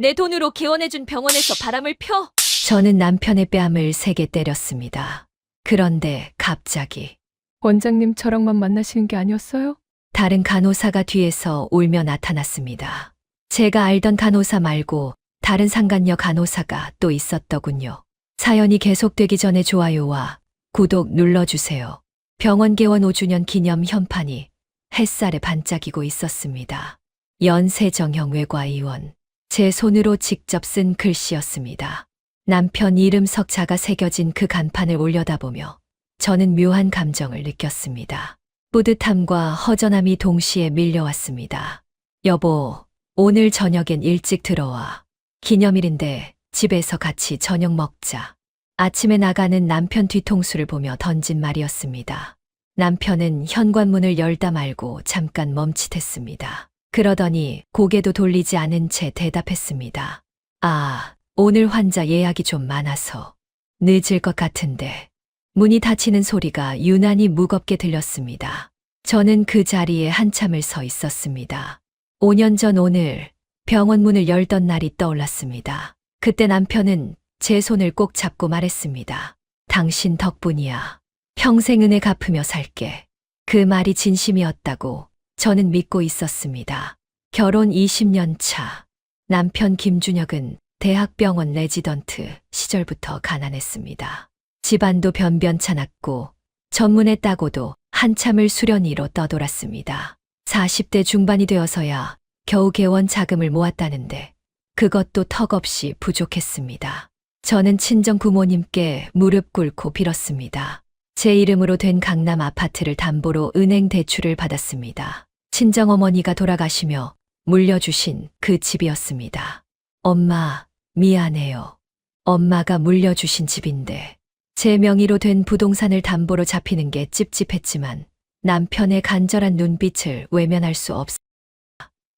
내 돈으로 개원해준 병원에서 바람을 펴! 저는 남편의 뺨을 세게 때렸습니다. 그런데 갑자기 원장님 저랑만 만나시는 게 아니었어요? 다른 간호사가 뒤에서 울며 나타났습니다. 제가 알던 간호사 말고 다른 상간녀 간호사가 또 있었더군요. 사연이 계속되기 전에 좋아요와 구독 눌러주세요. 병원 개원 5주년 기념 현판이 햇살에 반짝이고 있었습니다. 연세정형 외과의원. 제 손으로 직접 쓴 글씨였습니다. 남편 이름 석자가 새겨진 그 간판을 올려다보며 저는 묘한 감정을 느꼈습니다. 뿌듯함과 허전함이 동시에 밀려왔습니다. 여보, 오늘 저녁엔 일찍 들어와. 기념일인데 집에서 같이 저녁 먹자. 아침에 나가는 남편 뒤통수를 보며 던진 말이었습니다. 남편은 현관문을 열다 말고 잠깐 멈칫했습니다. 그러더니 고개도 돌리지 않은 채 대답했습니다. 아, 오늘 환자 예약이 좀 많아서 늦을 것 같은데. 문이 닫히는 소리가 유난히 무겁게 들렸습니다. 저는 그 자리에 한참을 서 있었습니다. 5년 전 오늘 병원 문을 열던 날이 떠올랐습니다. 그때 남편은 제 손을 꼭 잡고 말했습니다. 당신 덕분이야. 평생 은혜 갚으며 살게. 그 말이 진심이었다고 저는 믿고 있었습니다. 결혼 20년 차. 남편 김준혁은 대학병원 레지던트 시절부터 가난했습니다. 집안도 변변찮았고 전문에 따고도 한참을 수련이로 떠돌았습니다. 40대 중반이 되어서야 겨우 개원 자금을 모았다는데 그것도 턱없이 부족했습니다. 저는 친정 부모님께 무릎 꿇고 빌었습니다. 제 이름으로 된 강남 아파트를 담보로 은행 대출을 받았습니다. 친정어머니가 돌아가시며 물려주신 그 집이었습니다. 엄마, 미안해요. 엄마가 물려주신 집인데 제 명의로 된 부동산을 담보로 잡히는 게 찝찝했지만 남편의 간절한 눈빛을 외면할 수 없습니다.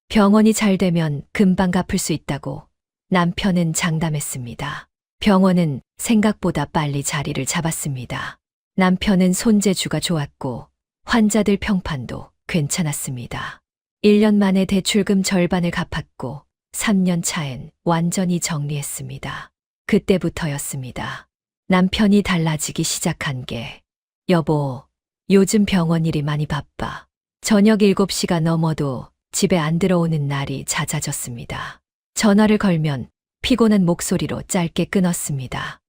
병원이 잘 되면 금방 갚을 수 있다고 남편은 장담했습니다. 병원은 생각보다 빨리 자리를 잡았습니다. 남편은 손재주가 좋았고 환자들 평판도 괜찮았습니다. 1년 만에 대출금 절반을 갚았고 3년 차엔 완전히 정리했습니다. 그때부터였습니다. 남편이 달라지기 시작한 게 여보, 요즘 병원 일이 많이 바빠. 저녁 7시가 넘어도 집에 안 들어오는 날이 잦아졌습니다. 전화를 걸면 피곤한 목소리로 짧게 끊었습니다.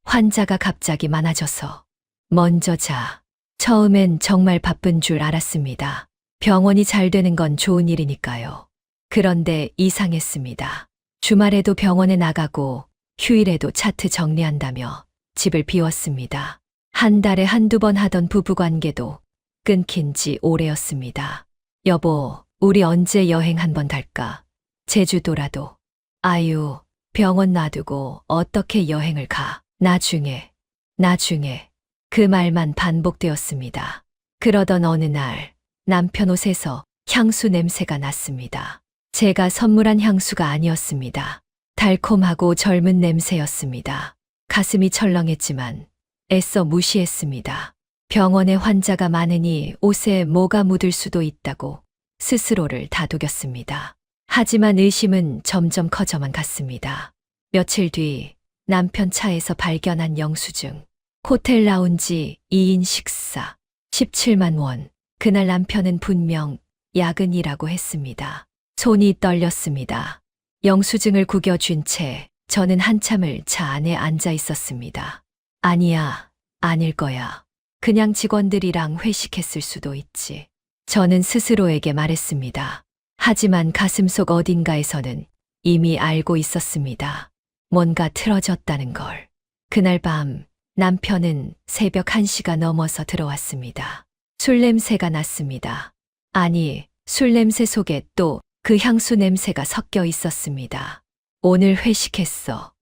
환자가 갑자기 많아져서 먼저 자. 처음엔 정말 바쁜 줄 알았습니다. 병원이 잘 되는 건 좋은 일이니까요. 그런데 이상했습니다. 주말에도 병원에 나가고 휴일에도 차트 정리한다며 집을 비웠습니다. 한 달에 한두 번 하던 부부관계도 끊긴 지 오래였습니다. 여보, 우리 언제 여행 한번 갈까? 제주도라도. 아유, 병원 놔두고 어떻게 여행을 가? 나중에. 그 말만 반복되었습니다. 그러던 어느 날 남편 옷에서 향수 냄새가 났습니다. 제가 선물한 향수가 아니었습니다. 달콤하고 젊은 냄새였습니다. 가슴이 철렁했지만 애써 무시했습니다. 병원에 환자가 많으니 옷에 뭐가 묻을 수도 있다고 스스로를 다독였습니다. 하지만 의심은 점점 커져만 갔습니다. 며칠 뒤 남편 차에서 발견한 영수증. 호텔 라운지 2인 식사 17만 원. 그날 남편은 분명 야근이라고 했습니다. 손이 떨렸습니다. 영수증을 구겨쥔 채 저는 한참을 차 안에 앉아 있었습니다. 아니야, 아닐 거야. 그냥 직원들이랑 회식했을 수도 있지. 저는 스스로에게 말했습니다. 하지만 가슴속 어딘가에서는 이미 알고 있었습니다. 뭔가 틀어졌다는 걸. 그날 밤 남편은 새벽 1시가 넘어서 들어왔습니다. 술 냄새가 났습니다. 아니, 술 냄새 속에 또 그 향수 냄새가 섞여 있었습니다. 오늘 회식했어.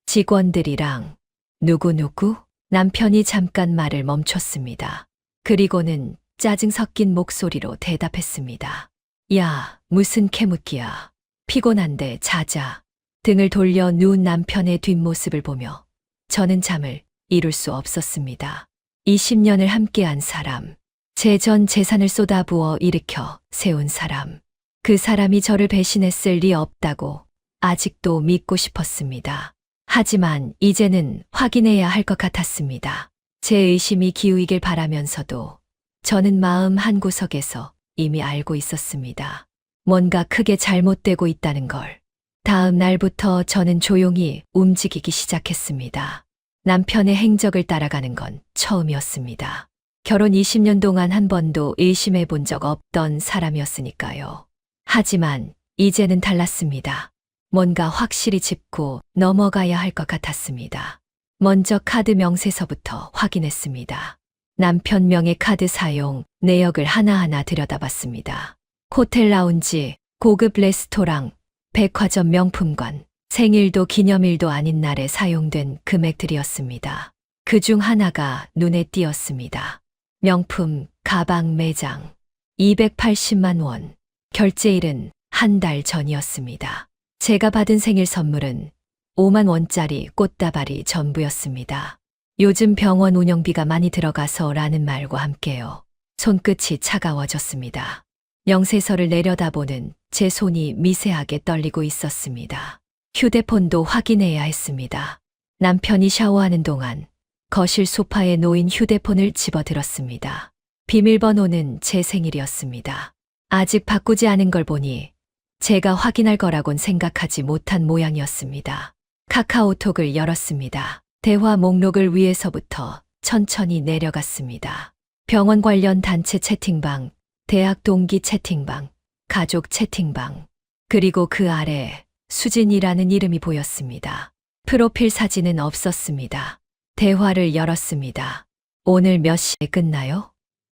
직원들이랑. 누구? 남편이 잠깐 말을 멈췄습니다. 그리고는 짜증 섞인 목소리로 대답했습니다. 야, 무슨 캐묻기야. 피곤한데 자자. 등을 돌려 누운 남편의 뒷모습을 보며 저는 잠을 이룰 수 없었습니다. 20년을 함께한 사람. 제 전 재산을 쏟아부어 일으켜 세운 사람. 그 사람이 저를 배신했을 리 없다고 아직도 믿고 싶었습니다. 하지만 이제는 확인해야 할 것 같았습니다. 제 의심이 기우이길 바라면서도 저는 마음 한구석에서 이미 알고 있었습니다. 뭔가 크게 잘못되고 있다는 걸. 다음 날부터 저는 조용히 움직이기 시작했습니다. 남편의 행적을 따라가는 건 처음이었습니다. 결혼 20년 동안 한 번도 의심해 본 적 없던 사람이었으니까요. 하지만 이제는 달랐습니다. 뭔가 확실히 짚고 넘어가야 할 것 같았습니다. 먼저 카드 명세서부터 확인했습니다. 남편 명의 카드 사용 내역을 하나하나 들여다봤습니다. 호텔 라운지, 고급 레스토랑, 백화점 명품관, 생일도 기념일도 아닌 날에 사용된 금액들이었습니다. 그중 하나가 눈에 띄었습니다. 명품 가방 매장 280만 원. 결제일은 한 달 전이었습니다. 제가 받은 생일 선물은 5만 원짜리 꽃다발이 전부였습니다. 요즘 병원 운영비가 많이 들어가서라는 말과 함께요. 손끝이 차가워졌습니다. 명세서를 내려다보는 제 손이 미세하게 떨리고 있었습니다. 휴대폰도 확인해야 했습니다. 남편이 샤워하는 동안 거실 소파에 놓인 휴대폰을 집어들었습니다. 비밀번호는 제 생일이었습니다. 아직 바꾸지 않은 걸 보니 제가 확인할 거라곤 생각하지 못한 모양이었습니다. 카카오톡을 열었습니다. 대화 목록을 위에서부터 천천히 내려갔습니다. 병원 관련 단체 채팅방, 대학 동기 채팅방, 가족 채팅방, 그리고 그 아래 수진이라는 이름이 보였습니다. 프로필 사진은 없었습니다. 대화를 열었습니다. 오늘 몇 시에 끝나요?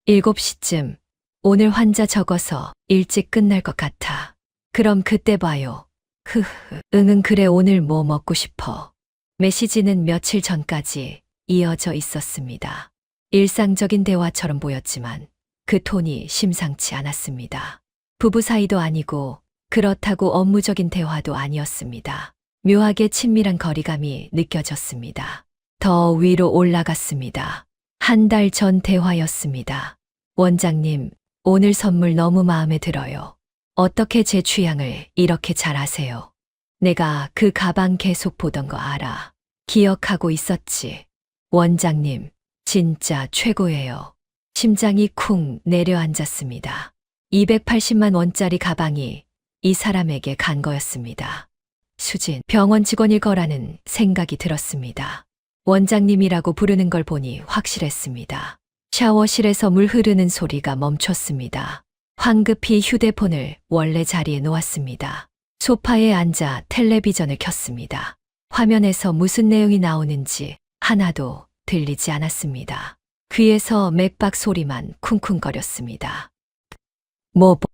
7시쯤. 오늘 환자 적어서 일찍 끝날 것 같아. 그럼 그때 봐요. 응응 그래 오늘 뭐 먹고 싶어. 메시지는 며칠 전까지 이어져 있었습니다. 일상적인 대화처럼 보였지만 그 톤이 심상치 않았습니다. 부부 사이도 아니고 그렇다고 업무적인 대화도 아니었습니다. 묘하게 친밀한 거리감이 느껴졌습니다. 더 위로 올라갔습니다. 한 달 전 대화였습니다. 원장님, 오늘 선물 너무 마음에 들어요. 어떻게 제 취향을 이렇게 잘 아세요? 내가 그 가방 계속 보던 거 알아. 기억하고 있었지. 원장님, 진짜 최고예요. 심장이 쿵 내려앉았습니다. 280만 원짜리 가방이 이 사람에게 간 거였습니다. 수진, 병원 직원일 거라는 생각이 들었습니다. 원장님이라고 부르는 걸 보니 확실했습니다. 샤워실에서 물 흐르는 소리가 멈췄습니다. 황급히 휴대폰을 원래 자리에 놓았습니다. 소파에 앉아 텔레비전을 켰습니다. 화면에서 무슨 내용이 나오는지 하나도 들리지 않았습니다. 귀에서 맥박 소리만 쿵쿵거렸습니다.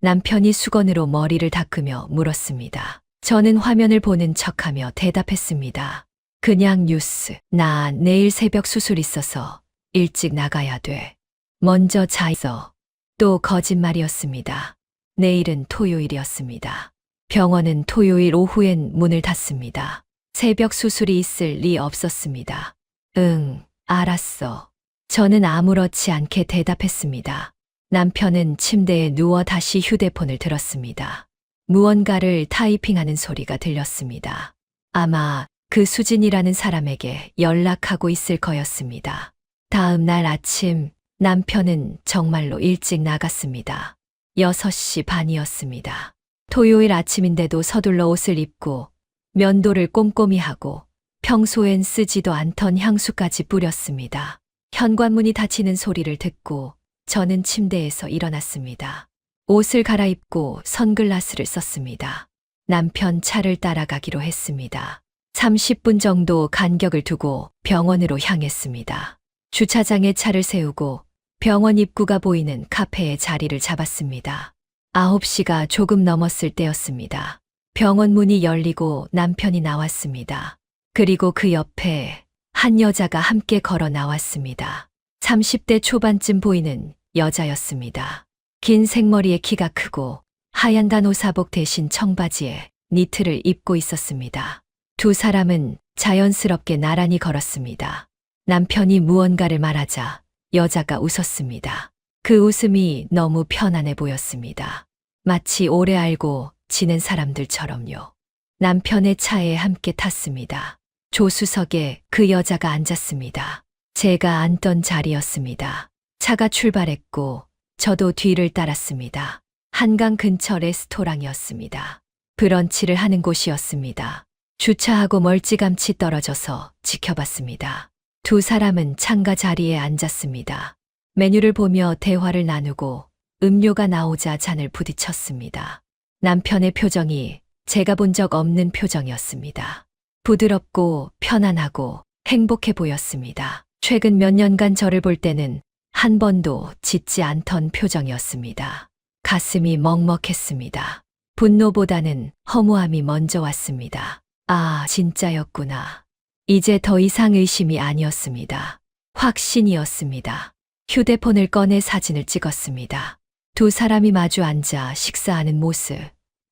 남편이 수건으로 머리를 닦으며 물었습니다. 저는 화면을 보는 척하며 대답했습니다. 그냥 뉴스. 나 내일 새벽 수술 있어서 일찍 나가야 돼. 먼저 자 있어. 또 거짓말이었습니다. 내일은 토요일이었습니다. 병원은 토요일 오후엔 문을 닫습니다. 새벽 수술이 있을 리 없었습니다. 응, 알았어. 저는 아무렇지 않게 대답했습니다. 남편은 침대에 누워 다시 휴대폰을 들었습니다. 무언가를 타이핑하는 소리가 들렸습니다. 아마 그 수진이라는 사람에게 연락하고 있을 거였습니다. 다음 날 아침 남편은 정말로 일찍 나갔습니다. 6시 반이었습니다. 토요일 아침인데도 서둘러 옷을 입고 면도를 꼼꼼히 하고 평소엔 쓰지도 않던 향수까지 뿌렸습니다. 현관문이 닫히는 소리를 듣고 저는 침대에서 일어났습니다. 옷을 갈아입고 선글라스를 썼습니다. 남편 차를 따라가기로 했습니다. 30분 정도 간격을 두고 병원으로 향했습니다. 주차장에 차를 세우고 병원 입구가 보이는 카페에 자리를 잡았습니다. 9시가 조금 넘었을 때였습니다. 병원 문이 열리고 남편이 나왔습니다. 그리고 그 옆에 한 여자가 함께 걸어 나왔습니다. 30대 초반쯤 보이는 여자였습니다. 긴 생머리에 키가 크고 하얀 간호사복 대신 청바지에 니트를 입고 있었습니다. 두 사람은 자연스럽게 나란히 걸었습니다. 남편이 무언가를 말하자 여자가 웃었습니다. 그 웃음이 너무 편안해 보였습니다. 마치 오래 알고 지낸 사람들처럼요. 남편의 차에 함께 탔습니다. 조수석에 그 여자가 앉았습니다. 제가 앉던 자리였습니다. 차가 출발했고 저도 뒤를 따랐습니다. 한강 근처 레스토랑이었습니다. 브런치를 하는 곳이었습니다. 주차하고 멀찌감치 떨어져서 지켜봤습니다. 두 사람은 창가 자리에 앉았습니다. 메뉴를 보며 대화를 나누고 음료가 나오자 잔을 부딪혔습니다. 남편의 표정이 제가 본 적 없는 표정이었습니다. 부드럽고 편안하고 행복해 보였습니다. 최근 몇 년간 저를 볼 때는 한 번도 짖지 않던 표정이었습니다. 가슴이 먹먹했습니다. 분노보다는 허무함이 먼저 왔습니다. 아, 진짜였구나. 이제 더 이상 의심이 아니었습니다. 확신이었습니다. 휴대폰을 꺼내 사진을 찍었습니다. 두 사람이 마주 앉아 식사하는 모습,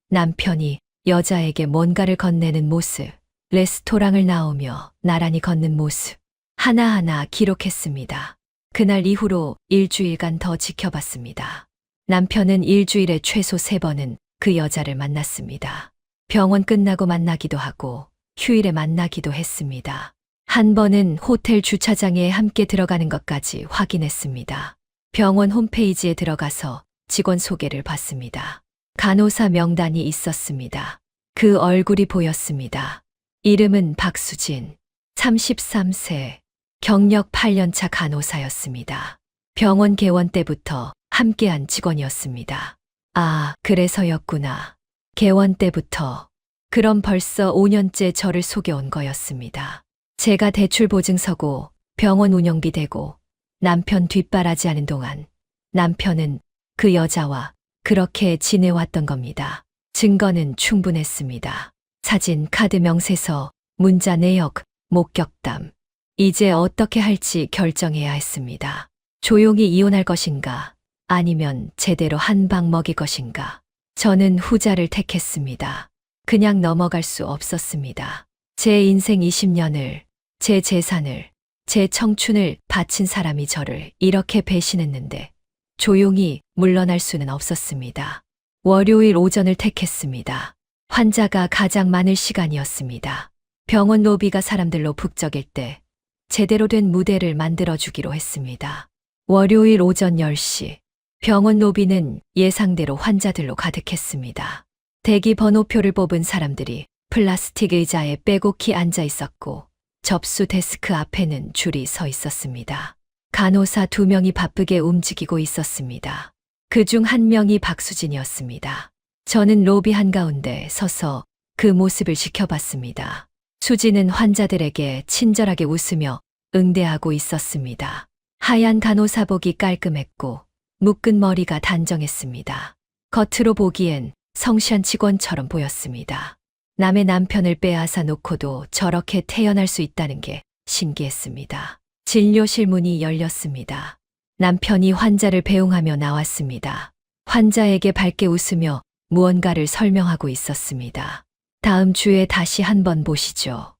남편이 여자에게 뭔가를 건네는 모습, 레스토랑을 나오며 나란히 걷는 모습, 하나하나 기록했습니다. 그날 이후로 일주일간 더 지켜봤습니다. 남편은 일주일에 최소 3번은 그 여자를 만났습니다. 병원 끝나고 만나기도 하고 휴일에 만나기도 했습니다. 한 번은 호텔 주차장에 함께 들어가는 것까지 확인했습니다. 병원 홈페이지에 들어가서 직원 소개를 봤습니다. 간호사 명단이 있었습니다. 그 얼굴이 보였습니다. 이름은 박수진, 33세, 경력 8년차 간호사였습니다. 병원 개원 때부터 함께한 직원이었습니다. 아, 그래서였구나. 개원 때부터. 그럼 벌써 5년째 저를 속여온 거였습니다. 제가 대출 보증서고 병원 운영비 대고 남편 뒷바라지하는 동안 남편은 그 여자와 그렇게 지내왔던 겁니다. 증거는 충분했습니다. 사진, 카드, 명세서, 문자 내역, 목격담. 이제 어떻게 할지 결정해야 했습니다. 조용히 이혼할 것인가, 아니면 제대로 한 방 먹일 것인가. 저는 후자를 택했습니다. 그냥 넘어갈 수 없었습니다. 제 인생 20년을, 제 재산을, 제 청춘을 바친 사람이 저를 이렇게 배신했는데 조용히 물러날 수는 없었습니다. 월요일 오전을 택했습니다. 환자가 가장 많을 시간이었습니다. 병원 로비가 사람들로 북적일 때 제대로 된 무대를 만들어주기로 했습니다. 월요일 오전 10시, 병원 로비는 예상대로 환자들로 가득했습니다. 대기 번호표를 뽑은 사람들이 플라스틱 의자에 빼곡히 앉아 있었고 접수 데스크 앞에는 줄이 서 있었습니다. 간호사 2명이 바쁘게 움직이고 있었습니다. 그중 한 명이 박수진이었습니다. 저는 로비 한가운데 서서 그 모습을 지켜봤습니다. 수진은 환자들에게 친절하게 웃으며 응대하고 있었습니다. 하얀 간호사복이 깔끔했고 묶은 머리가 단정했습니다. 겉으로 보기엔 성실한 직원처럼 보였습니다. 남의 남편을 빼앗아 놓고도 저렇게 태어날 수 있다는 게 신기했습니다. 진료실 문이 열렸습니다. 남편이 환자를 배웅하며 나왔습니다. 환자에게 밝게 웃으며 무언가를 설명하고 있었습니다. 다음 주에 다시 한번 보시죠.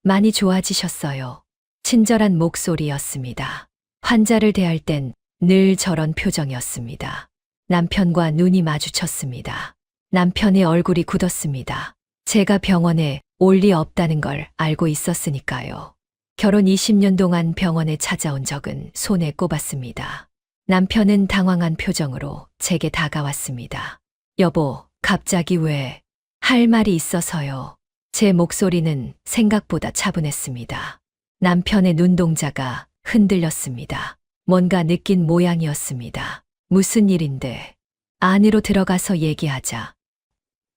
많이 좋아지셨어요. 친절한 목소리였습니다. 환자를 대할 땐 늘 저런 표정이었습니다. 남편과 눈이 마주쳤습니다. 남편의 얼굴이 굳었습니다. 제가 병원에 올 리 없다는 걸 알고 있었으니까요. 결혼 20년 동안 병원에 찾아온 적은 손에 꼽았습니다. 남편은 당황한 표정으로 제게 다가왔습니다. 여보, 갑자기 왜? 할 말이 있어서요. 제 목소리는 생각보다 차분했습니다. 남편의 눈동자가 흔들렸습니다. 뭔가 느낀 모양이었습니다. 무슨 일인데? 안으로 들어가서 얘기하자.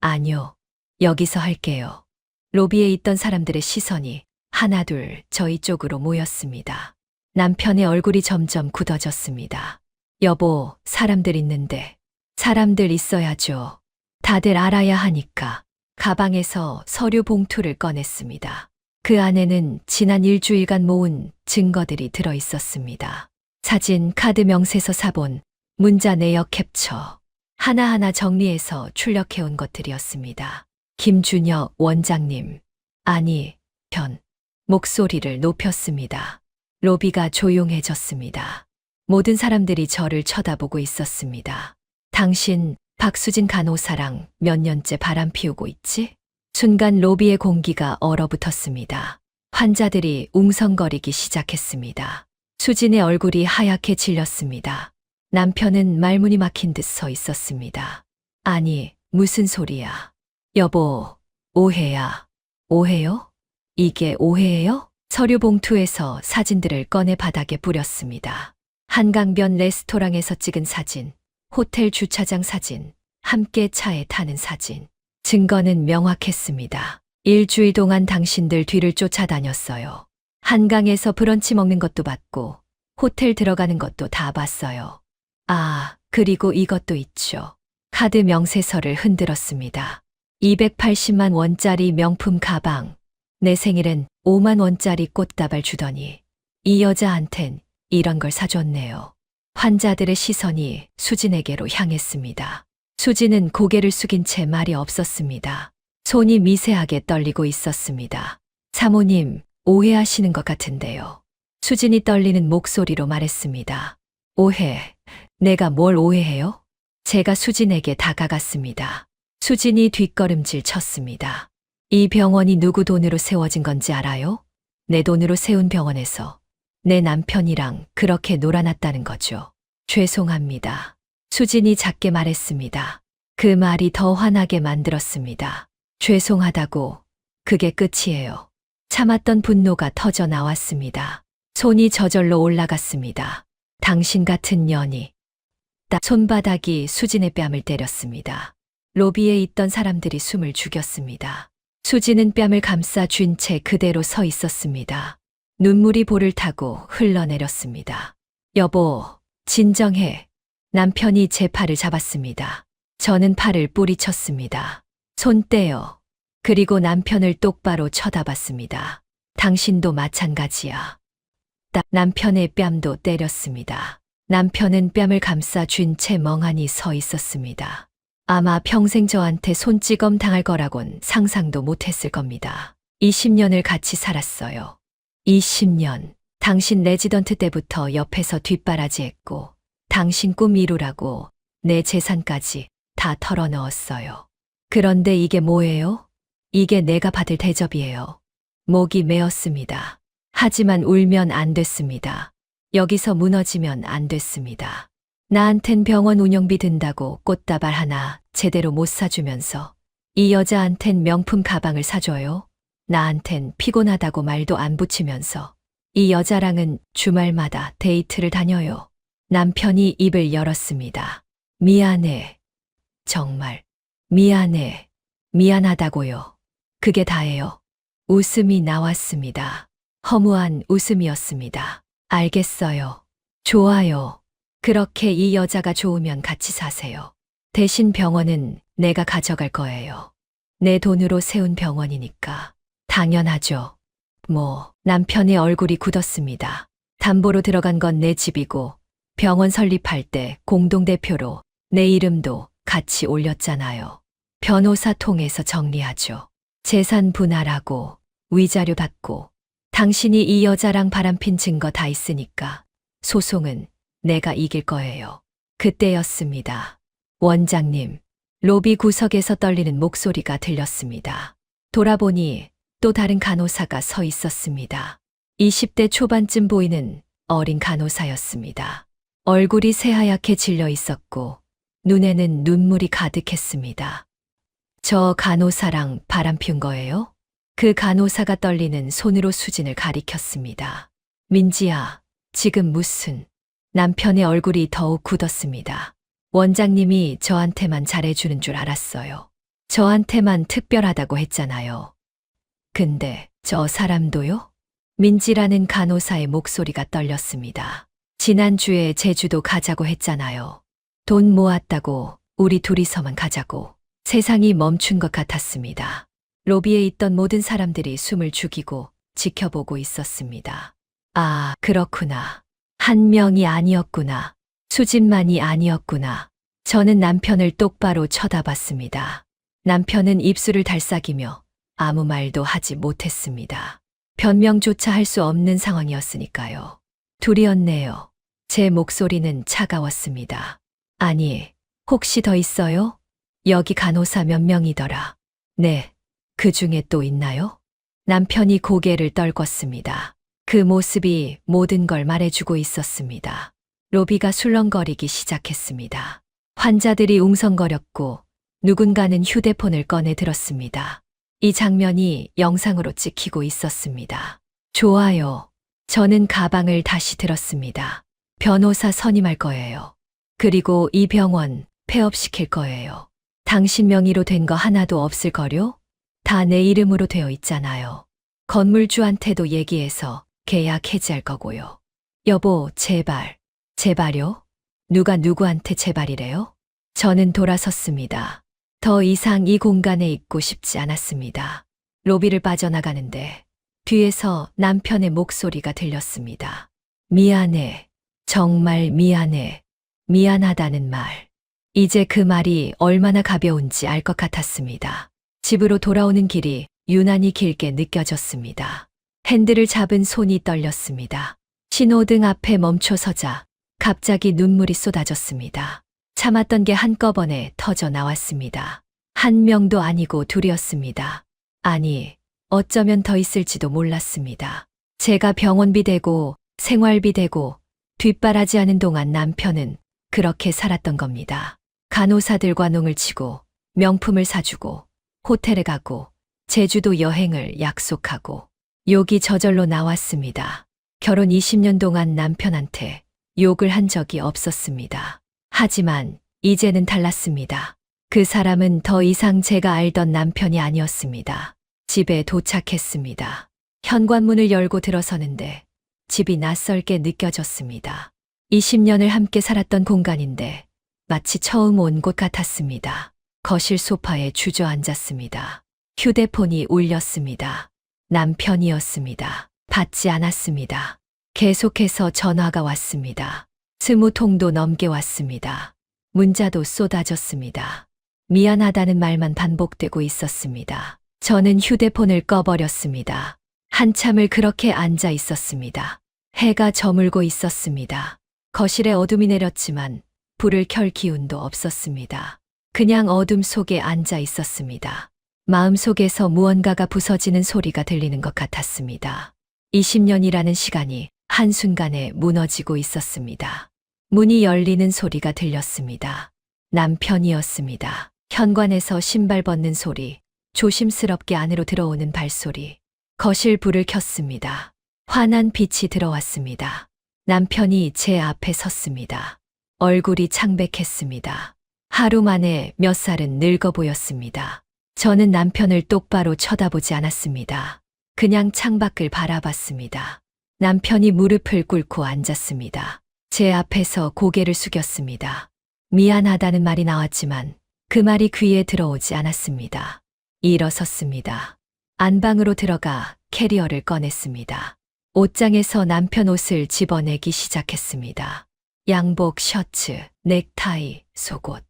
아니요. 여기서 할게요. 로비에 있던 사람들의 시선이 하나둘 저희 쪽으로 모였습니다. 남편의 얼굴이 점점 굳어졌습니다. 여보, 사람들 있는데. 사람들 있어야죠. 다들 알아야 하니까. 가방에서 서류 봉투를 꺼냈습니다. 그 안에는 지난 일주일간 모은 증거들이 들어 있었습니다. 사진, 카드, 명세서, 사본, 문자 내역 캡처. 하나하나 정리해서 출력해온 것들이었습니다. 김준혁 원장님. 아니, 편. 목소리를 높였습니다. 로비가 조용해졌습니다. 모든 사람들이 저를 쳐다보고 있었습니다. 당신 박수진 간호사랑 몇 년째 바람 피우고 있지? 순간 로비의 공기가 얼어붙었습니다. 환자들이 웅성거리기 시작했습니다. 수진의 얼굴이 하얗게 질렸습니다. 남편은 말문이 막힌 듯 서 있었습니다. 아니, 무슨 소리야. 여보, 오해야. 오해요? 이게 오해예요? 서류 봉투에서 사진들을 꺼내 바닥에 뿌렸습니다. 한강변 레스토랑에서 찍은 사진, 호텔 주차장 사진, 함께 차에 타는 사진. 증거는 명확했습니다. 일주일 동안 당신들 뒤를 쫓아다녔어요. 한강에서 브런치 먹는 것도 봤고, 호텔 들어가는 것도 다 봤어요. 아, 그리고 이것도 있죠. 카드 명세서를 흔들었습니다. 280만 원짜리 명품 가방. 내 생일엔 5만 원짜리 꽃다발 주더니 이 여자한텐 이런 걸 사줬네요. 환자들의 시선이 수진에게로 향했습니다. 수진은 고개를 숙인 채 말이 없었습니다. 손이 미세하게 떨리고 있었습니다. 사모님, 오해하시는 것 같은데요. 수진이 떨리는 목소리로 말했습니다. 오해? 내가 뭘 오해해요? 제가 수진에게 다가갔습니다. 수진이 뒷걸음질 쳤습니다. 이 병원이 누구 돈으로 세워진 건지 알아요? 내 돈으로 세운 병원에서 내 남편이랑 그렇게 놀아났다는 거죠. 죄송합니다. 수진이 작게 말했습니다. 그 말이 더 화나게 만들었습니다. 죄송하다고, 그게 끝이에요. 참았던 분노가 터져 나왔습니다. 손이 저절로 올라갔습니다. 당신 같은 년이. 손바닥이 수진의 뺨을 때렸습니다. 로비에 있던 사람들이 숨을 죽였습니다. 수진은 뺨을 감싸 쥔 채 그대로 서 있었습니다. 눈물이 볼을 타고 흘러내렸습니다. 여보, 진정해. 남편이 제 팔을 잡았습니다. 저는 팔을 뿌리쳤습니다. 손 떼요. 그리고 남편을 똑바로 쳐다봤습니다. 당신도 마찬가지야. 남편의 뺨도 때렸습니다. 남편은 뺨을 감싸 쥔 채 멍하니 서 있었습니다. 아마 평생 저한테 손찌검 당할 거라곤 상상도 못했을 겁니다. 20년을 같이 살았어요. 20년. 당신 레지던트 때부터 옆에서 뒷바라지했고, 당신 꿈 이루라고 내 재산까지 다 털어넣었어요. 그런데 이게 뭐예요? 이게 내가 받을 대접이에요. 목이 메었습니다. 하지만 울면 안 됐습니다. 여기서 무너지면 안 됐습니다. 나한텐 병원 운영비 든다고 꽃다발 하나 제대로 못 사주면서 이 여자한텐 명품 가방을 사줘요. 나한텐 피곤하다고 말도 안 붙이면서 이 여자랑은 주말마다 데이트를 다녀요. 남편이 입을 열었습니다. 미안해. 정말 미안해. 미안하다고요. 그게 다예요. 웃음이 나왔습니다. 허무한 웃음이었습니다. 알겠어요. 좋아요. 그렇게 이 여자가 좋으면 같이 사세요. 대신 병원은 내가 가져갈 거예요. 내 돈으로 세운 병원이니까. 당연하죠. 남편의 얼굴이 굳었습니다. 담보로 들어간 건 내 집이고 병원 설립할 때 공동대표로 내 이름도 같이 올렸잖아요. 변호사 통해서 정리하죠. 재산 분할하고 위자료 받고 당신이 이 여자랑 바람핀 증거 다 있으니까 소송은 내가 이길 거예요. 그때였습니다. 원장님, 로비 구석에서 떨리는 목소리가 들렸습니다. 돌아보니 또 다른 간호사가 서 있었습니다. 20대 초반쯤 보이는 어린 간호사였습니다. 얼굴이 새하얗게 질려 있었고 눈에는 눈물이 가득했습니다. 저 간호사랑 바람핀 거예요? 그 간호사가 떨리는 손으로 수진을 가리켰습니다. 민지야, 지금 무슨... 남편의 얼굴이 더욱 굳었습니다. 원장님이 저한테만 잘해주는 줄 알았어요. 저한테만 특별하다고 했잖아요. 근데 저 사람도요? 민지라는 간호사의 목소리가 떨렸습니다. 지난주에 제주도 가자고 했잖아요. 돈 모았다고 우리 둘이서만 가자고. 세상이 멈춘 것 같았습니다. 로비에 있던 모든 사람들이 숨을 죽이고 지켜보고 있었습니다. 아, 그렇구나. 한 명이 아니었구나. 수진만이 아니었구나. 저는 남편을 똑바로 쳐다봤습니다. 남편은 입술을 달싹이며 아무 말도 하지 못했습니다. 변명조차 할 수 없는 상황이었으니까요. 둘이었네요. 제 목소리는 차가웠습니다. 아니, 혹시 더 있어요? 여기 간호사 몇 명이더라. 네, 그 중에 또 있나요? 남편이 고개를 떨궜습니다. 그 모습이 모든 걸 말해주고 있었습니다. 로비가 술렁거리기 시작했습니다. 환자들이 웅성거렸고 누군가는 휴대폰을 꺼내 들었습니다. 이 장면이 영상으로 찍히고 있었습니다. 좋아요. 저는 가방을 다시 들었습니다. 변호사 선임할 거예요. 그리고 이 병원 폐업시킬 거예요. 당신 명의로 된 거 하나도 없을 거요? 다 내 이름으로 되어 있잖아요. 건물주한테도 얘기해서 계약 해지할 거고요. 여보, 제발. 제발요? 누가 누구한테 제발이래요? 저는 돌아섰습니다. 더 이상 이 공간에 있고 싶지 않았습니다. 로비를 빠져나가는데 뒤에서 남편의 목소리가 들렸습니다. 미안해. 정말 미안해. 미안하다는 말. 이제 그 말이 얼마나 가벼운지 알 것 같았습니다. 집으로 돌아오는 길이 유난히 길게 느껴졌습니다. 핸들을 잡은 손이 떨렸습니다. 신호등 앞에 멈춰서자 갑자기 눈물이 쏟아졌습니다. 참았던 게 한꺼번에 터져 나왔습니다. 한 명도 아니고 둘이었습니다. 아니, 어쩌면 더 있을지도 몰랐습니다. 제가 병원비 대고 생활비 대고 뒷바라지하는 동안 남편은 그렇게 살았던 겁니다. 간호사들과 농을 치고 명품을 사주고 호텔에 가고 제주도 여행을 약속하고 욕이 저절로 나왔습니다. 결혼 20년 동안 남편한테 욕을 한 적이 없었습니다. 하지만 이제는 달랐습니다. 그 사람은 더 이상 제가 알던 남편이 아니었습니다. 집에 도착했습니다. 현관문을 열고 들어서는데 집이 낯설게 느껴졌습니다. 20년을 함께 살았던 공간인데 마치 처음 온 곳 같았습니다. 거실 소파에 주저앉았습니다. 휴대폰이 울렸습니다. 남편이었습니다. 받지 않았습니다. 계속해서 전화가 왔습니다. 20통도 넘게 왔습니다. 문자도 쏟아졌습니다. 미안하다는 말만 반복되고 있었습니다. 저는 휴대폰을 꺼버렸습니다. 한참을 그렇게 앉아 있었습니다. 해가 저물고 있었습니다. 거실에 어둠이 내렸지만 불을 켤 기운도 없었습니다. 그냥 어둠 속에 앉아 있었습니다. 마음속에서 무언가가 부서지는 소리가 들리는 것 같았습니다. 20년이라는 시간이 한순간에 무너지고 있었습니다. 문이 열리는 소리가 들렸습니다. 남편이었습니다. 현관에서 신발 벗는 소리, 조심스럽게 안으로 들어오는 발소리. 거실 불을 켰습니다. 환한 빛이 들어왔습니다. 남편이 제 앞에 섰습니다. 얼굴이 창백했습니다. 하루 만에 몇 살은 늙어 보였습니다. 저는 남편을 똑바로 쳐다보지 않았습니다. 그냥 창밖을 바라봤습니다. 남편이 무릎을 꿇고 앉았습니다. 제 앞에서 고개를 숙였습니다. 미안하다는 말이 나왔지만 그 말이 귀에 들어오지 않았습니다. 일어섰습니다. 안방으로 들어가 캐리어를 꺼냈습니다. 옷장에서 남편 옷을 집어내기 시작했습니다. 양복, 셔츠, 넥타이, 속옷.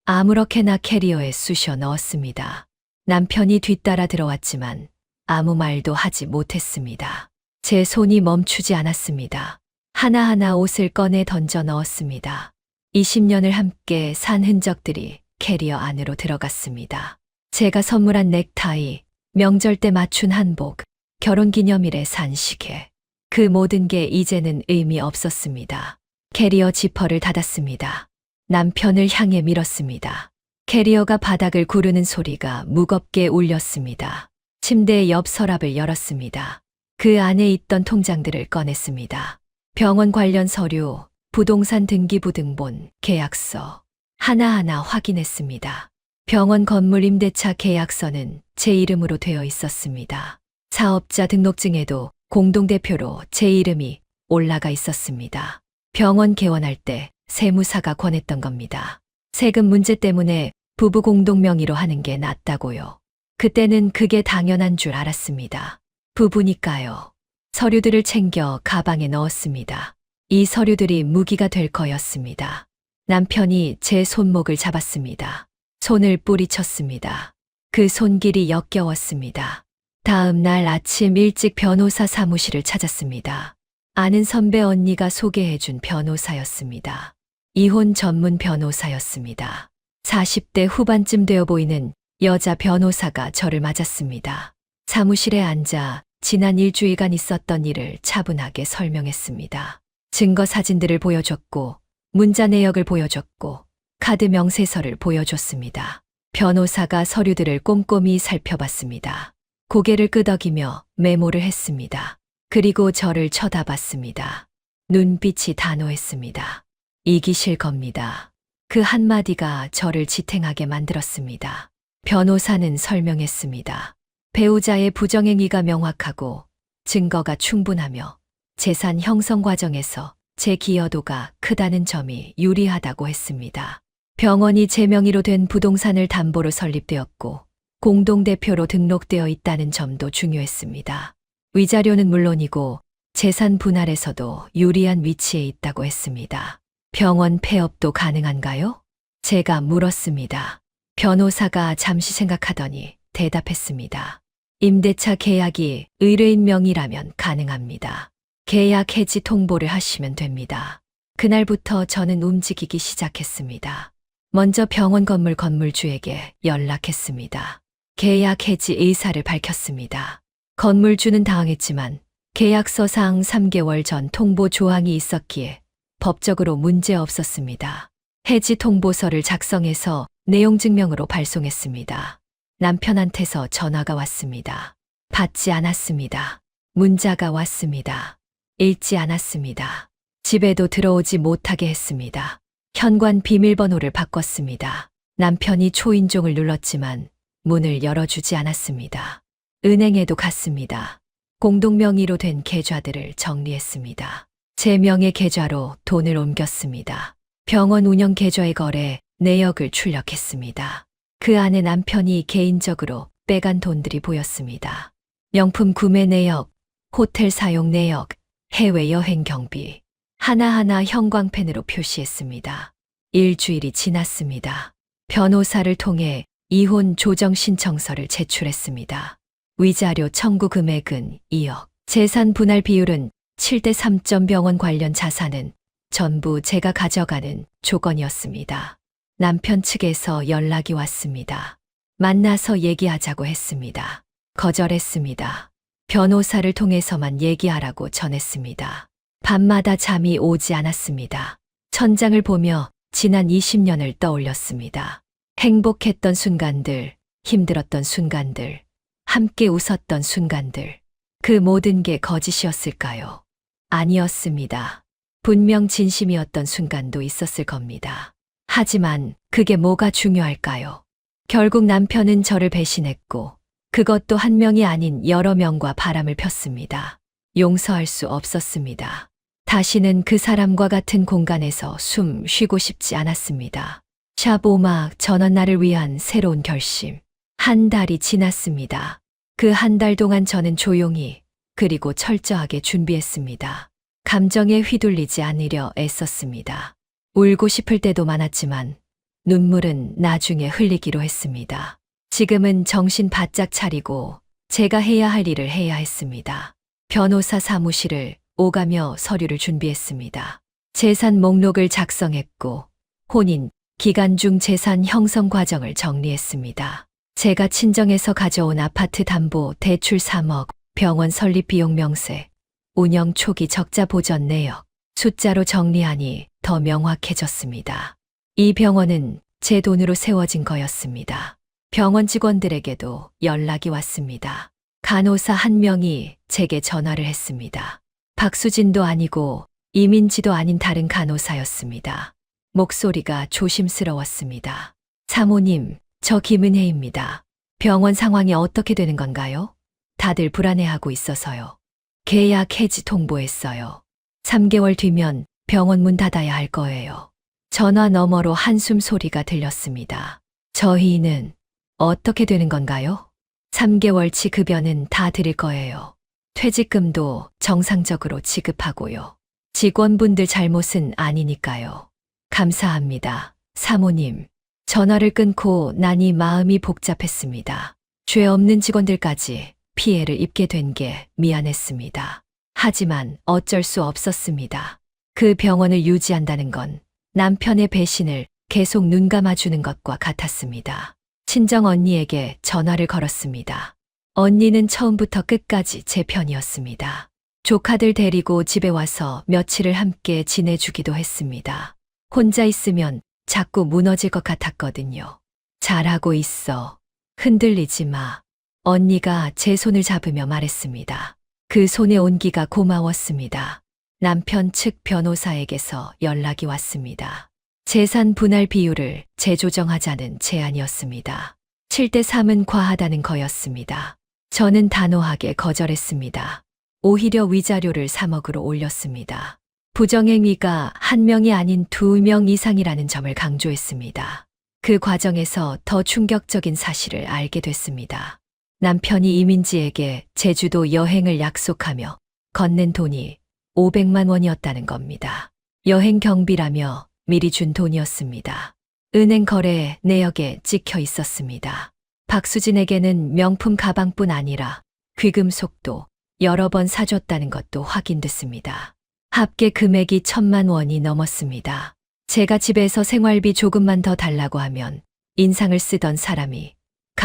아무렇게나 캐리어에 쑤셔 넣었습니다. 남편이 뒤따라 들어왔지만 아무 말도 하지 못했습니다. 제 손이 멈추지 않았습니다. 하나하나 옷을 꺼내 던져 넣었습니다. 20년을 함께 산 흔적들이 캐리어 안으로 들어갔습니다. 제가 선물한 넥타이, 명절 때 맞춘 한복, 결혼기념일에 산 시계. 그 모든 게 이제는 의미 없었습니다. 캐리어 지퍼를 닫았습니다. 남편을 향해 밀었습니다. 캐리어가 바닥을 구르는 소리가 무겁게 울렸습니다. 침대 옆 서랍을 열었습니다. 그 안에 있던 통장들을 꺼냈습니다. 병원 관련 서류, 부동산 등기부등본, 계약서. 하나하나 확인했습니다. 병원 건물 임대차 계약서는 제 이름으로 되어 있었습니다. 사업자 등록증에도 공동대표로 제 이름이 올라가 있었습니다. 병원 개원할 때 세무사가 권했던 겁니다. 세금 문제 때문에 부부 공동 명의로 하는 게 낫다고요. 그때는 그게 당연한 줄 알았습니다. 부부니까요. 서류들을 챙겨 가방에 넣었습니다. 이 서류들이 무기가 될 거였습니다. 남편이 제 손목을 잡았습니다. 손을 뿌리쳤습니다. 그 손길이 역겨웠습니다. 다음 날 아침 일찍 변호사 사무실을 찾았습니다. 아는 선배 언니가 소개해준 변호사였습니다. 이혼 전문 변호사였습니다. 40대 후반쯤 되어 보이는 여자 변호사가 저를 맞았습니다. 사무실에 앉아 지난 일주일간 있었던 일을 차분하게 설명했습니다. 증거 사진들을 보여줬고, 문자 내역을 보여줬고, 카드 명세서를 보여줬습니다. 변호사가 서류들을 꼼꼼히 살펴봤습니다. 고개를 끄덕이며 메모를 했습니다. 그리고 저를 쳐다봤습니다. 눈빛이 단호했습니다. 이기실 겁니다. 그 한마디가 저를 지탱하게 만들었습니다. 변호사는 설명했습니다. 배우자의 부정행위가 명확하고 증거가 충분하며 재산 형성 과정에서 제 기여도가 크다는 점이 유리하다고 했습니다. 병원이 제 명의로 된 부동산을 담보로 설립되었고 공동대표로 등록되어 있다는 점도 중요했습니다. 위자료는 물론이고 재산 분할에서도 유리한 위치에 있다고 했습니다. 병원 폐업도 가능한가요? 제가 물었습니다. 변호사가 잠시 생각하더니 대답했습니다. 임대차 계약이 의뢰인 명의라면 가능합니다. 계약 해지 통보를 하시면 됩니다. 그날부터 저는 움직이기 시작했습니다. 먼저 병원 건물 건물주에게 연락했습니다. 계약 해지 의사를 밝혔습니다. 건물주는 당황했지만 계약서상 3개월 전 통보 조항이 있었기에 법적으로 문제 없었습니다. 해지 통보서를 작성해서 내용 증명으로 발송했습니다. 남편한테서 전화가 왔습니다. 받지 않았습니다. 문자가 왔습니다. 읽지 않았습니다. 집에도 들어오지 못하게 했습니다. 현관 비밀번호를 바꿨습니다. 남편이 초인종을 눌렀지만 문을 열어주지 않았습니다. 은행에도 갔습니다. 공동명의로 된 계좌들을 정리했습니다. 제 명의 계좌로 돈을 옮겼습니다. 병원 운영 계좌의 거래 내역을 출력했습니다. 그 안에 남편이 개인적으로 빼간 돈들이 보였습니다. 명품 구매 내역, 호텔 사용 내역, 해외여행 경비, 하나하나 형광펜으로 표시했습니다. 일주일이 지났습니다. 변호사를 통해 이혼 조정 신청서를 제출했습니다. 위자료 청구 금액은 2억, 재산 분할 비율은 7대3. 병원 관련 자산은 전부 제가 가져가는 조건이었습니다. 남편 측에서 연락이 왔습니다. 만나서 얘기하자고 했습니다. 거절했습니다. 변호사를 통해서만 얘기하라고 전했습니다. 밤마다 잠이 오지 않았습니다. 천장을 보며 지난 20년을 떠올렸습니다. 행복했던 순간들, 힘들었던 순간들, 함께 웃었던 순간들. 그 모든 게 거짓이었을까요? 아니었습니다. 분명 진심이었던 순간도 있었을 겁니다. 하지만 그게 뭐가 중요할까요? 결국 남편은 저를 배신했고 그것도 한 명이 아닌 여러 명과 바람을 폈습니다. 용서할 수 없었습니다. 다시는 그 사람과 같은 공간에서 숨 쉬고 싶지 않았습니다. 샤보막 전원 나를 위한 새로운 결심. 한 달이 지났습니다. 그 한 달 동안 저는 조용히 그리고 철저하게 준비했습니다. 감정에 휘둘리지 않으려 애썼습니다. 울고 싶을 때도 많았지만 눈물은 나중에 흘리기로 했습니다. 지금은 정신 바짝 차리고 제가 해야 할 일을 해야 했습니다. 변호사 사무실을 오가며 서류를 준비했습니다. 재산 목록을 작성했고 혼인, 기간 중 재산 형성 과정을 정리했습니다. 제가 친정에서 가져온 아파트 담보 대출 3억, 병원 설립 비용 명세, 운영 초기 적자 보전 내역, 숫자로 정리하니 더 명확해졌습니다. 이 병원은 제 돈으로 세워진 거였습니다. 병원 직원들에게도 연락이 왔습니다. 간호사 한 명이 제게 전화를 했습니다. 박수진도 아니고 이민지도 아닌 다른 간호사였습니다. 목소리가 조심스러웠습니다. 사모님, 저 김은혜입니다. 병원 상황이 어떻게 되는 건가요? 다들 불안해하고 있어서요. 계약 해지 통보했어요. 3개월 뒤면 병원 문 닫아야 할 거예요. 전화 너머로 한숨 소리가 들렸습니다. 저희는 어떻게 되는 건가요? 3개월치 급여는 다 드릴 거예요. 퇴직금도 정상적으로 지급하고요. 직원분들 잘못은 아니니까요. 감사합니다. 사모님. 전화를 끊고 나니 마음이 복잡했습니다. 죄 없는 직원들까지 피해를 입게 된 게 미안했습니다. 하지만 어쩔 수 없었습니다. 그 병원을 유지한다는 건 남편의 배신을 계속 눈감아주는 것과 같았습니다. 친정 언니에게 전화를 걸었습니다. 언니는 처음부터 끝까지 제 편이었습니다. 조카들 데리고 집에 와서 며칠을 함께 지내주기도 했습니다. 혼자 있으면 자꾸 무너질 것 같았거든요. 잘하고 있어. 흔들리지 마. 언니가 제 손을 잡으며 말했습니다. 그 손의 온기가 고마웠습니다. 남편 측 변호사에게서 연락이 왔습니다. 재산 분할 비율을 재조정하자는 제안이었습니다. 7대 3은 과하다는 거였습니다. 저는 단호하게 거절했습니다. 오히려 위자료를 3억으로 올렸습니다. 부정행위가 한 명이 아닌 2명 이상이라는 점을 강조했습니다. 그 과정에서 더 충격적인 사실을 알게 됐습니다. 남편이 이민지에게 제주도 여행을 약속하며 건넨 돈이 500만 원이었다는 겁니다. 여행 경비라며 미리 준 돈이었습니다. 은행 거래 내역에 찍혀 있었습니다. 박수진에게는 명품 가방뿐 아니라 귀금속도 여러 번 사줬다는 것도 확인됐습니다. 합계 금액이 1,000만 원이 넘었습니다. 제가 집에서 생활비 조금만 더 달라고 하면 인상을 쓰던 사람이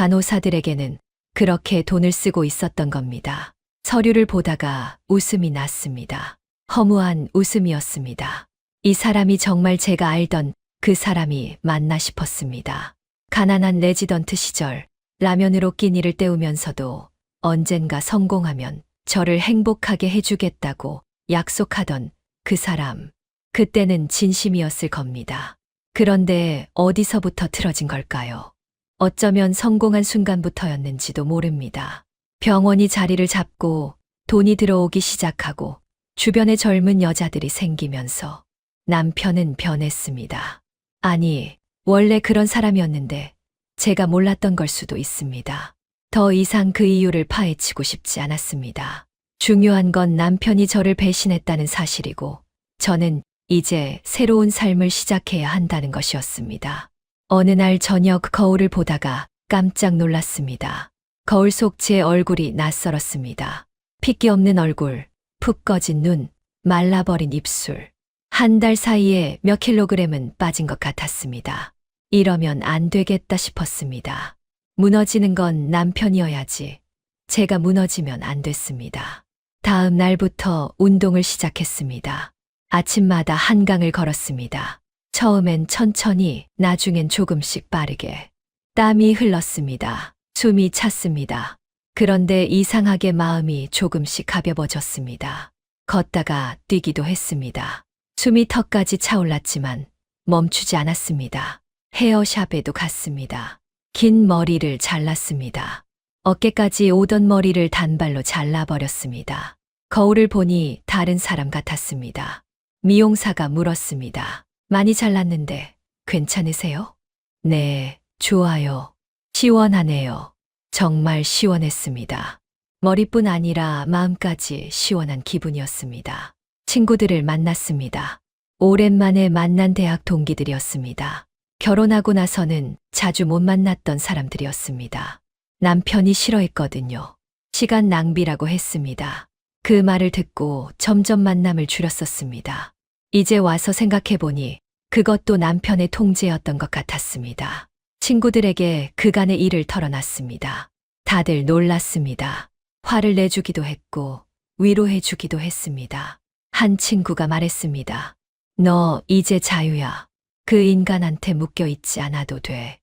간호사들에게는 그렇게 돈을 쓰고 있었던 겁니다. 서류를 보다가 웃음이 났습니다. 허무한 웃음이었습니다. 이 사람이 정말 제가 알던 그 사람이 맞나 싶었습니다. 가난한 레지던트 시절 라면으로 끼니를 때우면서도 언젠가 성공하면 저를 행복하게 해주겠다고 약속하던 그 사람. 그때는 진심이었을 겁니다. 그런데 어디서부터 틀어진 걸까요? 어쩌면 성공한 순간부터였는지도 모릅니다. 병원이 자리를 잡고 돈이 들어오기 시작하고 주변에 젊은 여자들이 생기면서 남편은 변했습니다. 아니, 원래 그런 사람이었는데 제가 몰랐던 걸 수도 있습니다. 더 이상 그 이유를 파헤치고 싶지 않았습니다. 중요한 건 남편이 저를 배신했다는 사실이고 저는 이제 새로운 삶을 시작해야 한다는 것이었습니다. 어느 날 저녁 거울을 보다가 깜짝 놀랐습니다. 거울 속 제 얼굴이 낯설었습니다. 핏기 없는 얼굴, 푹 꺼진 눈, 말라버린 입술. 한 달 사이에 몇 킬로그램은 빠진 것 같았습니다. 이러면 안 되겠다 싶었습니다. 무너지는 건 남편이어야지. 제가 무너지면 안 됐습니다. 다음 날부터 운동을 시작했습니다. 아침마다 한강을 걸었습니다. 처음엔 천천히, 나중엔 조금씩 빠르게. 땀이 흘렀습니다. 숨이 찼습니다. 그런데 이상하게 마음이 조금씩 가벼워졌습니다. 걷다가 뛰기도 했습니다. 숨이 턱까지 차올랐지만 멈추지 않았습니다. 헤어샵에도 갔습니다. 긴 머리를 잘랐습니다. 어깨까지 오던 머리를 단발로 잘라버렸습니다. 거울을 보니 다른 사람 같았습니다. 미용사가 물었습니다. 많이 잘랐는데 괜찮으세요? 네, 좋아요. 시원하네요. 정말 시원했습니다. 머리뿐 아니라 마음까지 시원한 기분이었습니다. 친구들을 만났습니다. 오랜만에 만난 대학 동기들이었습니다. 결혼하고 나서는 자주 못 만났던 사람들이었습니다. 남편이 싫어했거든요. 시간 낭비라고 했습니다. 그 말을 듣고 점점 만남을 줄였었습니다. 이제 와서 생각해보니 그것도 남편의 통제였던 것 같았습니다. 친구들에게 그간의 일을 털어놨습니다. 다들 놀랐습니다. 화를 내주기도 했고 위로해주기도 했습니다. 한 친구가 말했습니다. 너 이제 자유야. 그 인간한테 묶여있지 않아도 돼.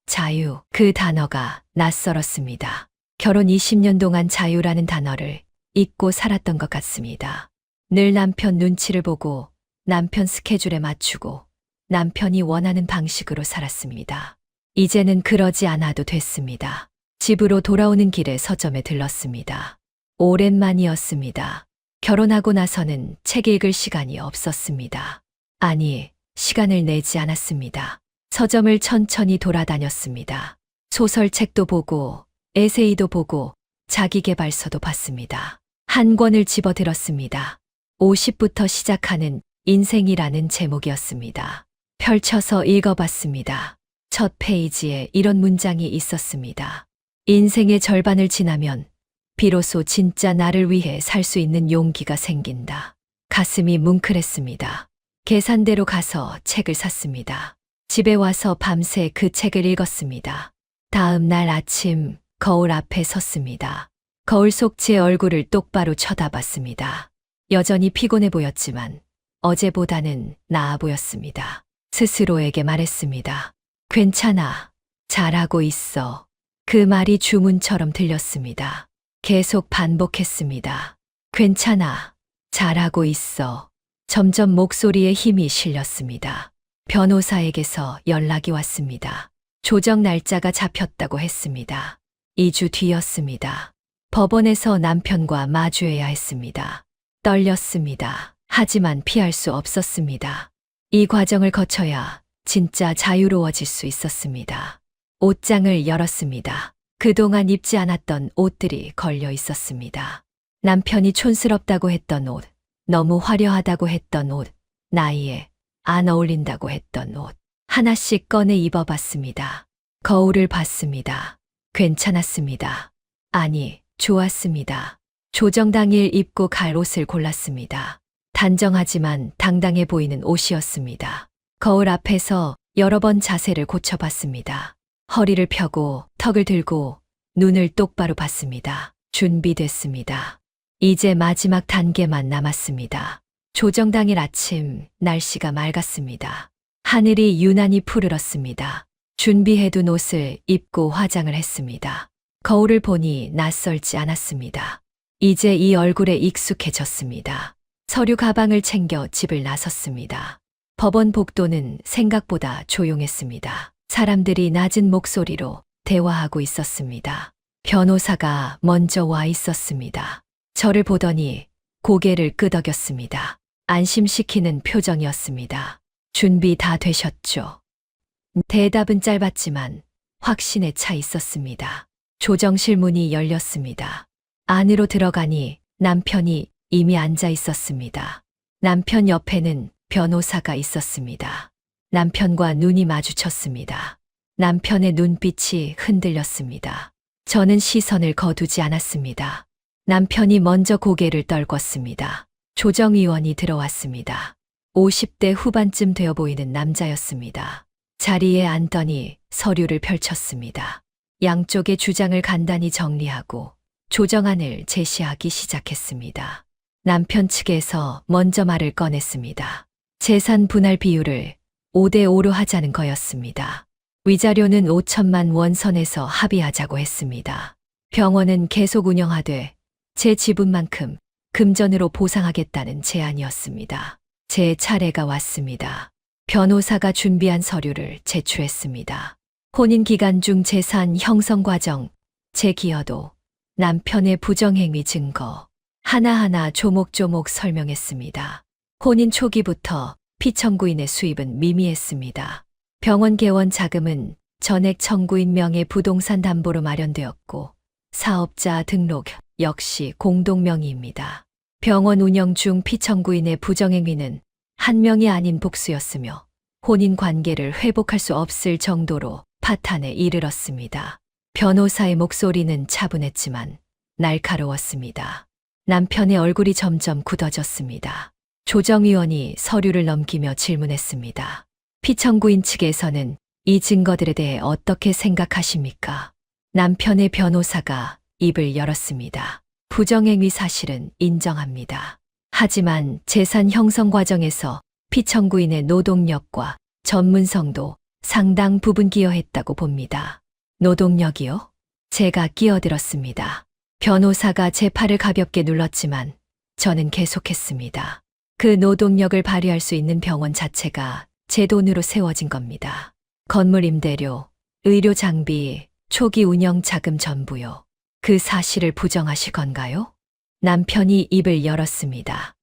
자유, 그 단어가 낯설었습니다. 결혼 20년 동안 자유라는 단어를 잊고 살았던 것 같습니다. 늘 남편 눈치를 보고 남편 스케줄에 맞추고 남편이 원하는 방식으로 살았습니다. 이제는 그러지 않아도 됐습니다. 집으로 돌아오는 길에 서점에 들렀습니다. 오랜만이었습니다. 결혼하고 나서는 책 읽을 시간이 없었습니다. 아니, 시간을 내지 않았습니다. 서점을 천천히 돌아다녔습니다. 소설책도 보고 에세이도 보고 자기계발서도 봤습니다. 한 권을 집어들었습니다. 50부터 시작하는 인생이라는 제목이었습니다. 펼쳐서 읽어봤습니다. 첫 페이지에 이런 문장이 있었습니다. 인생의 절반을 지나면 비로소 진짜 나를 위해 살 수 있는 용기가 생긴다. 가슴이 뭉클했습니다. 계산대로 가서 책을 샀습니다. 집에 와서 밤새 그 책을 읽었습니다. 다음 날 아침 거울 앞에 섰습니다. 거울 속 제 얼굴을 똑바로 쳐다봤습니다. 여전히 피곤해 보였지만 어제보다는 나아 보였습니다. 스스로에게 말했습니다. 괜찮아. 잘하고 있어. 그 말이 주문처럼 들렸습니다. 계속 반복했습니다. 괜찮아. 잘하고 있어. 점점 목소리에 힘이 실렸습니다. 변호사에게서 연락이 왔습니다. 조정 날짜가 잡혔다고 했습니다. 2주 뒤였습니다. 법원에서 남편과 마주해야 했습니다. 떨렸습니다. 하지만 피할 수 없었습니다. 이 과정을 거쳐야 진짜 자유로워질 수 있었습니다. 옷장을 열었습니다. 그동안 입지 않았던 옷들이 걸려 있었습니다. 남편이 촌스럽다고 했던 옷, 너무 화려하다고 했던 옷, 나이에 안 어울린다고 했던 옷, 하나씩 꺼내 입어봤습니다. 거울을 봤습니다. 괜찮았습니다. 아니, 좋았습니다. 조정 당일 입고 갈 옷을 골랐습니다. 단정하지만 당당해 보이는 옷이었습니다. 거울 앞에서 여러 번 자세를 고쳐봤습니다. 허리를 펴고 턱을 들고 눈을 똑바로 봤습니다. 준비됐습니다. 이제 마지막 단계만 남았습니다. 조정 당일 아침 날씨가 맑았습니다. 하늘이 유난히 푸르렀습니다. 준비해둔 옷을 입고 화장을 했습니다. 거울을 보니 낯설지 않았습니다. 이제 이 얼굴에 익숙해졌습니다. 서류 가방을 챙겨 집을 나섰습니다. 법원 복도는 생각보다 조용했습니다. 사람들이 낮은 목소리로 대화하고 있었습니다. 변호사가 먼저 와 있었습니다. 저를 보더니 고개를 끄덕였습니다. 안심시키는 표정이었습니다. 준비 다 되셨죠? 대답은 짧았지만 확신에 차 있었습니다. 조정실 문이 열렸습니다. 안으로 들어가니 남편이 이미 앉아 있었습니다. 남편 옆에는 변호사가 있었습니다. 남편과 눈이 마주쳤습니다. 남편의 눈빛이 흔들렸습니다. 저는 시선을 거두지 않았습니다. 남편이 먼저 고개를 떨궜습니다. 조정위원이 들어왔습니다. 50대 후반쯤 되어 보이는 남자였습니다. 자리에 앉더니 서류를 펼쳤습니다. 양쪽의 주장을 간단히 정리하고 조정안을 제시하기 시작했습니다. 남편 측에서 먼저 말을 꺼냈습니다. 재산 분할 비율을 5대5로 하자는 거였습니다. 위자료는 5천만 원 선에서 합의하자고 했습니다. 병원은 계속 운영하되 제 지분만큼 금전으로 보상하겠다는 제안이었습니다. 제 차례가 왔습니다. 변호사가 준비한 서류를 제출했습니다. 혼인 기간 중 재산 형성 과정, 제 기여도, 남편의 부정행위 증거, 하나하나 조목조목 설명했습니다. 혼인 초기부터 피청구인의 수입은 미미했습니다. 병원 개원 자금은 전액 청구인 명의 부동산 담보로 마련되었고 사업자 등록 역시 공동 명의입니다. 병원 운영 중 피청구인의 부정행위는 한 명이 아닌 복수였으며 혼인 관계를 회복할 수 없을 정도로 파탄에 이르렀습니다. 변호사의 목소리는 차분했지만 날카로웠습니다. 남편의 얼굴이 점점 굳어졌습니다. 조정위원이 서류를 넘기며 질문했습니다. 피청구인 측에서는 이 증거들에 대해 어떻게 생각하십니까? 남편의 변호사가 입을 열었습니다. 부정행위 사실은 인정합니다. 하지만 재산 형성 과정에서 피청구인의 노동력과 전문성도 상당 부분 기여했다고 봅니다. 노동력이요? 제가 끼어들었습니다. 변호사가 제 팔을 가볍게 눌렀지만 저는 계속했습니다. 그 노동력을 발휘할 수 있는 병원 자체가 제 돈으로 세워진 겁니다. 건물 임대료, 의료 장비, 초기 운영 자금 전부요. 그 사실을 부정하실 건가요? 남편이 입을 열었습니다.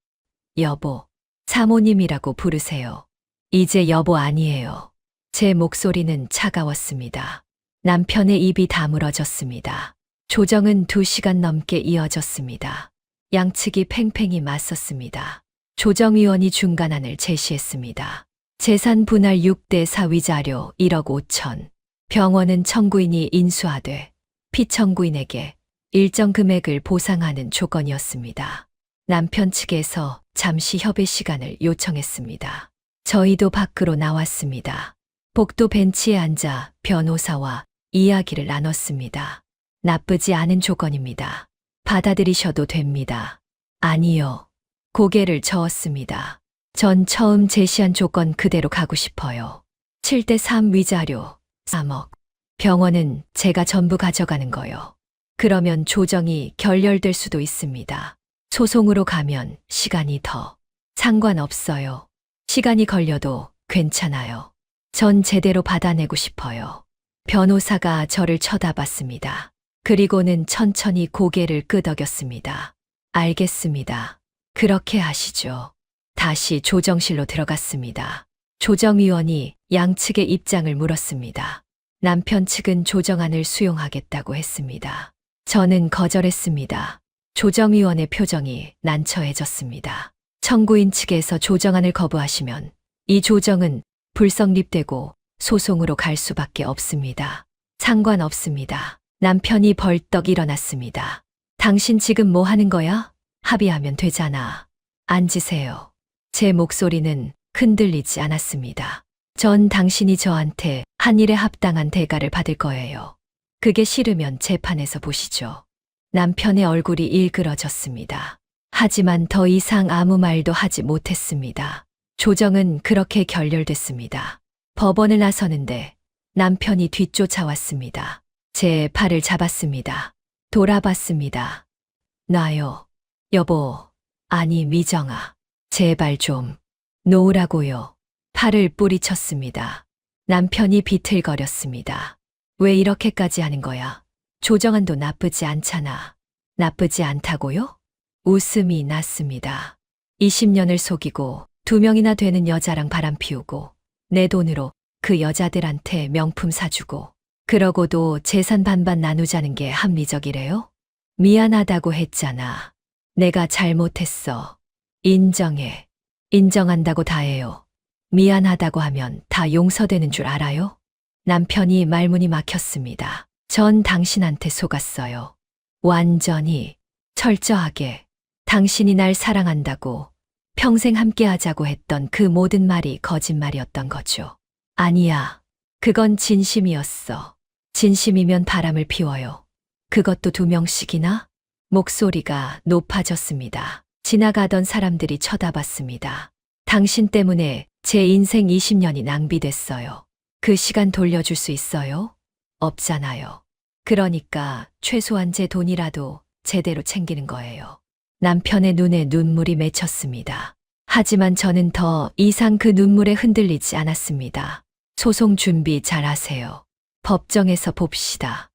여보, 사모님이라고 부르세요. 이제 여보 아니에요. 제 목소리는 차가웠습니다. 남편의 입이 다물어졌습니다. 조정은 2시간 넘게 이어졌습니다. 양측이 팽팽히 맞섰습니다. 조정위원이 중간안을 제시했습니다. 재산 분할 6대4 위자료 1억 5천. 병원은 청구인이 인수하되 피청구인에게 일정 금액을 보상하는 조건이었습니다. 남편 측에서 잠시 협의 시간을 요청했습니다. 저희도 밖으로 나왔습니다. 복도 벤치에 앉아 변호사와 이야기를 나눴습니다. 나쁘지 않은 조건입니다. 받아들이셔도 됩니다. 아니요. 고개를 저었습니다. 전 처음 제시한 조건 그대로 가고 싶어요. 7대3 위자료 3억. 병원은 제가 전부 가져가는 거요. 그러면 조정이 결렬될 수도 있습니다. 소송으로 가면 시간이 더. 상관없어요. 시간이 걸려도 괜찮아요. 전 제대로 받아내고 싶어요. 변호사가 저를 쳐다봤습니다. 그리고는 천천히 고개를 끄덕였습니다. 알겠습니다. 그렇게 하시죠. 다시 조정실로 들어갔습니다. 조정위원이 양측의 입장을 물었습니다. 남편 측은 조정안을 수용하겠다고 했습니다. 저는 거절했습니다. 조정위원의 표정이 난처해졌습니다. 청구인 측에서 조정안을 거부하시면 이 조정은 불성립되고 소송으로 갈 수밖에 없습니다. 상관없습니다. 남편이 벌떡 일어났습니다. 당신 지금 뭐 하는 거야? 합의하면 되잖아. 앉으세요. 제 목소리는 흔들리지 않았습니다. 전 당신이 저한테 한 일에 합당한 대가를 받을 거예요. 그게 싫으면 재판에서 보시죠. 남편의 얼굴이 일그러졌습니다. 하지만 더 이상 아무 말도 하지 못했습니다. 조정은 그렇게 결렬됐습니다. 법원을 나서는데 남편이 뒤쫓아왔습니다. 제 팔을 잡았습니다. 돌아봤습니다. 놔요. 여보, 아니 미정아. 제발 좀 놓으라고요. 팔을 뿌리쳤습니다. 남편이 비틀거렸습니다. 왜 이렇게까지 하는 거야? 조정안도 나쁘지 않잖아. 나쁘지 않다고요? 웃음이 났습니다. 20년을 속이고 2명이나 되는 여자랑 바람 피우고 내 돈으로 그 여자들한테 명품 사주고 그러고도 재산 반반 나누자는 게 합리적이래요? 미안하다고 했잖아. 내가 잘못했어. 인정해. 인정한다고 다 해요. 미안하다고 하면 다 용서되는 줄 알아요? 남편이 말문이 막혔습니다. 전 당신한테 속았어요. 완전히, 철저하게. 당신이 날 사랑한다고, 평생 함께 하자고 했던 그 모든 말이 거짓말이었던 거죠. 아니야. 그건 진심이었어. 진심이면 바람을 피워요. 그것도 2명씩이나? 목소리가 높아졌습니다. 지나가던 사람들이 쳐다봤습니다. 당신 때문에 제 인생 20년이 낭비됐어요. 그 시간 돌려줄 수 있어요? 없잖아요. 그러니까 최소한 제 돈이라도 제대로 챙기는 거예요. 남편의 눈에 눈물이 맺혔습니다. 하지만 저는 더 이상 그 눈물에 흔들리지 않았습니다. 소송 준비 잘 하세요. 법정에서 봅시다.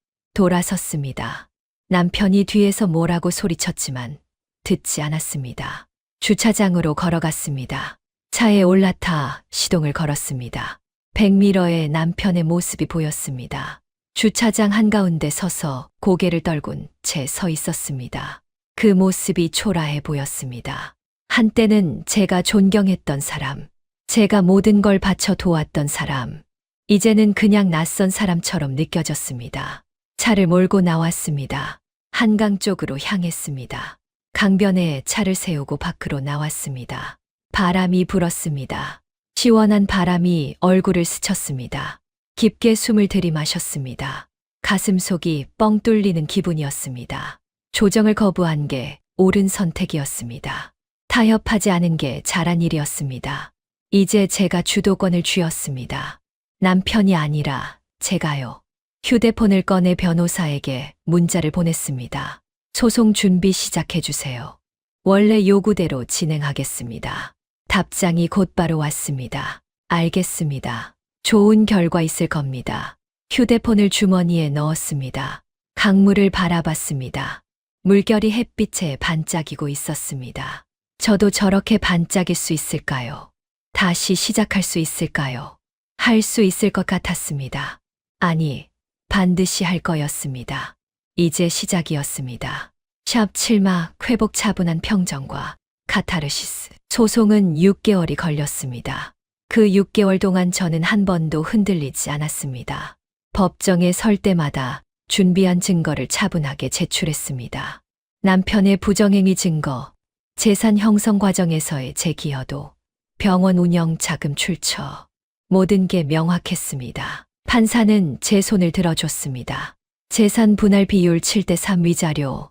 돌아섰습니다. 남편이 뒤에서 뭐라고 소리쳤지만 듣지 않았습니다. 주차장으로 걸어갔습니다. 차에 올라타 시동을 걸었습니다. 백미러에 남편의 모습이 보였습니다. 주차장 한가운데 서서 고개를 떨군 채 서 있었습니다. 그 모습이 초라해 보였습니다. 한때는 제가 존경했던 사람, 제가 모든 걸 바쳐 도왔던 사람, 이제는 그냥 낯선 사람처럼 느껴졌습니다. 차를 몰고 나왔습니다. 한강 쪽으로 향했습니다. 강변에 차를 세우고 밖으로 나왔습니다. 바람이 불었습니다. 시원한 바람이 얼굴을 스쳤습니다. 깊게 숨을 들이마셨습니다. 가슴속이 뻥 뚫리는 기분이었습니다. 조정을 거부한 게 옳은 선택이었습니다. 타협하지 않은 게 잘한 일이었습니다. 이제 제가 주도권을 쥐었습니다. 남편이 아니라 제가요. 휴대폰을 꺼내 변호사에게 문자를 보냈습니다. 소송 준비 시작해 주세요. 원래 요구대로 진행하겠습니다. 답장이 곧바로 왔습니다. 알겠습니다. 좋은 결과 있을 겁니다. 휴대폰을 주머니에 넣었습니다. 강물을 바라봤습니다. 물결이 햇빛에 반짝이고 있었습니다. 저도 저렇게 반짝일 수 있을까요? 다시 시작할 수 있을까요? 할 수 있을 것 같았습니다. 아니, 반드시 할 거였습니다. 이제 시작이었습니다. 샵 7막 회복 차분한 평정과 카타르시스. 소송은 6개월이 걸렸습니다. 그 6개월 동안 저는 한 번도 흔들리지 않았습니다. 법정에 설 때마다 준비한 증거를 차분하게 제출했습니다. 남편의 부정행위 증거, 재산 형성 과정에서의 제 기여도, 병원 운영 자금 출처, 모든 게 명확했습니다. 판사는 제 손을 들어줬습니다. 재산 분할 비율 7대3 위자료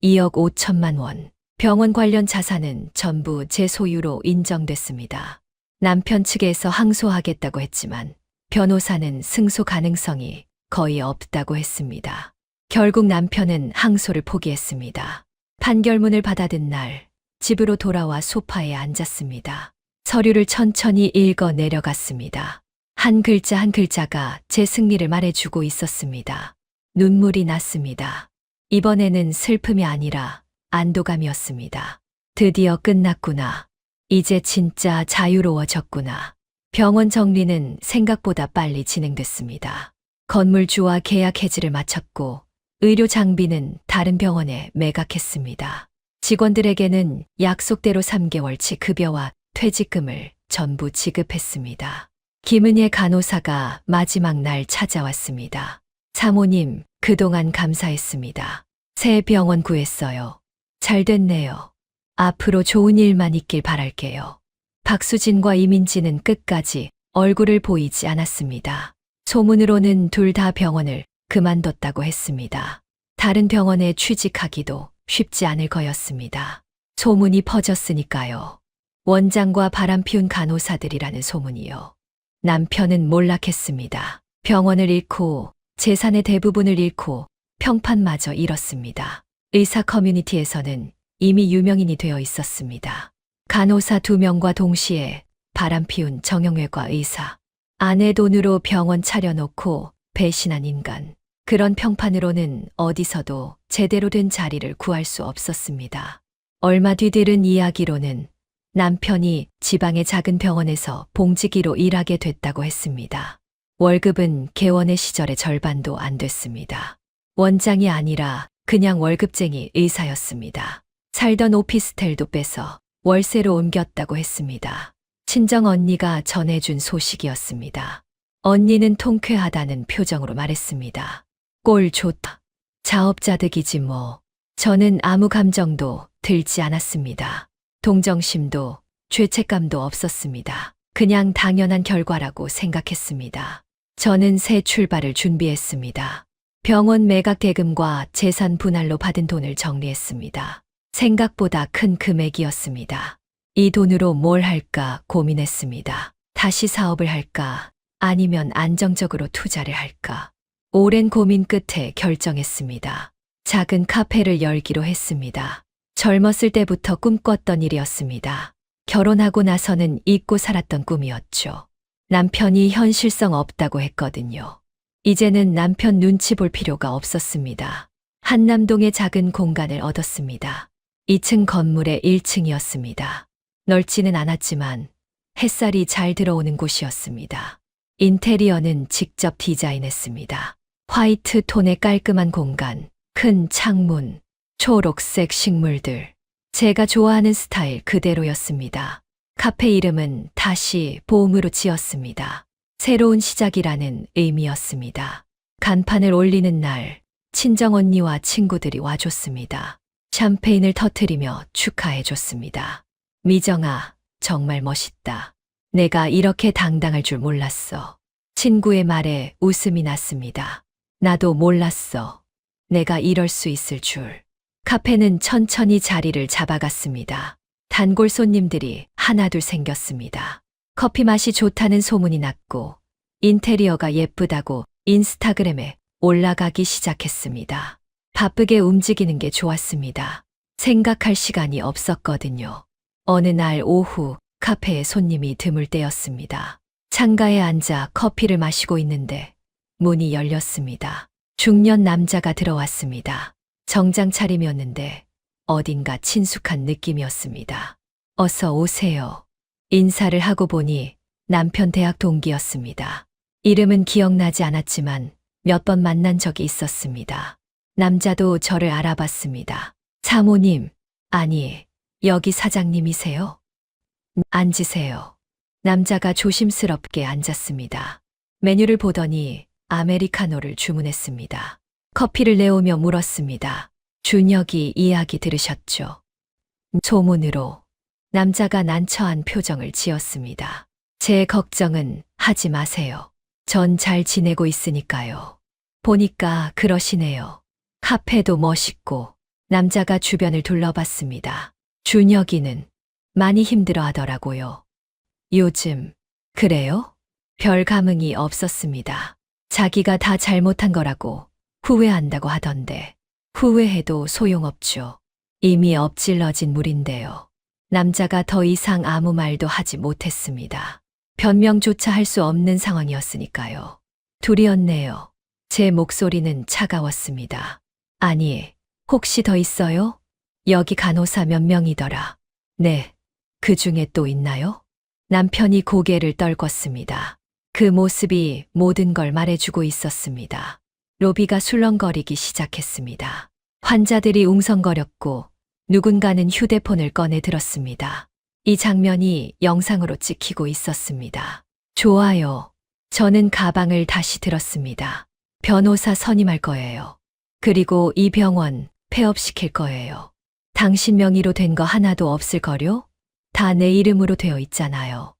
2억 5천만 원. 병원 관련 자산은 전부 제 소유로 인정됐습니다. 남편 측에서 항소하겠다고 했지만 변호사는 승소 가능성이 거의 없다고 했습니다. 결국 남편은 항소를 포기했습니다. 판결문을 받아든 날 집으로 돌아와 소파에 앉았습니다. 서류를 천천히 읽어 내려갔습니다. 한 글자 한 글자가 제 승리를 말해주고 있었습니다. 눈물이 났습니다. 이번에는 슬픔이 아니라 안도감이었습니다. 드디어 끝났구나. 이제 진짜 자유로워졌구나. 병원 정리는 생각보다 빨리 진행됐습니다. 건물주와 계약 해지를 마쳤고 의료 장비는 다른 병원에 매각했습니다. 직원들에게는 약속대로 3개월치 급여와 퇴직금을 전부 지급했습니다. 김은혜 간호사가 마지막 날 찾아왔습니다. 사모님, 그동안 감사했습니다. 새 병원 구했어요. 잘 됐네요. 앞으로 좋은 일만 있길 바랄게요. 박수진과 이민지는 끝까지 얼굴을 보이지 않았습니다. 소문으로는 둘 다 병원을 그만뒀다고 했습니다. 다른 병원에 취직하기도 쉽지 않을 거였습니다. 소문이 퍼졌으니까요. 원장과 바람피운 간호사들이라는 소문이요. 남편은 몰락했습니다. 병원을 잃고 재산의 대부분을 잃고 평판마저 잃었습니다. 의사 커뮤니티에서는 이미 유명인이 되어 있었습니다. 간호사 2명과 동시에 바람피운 정형외과 의사. 아내 돈으로 병원 차려놓고 배신한 인간. 그런 평판으로는 어디서도 제대로 된 자리를 구할 수 없었습니다. 얼마 뒤 들은 이야기로는 남편이 지방의 작은 병원에서 봉지기로 일하게 됐다고 했습니다. 월급은 개원의 시절의 절반도 안 됐습니다. 원장이 아니라 그냥 월급쟁이 의사였습니다. 살던 오피스텔도 빼서 월세로 옮겼다고 했습니다. 친정 언니가 전해준 소식이었습니다. 언니는 통쾌하다는 표정으로 말했습니다. 꼴 좋다. 자업자득이지 뭐. 저는 아무 감정도 들지 않았습니다. 동정심도 죄책감도 없었습니다. 그냥 당연한 결과라고 생각했습니다. 저는 새 출발을 준비했습니다. 병원 매각 대금과 재산 분할로 받은 돈을 정리했습니다. 생각보다 큰 금액이었습니다. 이 돈으로 뭘 할까 고민했습니다. 다시 사업을 할까 아니면 안정적으로 투자를 할까. 오랜 고민 끝에 결정했습니다. 작은 카페를 열기로 했습니다. 젊었을 때부터 꿈꿨던 일이었습니다. 결혼하고 나서는 잊고 살았던 꿈이었죠. 남편이 현실성 없다고 했거든요. 이제는 남편 눈치 볼 필요가 없었습니다. 한남동의 작은 공간을 얻었습니다. 2층 건물의 1층이었습니다. 넓지는 않았지만 햇살이 잘 들어오는 곳이었습니다. 인테리어는 직접 디자인했습니다. 화이트 톤의 깔끔한 공간, 큰 창문, 초록색 식물들. 제가 좋아하는 스타일 그대로였습니다. 카페 이름은 다시 봄으로 지었습니다. 새로운 시작이라는 의미였습니다. 간판을 올리는 날 친정 언니와 친구들이 와줬습니다. 샴페인을 터뜨리며 축하해줬습니다. 미정아, 정말 멋있다. 내가 이렇게 당당할 줄 몰랐어. 친구의 말에 웃음이 났습니다. 나도 몰랐어. 내가 이럴 수 있을 줄. 카페는 천천히 자리를 잡아갔습니다. 단골 손님들이 하나둘 생겼습니다. 커피 맛이 좋다는 소문이 났고 인테리어가 예쁘다고 인스타그램에 올라가기 시작했습니다. 바쁘게 움직이는 게 좋았습니다. 생각할 시간이 없었거든요. 어느 날 오후 카페에 손님이 드물 때였습니다. 창가에 앉아 커피를 마시고 있는데 문이 열렸습니다. 중년 남자가 들어왔습니다. 정장 차림이었는데 어딘가 친숙한 느낌이었습니다. 어서 오세요. 인사를 하고 보니 남편 대학 동기였습니다. 이름은 기억나지 않았지만 몇 번 만난 적이 있었습니다. 남자도 저를 알아봤습니다. 사모님, 아니, 여기 사장님이세요? 앉으세요. 남자가 조심스럽게 앉았습니다. 메뉴를 보더니 아메리카노를 주문했습니다. 커피를 내오며 물었습니다. 준혁이 이야기 들으셨죠? 소문으로. 남자가 난처한 표정을 지었습니다. 제 걱정은 하지 마세요. 전 잘 지내고 있으니까요. 보니까 그러시네요. 카페도 멋있고 남자가 주변을 둘러봤습니다. 준혁이는 많이 힘들어 하더라고요. 요즘 그래요? 별 감흥이 없었습니다. 자기가 다 잘못한 거라고 후회한다고 하던데 후회해도 소용없죠. 이미 엎질러진 물인데요. 남자가 더 이상 아무 말도 하지 못했습니다. 변명조차 할 수 없는 상황이었으니까요. 둘이었네요. 제 목소리는 차가웠습니다. 아니, 혹시 더 있어요? 여기 간호사 몇 명이더라. 네, 그 중에 또 있나요? 남편이 고개를 떨궜습니다. 그 모습이 모든 걸 말해주고 있었습니다. 로비가 술렁거리기 시작했습니다. 환자들이 웅성거렸고 누군가는 휴대폰을 꺼내 들었습니다. 이 장면이 영상으로 찍히고 있었습니다. 좋아요. 저는 가방을 다시 들었습니다. 변호사 선임할 거예요. 그리고 이 병원 폐업시킬 거예요. 당신 명의로 된 거 하나도 없을 거요? 다 내 이름으로 되어 있잖아요.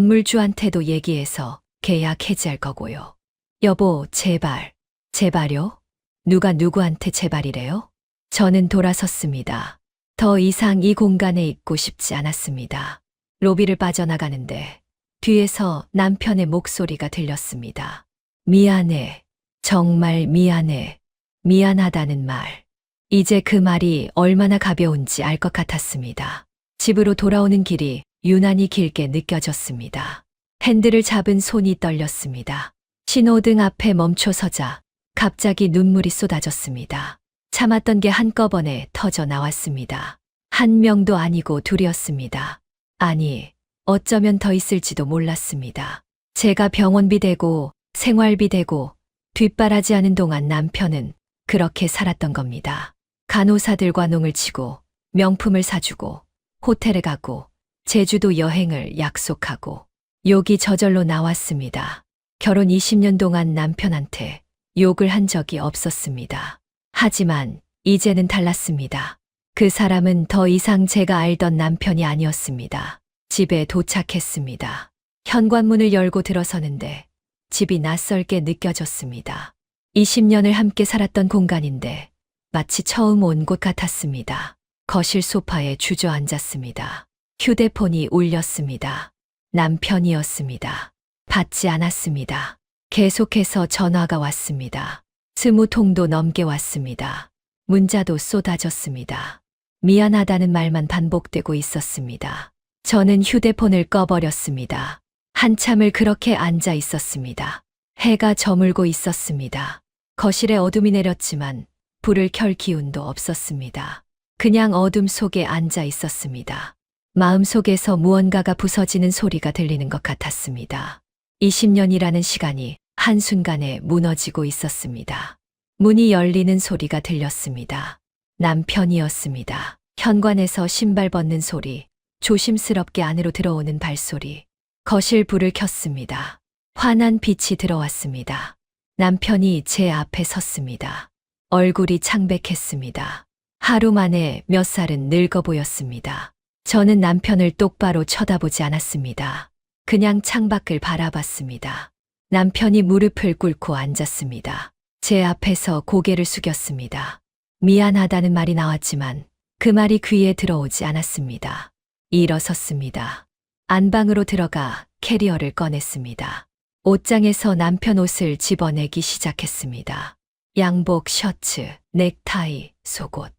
건물주한테도 얘기해서 계약 해지할 거고요. 여보, 제발. 제발요? 누가 누구한테 제발이래요? 저는 돌아섰습니다. 더 이상 이 공간에 있고 싶지 않았습니다. 로비를 빠져나가는데 뒤에서 남편의 목소리가 들렸습니다. 미안해. 정말 미안해. 미안하다는 말. 이제 그 말이 얼마나 가벼운지 알 것 같았습니다. 집으로 돌아오는 길이 유난히 길게 느껴졌습니다. 핸들을 잡은 손이 떨렸습니다. 신호등 앞에 멈춰서자 갑자기 눈물이 쏟아졌습니다. 참았던 게 한꺼번에 터져 나왔습니다. 한 명도 아니고 둘이었습니다. 아니, 어쩌면 더 있을지도 몰랐습니다. 제가 병원비 대고 생활비 대고 뒷바라지하는 동안 남편은 그렇게 살았던 겁니다. 간호사들과 농을 치고 명품을 사주고 호텔에 가고 제주도 여행을 약속하고 욕이 저절로 나왔습니다. 결혼 20년 동안 남편한테 욕을 한 적이 없었습니다. 하지만 이제는 달랐습니다. 그 사람은 더 이상 제가 알던 남편이 아니었습니다. 집에 도착했습니다. 현관문을 열고 들어서는데 집이 낯설게 느껴졌습니다. 20년을 함께 살았던 공간인데 마치 처음 온 곳 같았습니다. 거실 소파에 주저앉았습니다. 휴대폰이 울렸습니다. 남편이었습니다. 받지 않았습니다. 계속해서 전화가 왔습니다. 20통도 넘게 왔습니다. 문자도 쏟아졌습니다. 미안하다는 말만 반복되고 있었습니다. 저는 휴대폰을 꺼버렸습니다. 한참을 그렇게 앉아 있었습니다. 해가 저물고 있었습니다. 거실에 어둠이 내렸지만 불을 켤 기운도 없었습니다. 그냥 어둠 속에 앉아 있었습니다. 마음속에서 무언가가 부서지는 소리가 들리는 것 같았습니다. 20년이라는 시간이 한순간에 무너지고 있었습니다. 문이 열리는 소리가 들렸습니다. 남편이었습니다. 현관에서 신발 벗는 소리, 조심스럽게 안으로 들어오는 발소리. 거실 불을 켰습니다. 환한 빛이 들어왔습니다. 남편이 제 앞에 섰습니다. 얼굴이 창백했습니다. 하루 만에 몇 살은 늙어 보였습니다. 저는 남편을 똑바로 쳐다보지 않았습니다. 그냥 창밖을 바라봤습니다. 남편이 무릎을 꿇고 앉았습니다. 제 앞에서 고개를 숙였습니다. 미안하다는 말이 나왔지만 그 말이 귀에 들어오지 않았습니다. 일어섰습니다. 안방으로 들어가 캐리어를 꺼냈습니다. 옷장에서 남편 옷을 집어내기 시작했습니다. 양복, 셔츠, 넥타이, 속옷.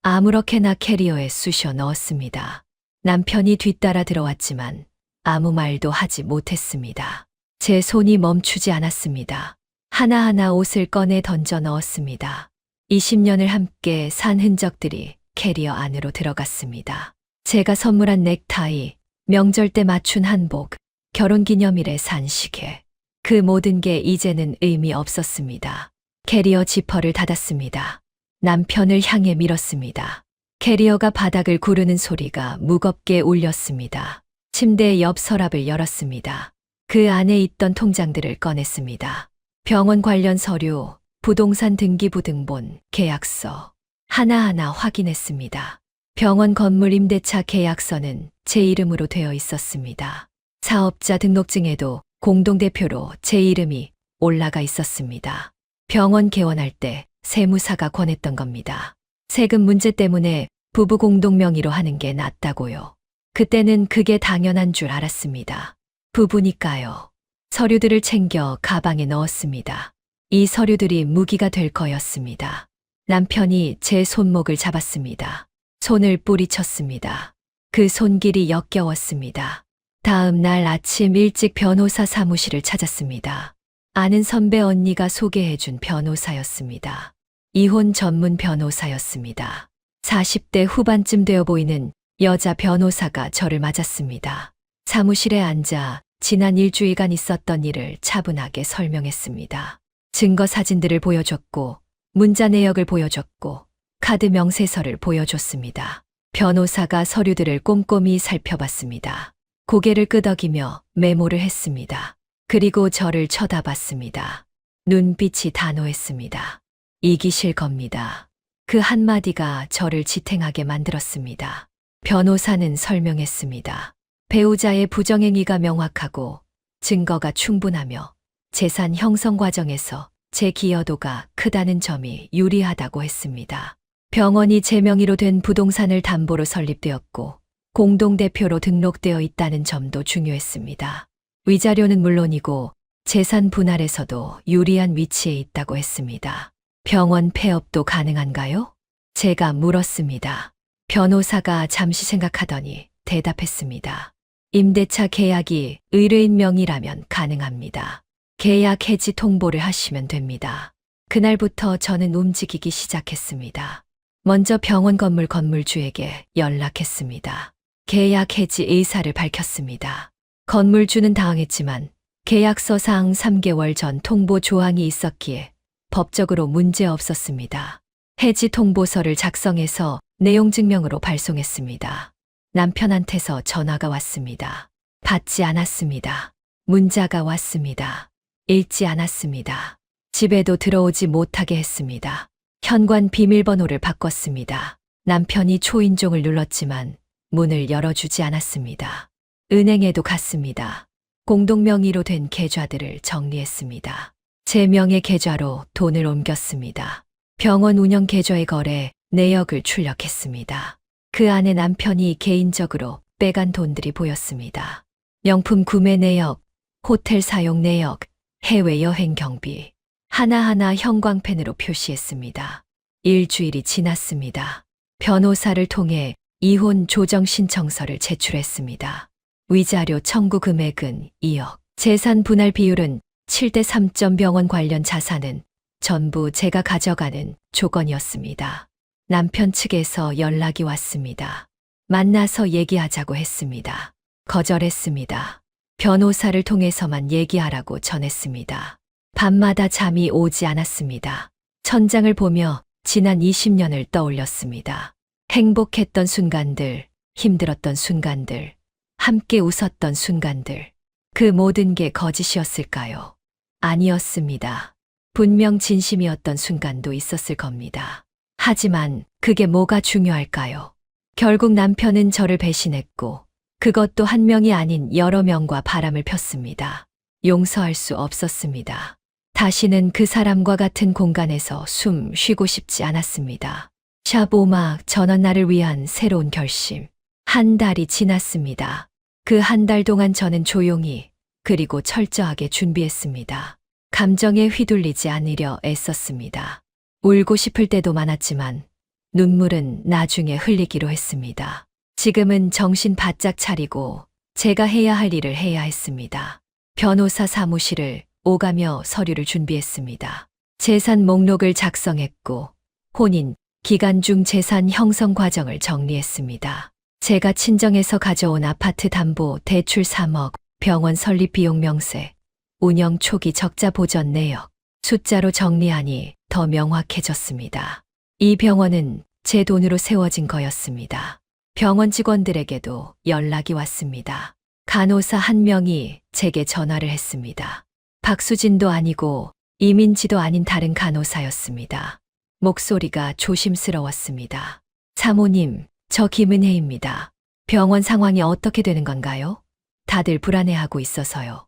아무렇게나 캐리어에 쑤셔 넣었습니다. 남편이 뒤따라 들어왔지만 아무 말도 하지 못했습니다. 제 손이 멈추지 않았습니다. 하나하나 옷을 꺼내 던져 넣었습니다. 20년을 함께 산 흔적들이 캐리어 안으로 들어갔습니다. 제가 선물한 넥타이, 명절 때 맞춘 한복, 결혼기념일에 산 시계. 그 모든 게 이제는 의미 없었습니다. 캐리어 지퍼를 닫았습니다. 남편을 향해 밀었습니다. 캐리어가 바닥을 구르는 소리가 무겁게 울렸습니다. 침대 옆 서랍을 열었습니다. 그 안에 있던 통장들을 꺼냈습니다. 병원 관련 서류, 부동산 등기부등본, 계약서. 하나하나 확인했습니다. 병원 건물 임대차 계약서는 제 이름으로 되어 있었습니다. 사업자 등록증에도 공동대표로 제 이름이 올라가 있었습니다. 병원 개원할 때 세무사가 권했던 겁니다. 세금 문제 때문에 부부 공동 명의로 하는 게 낫다고요. 그때는 그게 당연한 줄 알았습니다. 부부니까요. 서류들을 챙겨 가방에 넣었습니다. 이 서류들이 무기가 될 거였습니다. 남편이 제 손목을 잡았습니다. 손을 뿌리쳤습니다. 그 손길이 역겨웠습니다. 다음 날 아침 일찍 변호사 사무실을 찾았습니다. 아는 선배 언니가 소개해준 변호사였습니다. 이혼 전문 변호사였습니다. 40대 후반쯤 되어 보이는 여자 변호사가 저를 맞았습니다. 사무실에 앉아 지난 일주일간 있었던 일을 차분하게 설명했습니다. 증거 사진들을 보여줬고, 문자 내역을 보여줬고, 카드 명세서를 보여줬습니다. 변호사가 서류들을 꼼꼼히 살펴봤습니다. 고개를 끄덕이며 메모를 했습니다. 그리고 저를 쳐다봤습니다. 눈빛이 단호했습니다. 이기실 겁니다. 그 한마디가 저를 지탱하게 만들었습니다. 변호사는 설명했습니다. 배우자의 부정행위가 명확하고 증거가 충분하며 재산 형성 과정에서 제 기여도가 크다는 점이 유리하다고 했습니다. 병원이 제 명의로 된 부동산을 담보로 설립되었고 공동대표로 등록되어 있다는 점도 중요했습니다. 위자료는 물론이고 재산 분할에서도 유리한 위치에 있다고 했습니다. 병원 폐업도 가능한가요? 제가 물었습니다. 변호사가 잠시 생각하더니 대답했습니다. 임대차 계약이 의뢰인 명의라면 가능합니다. 계약 해지 통보를 하시면 됩니다. 그날부터 저는 움직이기 시작했습니다. 먼저 병원 건물 건물주에게 연락했습니다. 계약 해지 의사를 밝혔습니다. 건물주는 당황했지만 계약서상 3개월 전 통보 조항이 있었기에 법적으로 문제 없었습니다. 해지 통보서를 작성해서 내용 증명으로 발송했습니다. 남편한테서 전화가 왔습니다. 받지 않았습니다. 문자가 왔습니다. 읽지 않았습니다. 집에도 들어오지 못하게 했습니다. 현관 비밀번호를 바꿨습니다. 남편이 초인종을 눌렀지만 문을 열어주지 않았습니다. 은행에도 갔습니다. 공동명의로 된 계좌들을 정리했습니다. 제 명의 계좌로 돈을 옮겼습니다. 병원 운영 계좌의 거래 내역을 출력했습니다. 그 안에 남편이 개인적으로 빼간 돈들이 보였습니다. 명품 구매 내역, 호텔 사용 내역, 해외여행 경비, 하나하나 형광펜으로 표시했습니다. 일주일이 지났습니다. 변호사를 통해 이혼 조정 신청서를 제출했습니다. 위자료 청구 금액은 2억, 재산 분할 비율은 7대 3점 병원 관련 자산은 전부 제가 가져가는 조건이었습니다. 남편 측에서 연락이 왔습니다. 만나서 얘기하자고 했습니다. 거절했습니다. 변호사를 통해서만 얘기하라고 전했습니다. 밤마다 잠이 오지 않았습니다. 천장을 보며 지난 20년을 떠올렸습니다. 행복했던 순간들, 힘들었던 순간들, 함께 웃었던 순간들. 그 모든 게 거짓이었을까요? 아니었습니다. 분명 진심이었던 순간도 있었을 겁니다. 하지만 그게 뭐가 중요할까요? 결국 남편은 저를 배신했고 그것도 한 명이 아닌 여러 명과 바람을 폈습니다. 용서할 수 없었습니다. 다시는 그 사람과 같은 공간에서 숨 쉬고 싶지 않았습니다. 샵 오막 전원 날을 위한 새로운 결심. 한 달이 지났습니다. 그 한 달 동안 저는 조용히 그리고 철저하게 준비했습니다. 감정에 휘둘리지 않으려 애썼습니다. 울고 싶을 때도 많았지만 눈물은 나중에 흘리기로 했습니다. 지금은 정신 바짝 차리고 제가 해야 할 일을 해야 했습니다. 변호사 사무실을 오가며 서류를 준비했습니다. 재산 목록을 작성했고 혼인, 기간 중 재산 형성 과정을 정리했습니다. 제가 친정에서 가져온 아파트 담보 대출 3억, 병원 설립 비용 명세, 운영 초기 적자 보전 내역, 숫자로 정리하니 더 명확해졌습니다. 이 병원은 제 돈으로 세워진 거였습니다. 병원 직원들에게도 연락이 왔습니다. 간호사 한 명이 제게 전화를 했습니다. 박수진도 아니고 이민지도 아닌 다른 간호사였습니다. 목소리가 조심스러웠습니다. 사모님, 저 김은혜입니다. 병원 상황이 어떻게 되는 건가요? 다들 불안해하고 있어서요.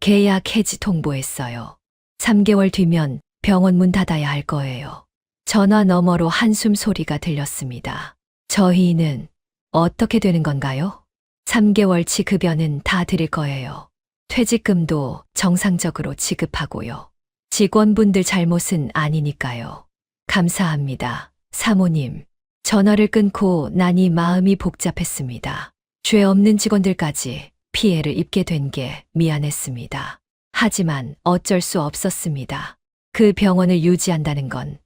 계약 해지 통보했어요. 3개월 뒤면 병원 문 닫아야 할 거예요. 전화 너머로 한숨 소리가 들렸습니다. 저희는 어떻게 되는 건가요? 3개월치 급여는 다 드릴 거예요. 퇴직금도 정상적으로 지급하고요. 직원분들 잘못은 아니니까요. 감사합니다. 사모님. 전화를 끊고 나니 마음이 복잡했습니다. 죄 없는 직원들까지 피해를 입게 된 게 미안했습니다. 하지만 어쩔 수 없었습니다. 그 병원을 유지한다는 건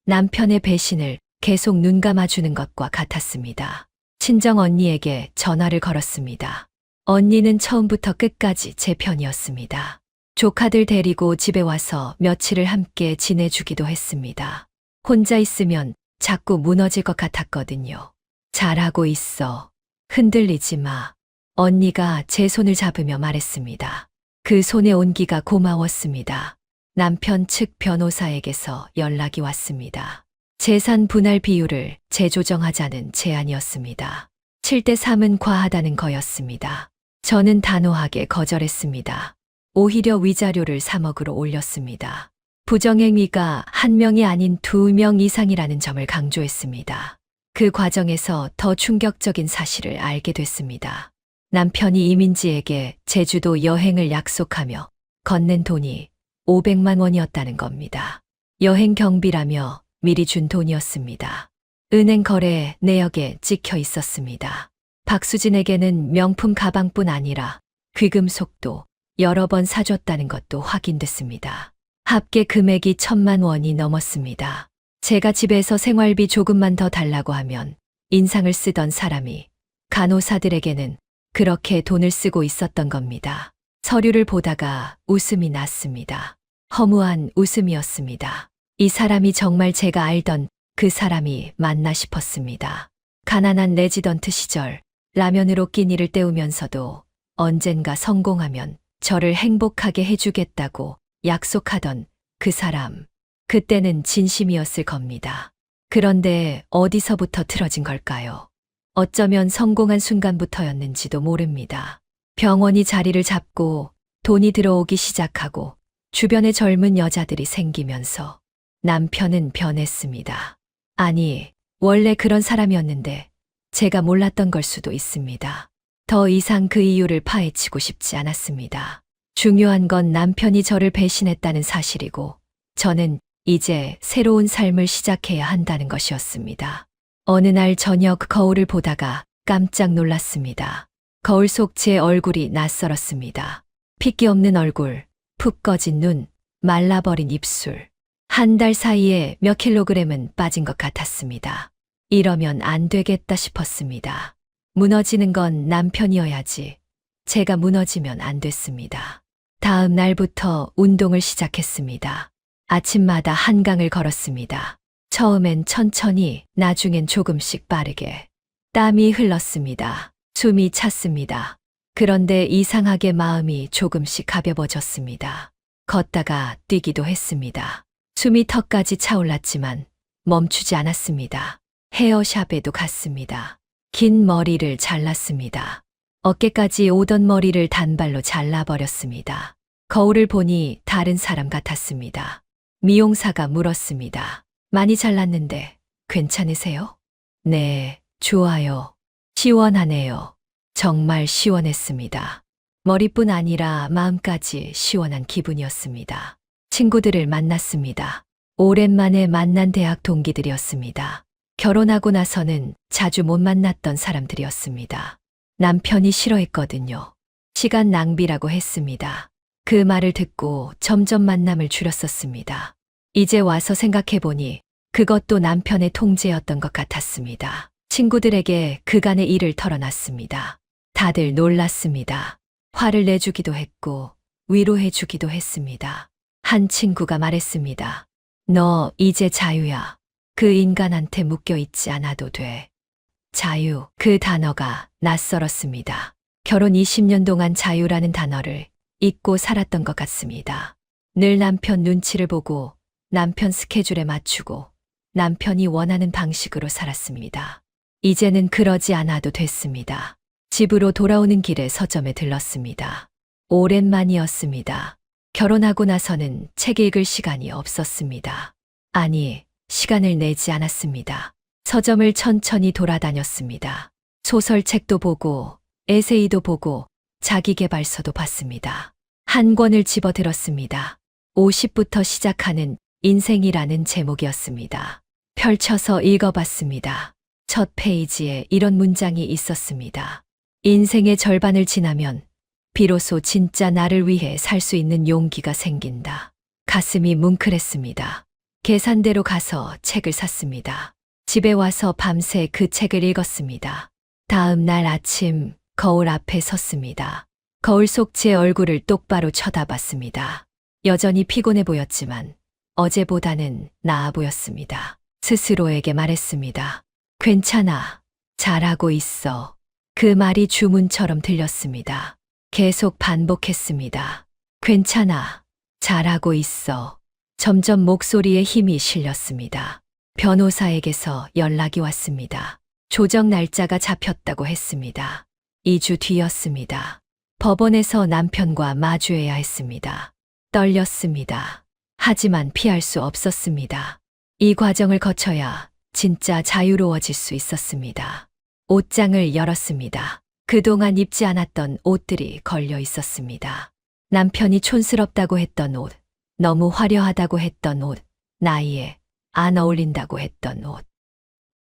남편의 배신을 계속 눈감아주는 것과 같았습니다. 친정 언니에게 전화를 걸었습니다. 언니는 처음부터 끝까지 제 편이었습니다. 조카들 데리고 집에 와서 며칠을 함께 지내주기도 했습니다. 혼자 있으면 자꾸 무너질 것 같았거든요. 잘하고 있어. 흔들리지 마. 언니가 제 손을 잡으며 말했습니다. 그 손의 온기가 고마웠습니다. 남편 측 변호사에게서 연락이 왔습니다. 재산 분할 비율을 재조정하자는 제안이었습니다. 7대 3은 과하다는 거였습니다. 저는 단호하게 거절했습니다. 오히려 위자료를 3억으로 올렸습니다. 부정행위가 1명이 아닌 2명 이상이라는 점을 강조했습니다. 그 과정에서 더 충격적인 사실을 알게 됐습니다. 남편이 이민지에게 제주도 여행을 약속하며 건넨 돈이 500만 원이었다는 겁니다. 여행 경비라며 미리 준 돈이었습니다. 은행 거래 내역에 찍혀 있었습니다. 박수진에게는 명품 가방뿐 아니라 귀금속도 여러 번 사줬다는 것도 확인됐습니다. 합계 금액이 1,000만 원이 넘었습니다. 제가 집에서 생활비 조금만 더 달라고 하면 인상을 쓰던 사람이 간호사들에게는 그렇게 돈을 쓰고 있었던 겁니다. 서류를 보다가 웃음이 났습니다. 허무한 웃음이었습니다. 이 사람이 정말 제가 알던 그 사람이 맞나 싶었습니다. 가난한 레지던트 시절 라면으로 끼니를 때우면서도 언젠가 성공하면 저를 행복하게 해주겠다고 약속하던 그 사람. 그때는 진심이었을 겁니다. 그런데 어디서부터 틀어진 걸까요? 어쩌면 성공한 순간부터였는지도 모릅니다. 병원이 자리를 잡고 돈이 들어오기 시작하고 주변에 젊은 여자들이 생기면서 남편은 변했습니다. 아니, 원래 그런 사람이었는데 제가 몰랐던 걸 수도 있습니다. 더 이상 그 이유를 파헤치고 싶지 않았습니다. 중요한 건 남편이 저를 배신했다는 사실이고 저는 이제 새로운 삶을 시작해야 한다는 것이었습니다. 어느 날 저녁 거울을 보다가 깜짝 놀랐습니다. 거울 속 제 얼굴이 낯설었습니다. 핏기 없는 얼굴, 푹 꺼진 눈, 말라버린 입술. 한 달 사이에 몇 킬로그램은 빠진 것 같았습니다. 이러면 안 되겠다 싶었습니다. 무너지는 건 남편이어야지. 제가 무너지면 안 됐습니다. 다음 날부터 운동을 시작했습니다. 아침마다 한강을 걸었습니다. 처음엔 천천히, 나중엔 조금씩 빠르게. 땀이 흘렀습니다. 숨이 찼습니다. 그런데 이상하게 마음이 조금씩 가벼워졌습니다. 걷다가 뛰기도 했습니다. 숨이 턱까지 차올랐지만 멈추지 않았습니다. 헤어샵에도 갔습니다. 긴 머리를 잘랐습니다. 어깨까지 오던 머리를 단발로 잘라버렸습니다. 거울을 보니 다른 사람 같았습니다. 미용사가 물었습니다. 많이 잘랐는데 괜찮으세요? 네, 좋아요. 시원하네요. 정말 시원했습니다. 머리뿐 아니라 마음까지 시원한 기분이었습니다. 친구들을 만났습니다. 오랜만에 만난 대학 동기들이었습니다. 결혼하고 나서는 자주 못 만났던 사람들이었습니다. 남편이 싫어했거든요. 시간 낭비라고 했습니다. 그 말을 듣고 점점 만남을 줄였었습니다. 이제 와서 생각해보니 그것도 남편의 통제였던 것 같았습니다. 친구들에게 그간의 일을 털어놨습니다. 다들 놀랐습니다. 화를 내주기도 했고 위로해주기도 했습니다. 한 친구가 말했습니다. 너 이제 자유야. 그 인간한테 묶여있지 않아도 돼. 자유, 그 단어가 낯설었습니다. 결혼 20년 동안 자유라는 단어를 잊고 살았던 것 같습니다. 늘 남편 눈치를 보고 남편 스케줄에 맞추고 남편이 원하는 방식으로 살았습니다. 이제는 그러지 않아도 됐습니다. 집으로 돌아오는 길에 서점에 들렀습니다. 오랜만이었습니다. 결혼하고 나서는 책 읽을 시간이 없었습니다. 아니, 시간을 내지 않았습니다. 서점을 천천히 돌아다녔습니다. 소설책도 보고, 에세이도 보고, 자기계발서도 봤습니다. 한 권을 집어들었습니다. 50부터 시작하는 인생이라는 제목이었습니다. 펼쳐서 읽어봤습니다. 첫 페이지에 이런 문장이 있었습니다. 인생의 절반을 지나면 비로소 진짜 나를 위해 살 수 있는 용기가 생긴다. 가슴이 뭉클했습니다. 계산대로 가서 책을 샀습니다. 집에 와서 밤새 그 책을 읽었습니다. 다음 날 아침 거울 앞에 섰습니다. 거울 속 제 얼굴을 똑바로 쳐다봤습니다. 여전히 피곤해 보였지만 어제보다는 나아 보였습니다. 스스로에게 말했습니다. 괜찮아. 잘하고 있어. 그 말이 주문처럼 들렸습니다. 계속 반복했습니다. 괜찮아. 잘하고 있어. 점점 목소리에 힘이 실렸습니다. 변호사에게서 연락이 왔습니다. 조정 날짜가 잡혔다고 했습니다. 2주 뒤였습니다. 법원에서 남편과 마주해야 했습니다. 떨렸습니다. 하지만 피할 수 없었습니다. 이 과정을 거쳐야 진짜 자유로워질 수 있었습니다. 옷장을 열었습니다. 그동안 입지 않았던 옷들이 걸려 있었습니다. 남편이 촌스럽다고 했던 옷, 너무 화려하다고 했던 옷, 나이에 안 어울린다고 했던 옷.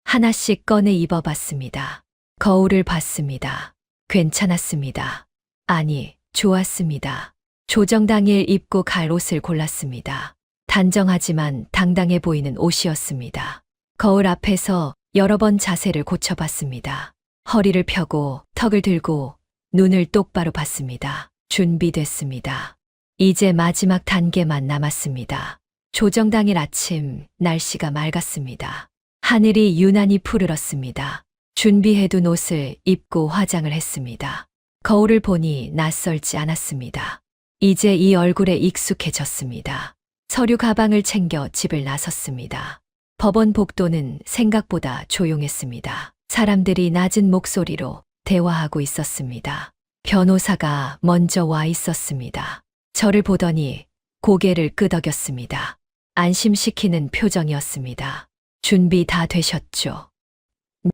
하나씩 꺼내 입어봤습니다. 거울을 봤습니다. 괜찮았습니다. 아니, 좋았습니다. 조정 당일 입고 갈 옷을 골랐습니다. 단정하지만 당당해 보이는 옷이었습니다. 거울 앞에서 여러 번 자세를 고쳐봤습니다. 허리를 펴고 턱을 들고 눈을 똑바로 봤습니다. 준비됐습니다. 이제 마지막 단계만 남았습니다. 조정 당일 아침 날씨가 맑았습니다. 하늘이 유난히 푸르렀습니다. 준비해둔 옷을 입고 화장을 했습니다. 거울을 보니 낯설지 않았습니다. 이제 이 얼굴에 익숙해졌습니다. 서류 가방을 챙겨 집을 나섰습니다. 법원 복도는 생각보다 조용했습니다. 사람들이 낮은 목소리로 대화하고 있었습니다. 변호사가 먼저 와 있었습니다. 저를 보더니 고개를 끄덕였습니다. 안심시키는 표정이었습니다. 준비 다 되셨죠?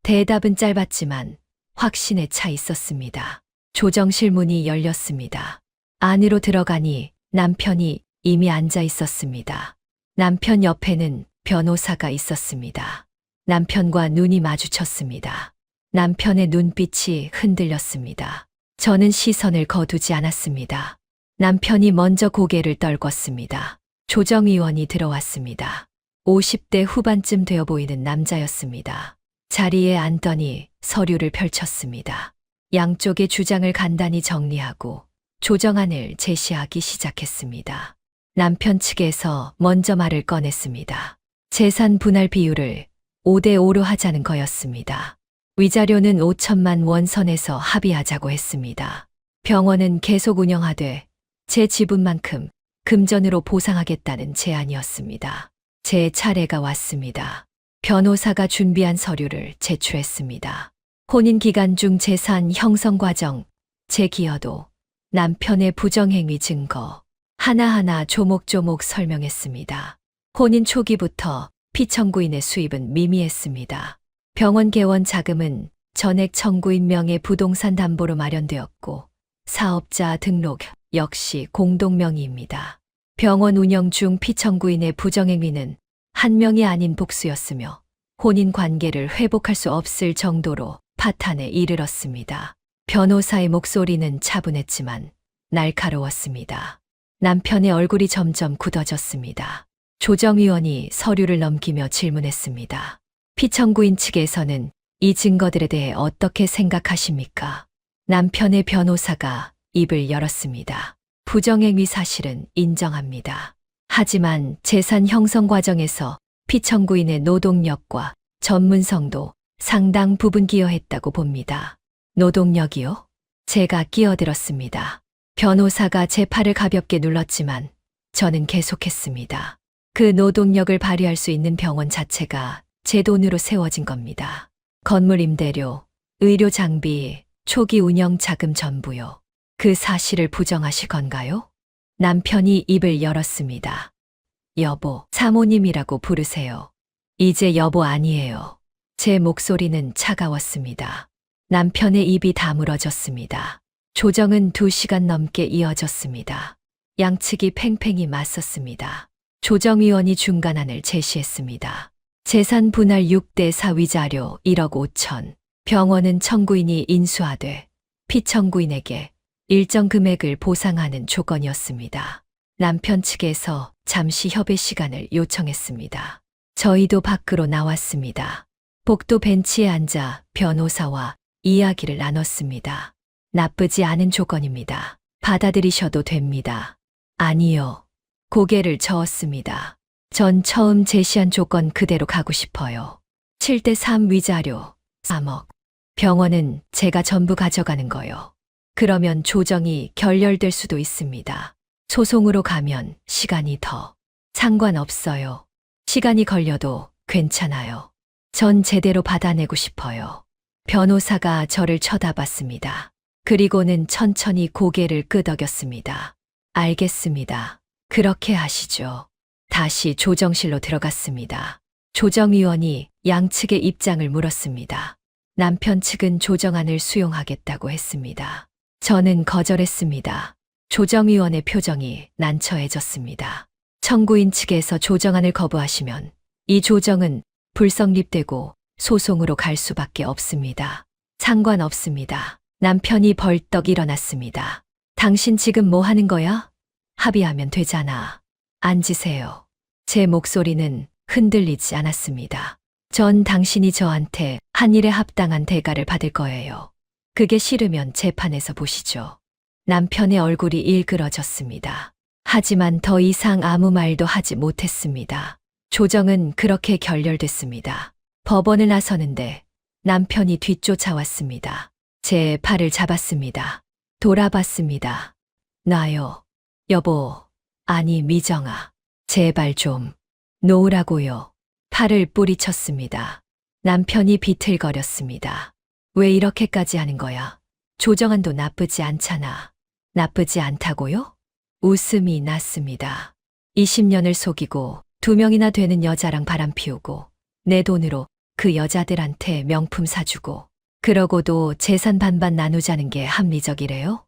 대답은 짧았지만 확신에 차 있었습니다. 조정실 문이 열렸습니다. 안으로 들어가니 남편이 이미 앉아 있었습니다. 남편 옆에는 변호사가 있었습니다. 남편과 눈이 마주쳤습니다. 남편의 눈빛이 흔들렸습니다. 저는 시선을 거두지 않았습니다. 남편이 먼저 고개를 떨궜습니다. 조정의원이 들어왔습니다. 50대 후반쯤 되어 보이는 남자였습니다. 자리에 앉더니 서류를 펼쳤습니다. 양쪽의 주장을 간단히 정리하고 조정안을 제시하기 시작했습니다. 남편 측에서 먼저 말을 꺼냈습니다. 재산 분할 비율을 5대5로 하자는 거였습니다. 위자료는 5천만 원 선에서 합의하자고 했습니다. 병원은 계속 운영하되 제 지분만큼 금전으로 보상하겠다는 제안이었습니다. 제 차례가 왔습니다. 변호사가 준비한 서류를 제출했습니다. 혼인 기간 중 재산 형성 과정, 제 기여도, 남편의 부정행위 증거, 하나하나 조목조목 설명했습니다. 혼인 초기부터 피청구인의 수입은 미미했습니다. 병원 개원 자금은 전액 청구인 명의 부동산 담보로 마련되었고 사업자 등록 역시 공동 명의입니다. 병원 운영 중 피청구인의 부정행위는 한 명이 아닌 복수였으며 혼인 관계를 회복할 수 없을 정도로 파탄에 이르렀습니다. 변호사의 목소리는 차분했지만 날카로웠습니다. 남편의 얼굴이 점점 굳어졌습니다. 조정위원이 서류를 넘기며 질문했습니다. 피청구인 측에서는 이 증거들에 대해 어떻게 생각하십니까? 남편의 변호사가 입을 열었습니다. 부정행위 사실은 인정합니다. 하지만 재산 형성 과정에서 피청구인의 노동력과 전문성도 상당 부분 기여했다고 봅니다. 노동력이요? 제가 끼어들었습니다. 변호사가 제 팔을 가볍게 눌렀지만 저는 계속했습니다. 그 노동력을 발휘할 수 있는 병원 자체가 제 돈으로 세워진 겁니다. 건물 임대료, 의료 장비, 초기 운영 자금 전부요. 그 사실을 부정하실 건가요? 남편이 입을 열었습니다. 여보, 사모님이라고 부르세요. 이제 여보 아니에요. 제 목소리는 차가웠습니다. 남편의 입이 다물어졌습니다. 조정은 2시간 넘게 이어졌습니다. 양측이 팽팽히 맞섰습니다. 조정위원이 중간안을 제시했습니다. 재산 분할 6대4 위자료 1억 5천. 병원은 청구인이 인수하되 피청구인에게 일정 금액을 보상하는 조건이었습니다. 남편 측에서 잠시 협의 시간을 요청했습니다. 저희도 밖으로 나왔습니다. 복도 벤치에 앉아 변호사와 이야기를 나눴습니다. 나쁘지 않은 조건입니다. 받아들이셔도 됩니다. 아니요. 고개를 저었습니다. 전 처음 제시한 조건 그대로 가고 싶어요. 7대3 위자료 3억. 병원은 제가 전부 가져가는 거요. 그러면 조정이 결렬될 수도 있습니다. 소송으로 가면 시간이 더. 상관없어요. 시간이 걸려도 괜찮아요. 전 제대로 받아내고 싶어요. 변호사가 저를 쳐다봤습니다. 그리고는 천천히 고개를 끄덕였습니다. 알겠습니다. 그렇게 하시죠. 다시 조정실로 들어갔습니다. 조정위원이 양측의 입장을 물었습니다. 남편 측은 조정안을 수용하겠다고 했습니다. 저는 거절했습니다. 조정위원의 표정이 난처해졌습니다. 청구인 측에서 조정안을 거부하시면 이 조정은 불성립되고 소송으로 갈 수밖에 없습니다. 상관없습니다. 남편이 벌떡 일어났습니다. 당신 지금 뭐 하는 거야? 합의하면 되잖아. 앉으세요. 제 목소리는 흔들리지 않았습니다. 전 당신이 저한테 한 일에 합당한 대가를 받을 거예요. 그게 싫으면 재판에서 보시죠. 남편의 얼굴이 일그러졌습니다. 하지만 더 이상 아무 말도 하지 못했습니다. 조정은 그렇게 결렬됐습니다. 법원을 나서는데 남편이 뒤쫓아왔습니다. 제 팔을 잡았습니다. 돌아봤습니다. 놔요. 여보, 아니 미정아, 제발 좀 놓으라고요. 팔을 뿌리쳤습니다. 남편이 비틀거렸습니다. 왜 이렇게까지 하는 거야? 조정안도 나쁘지 않잖아. 나쁘지 않다고요? 웃음이 났습니다. 20년을 속이고 2명이나 되는 여자랑 바람 피우고 내 돈으로 그 여자들한테 명품 사주고 그러고도 재산 반반 나누자는 게 합리적이래요?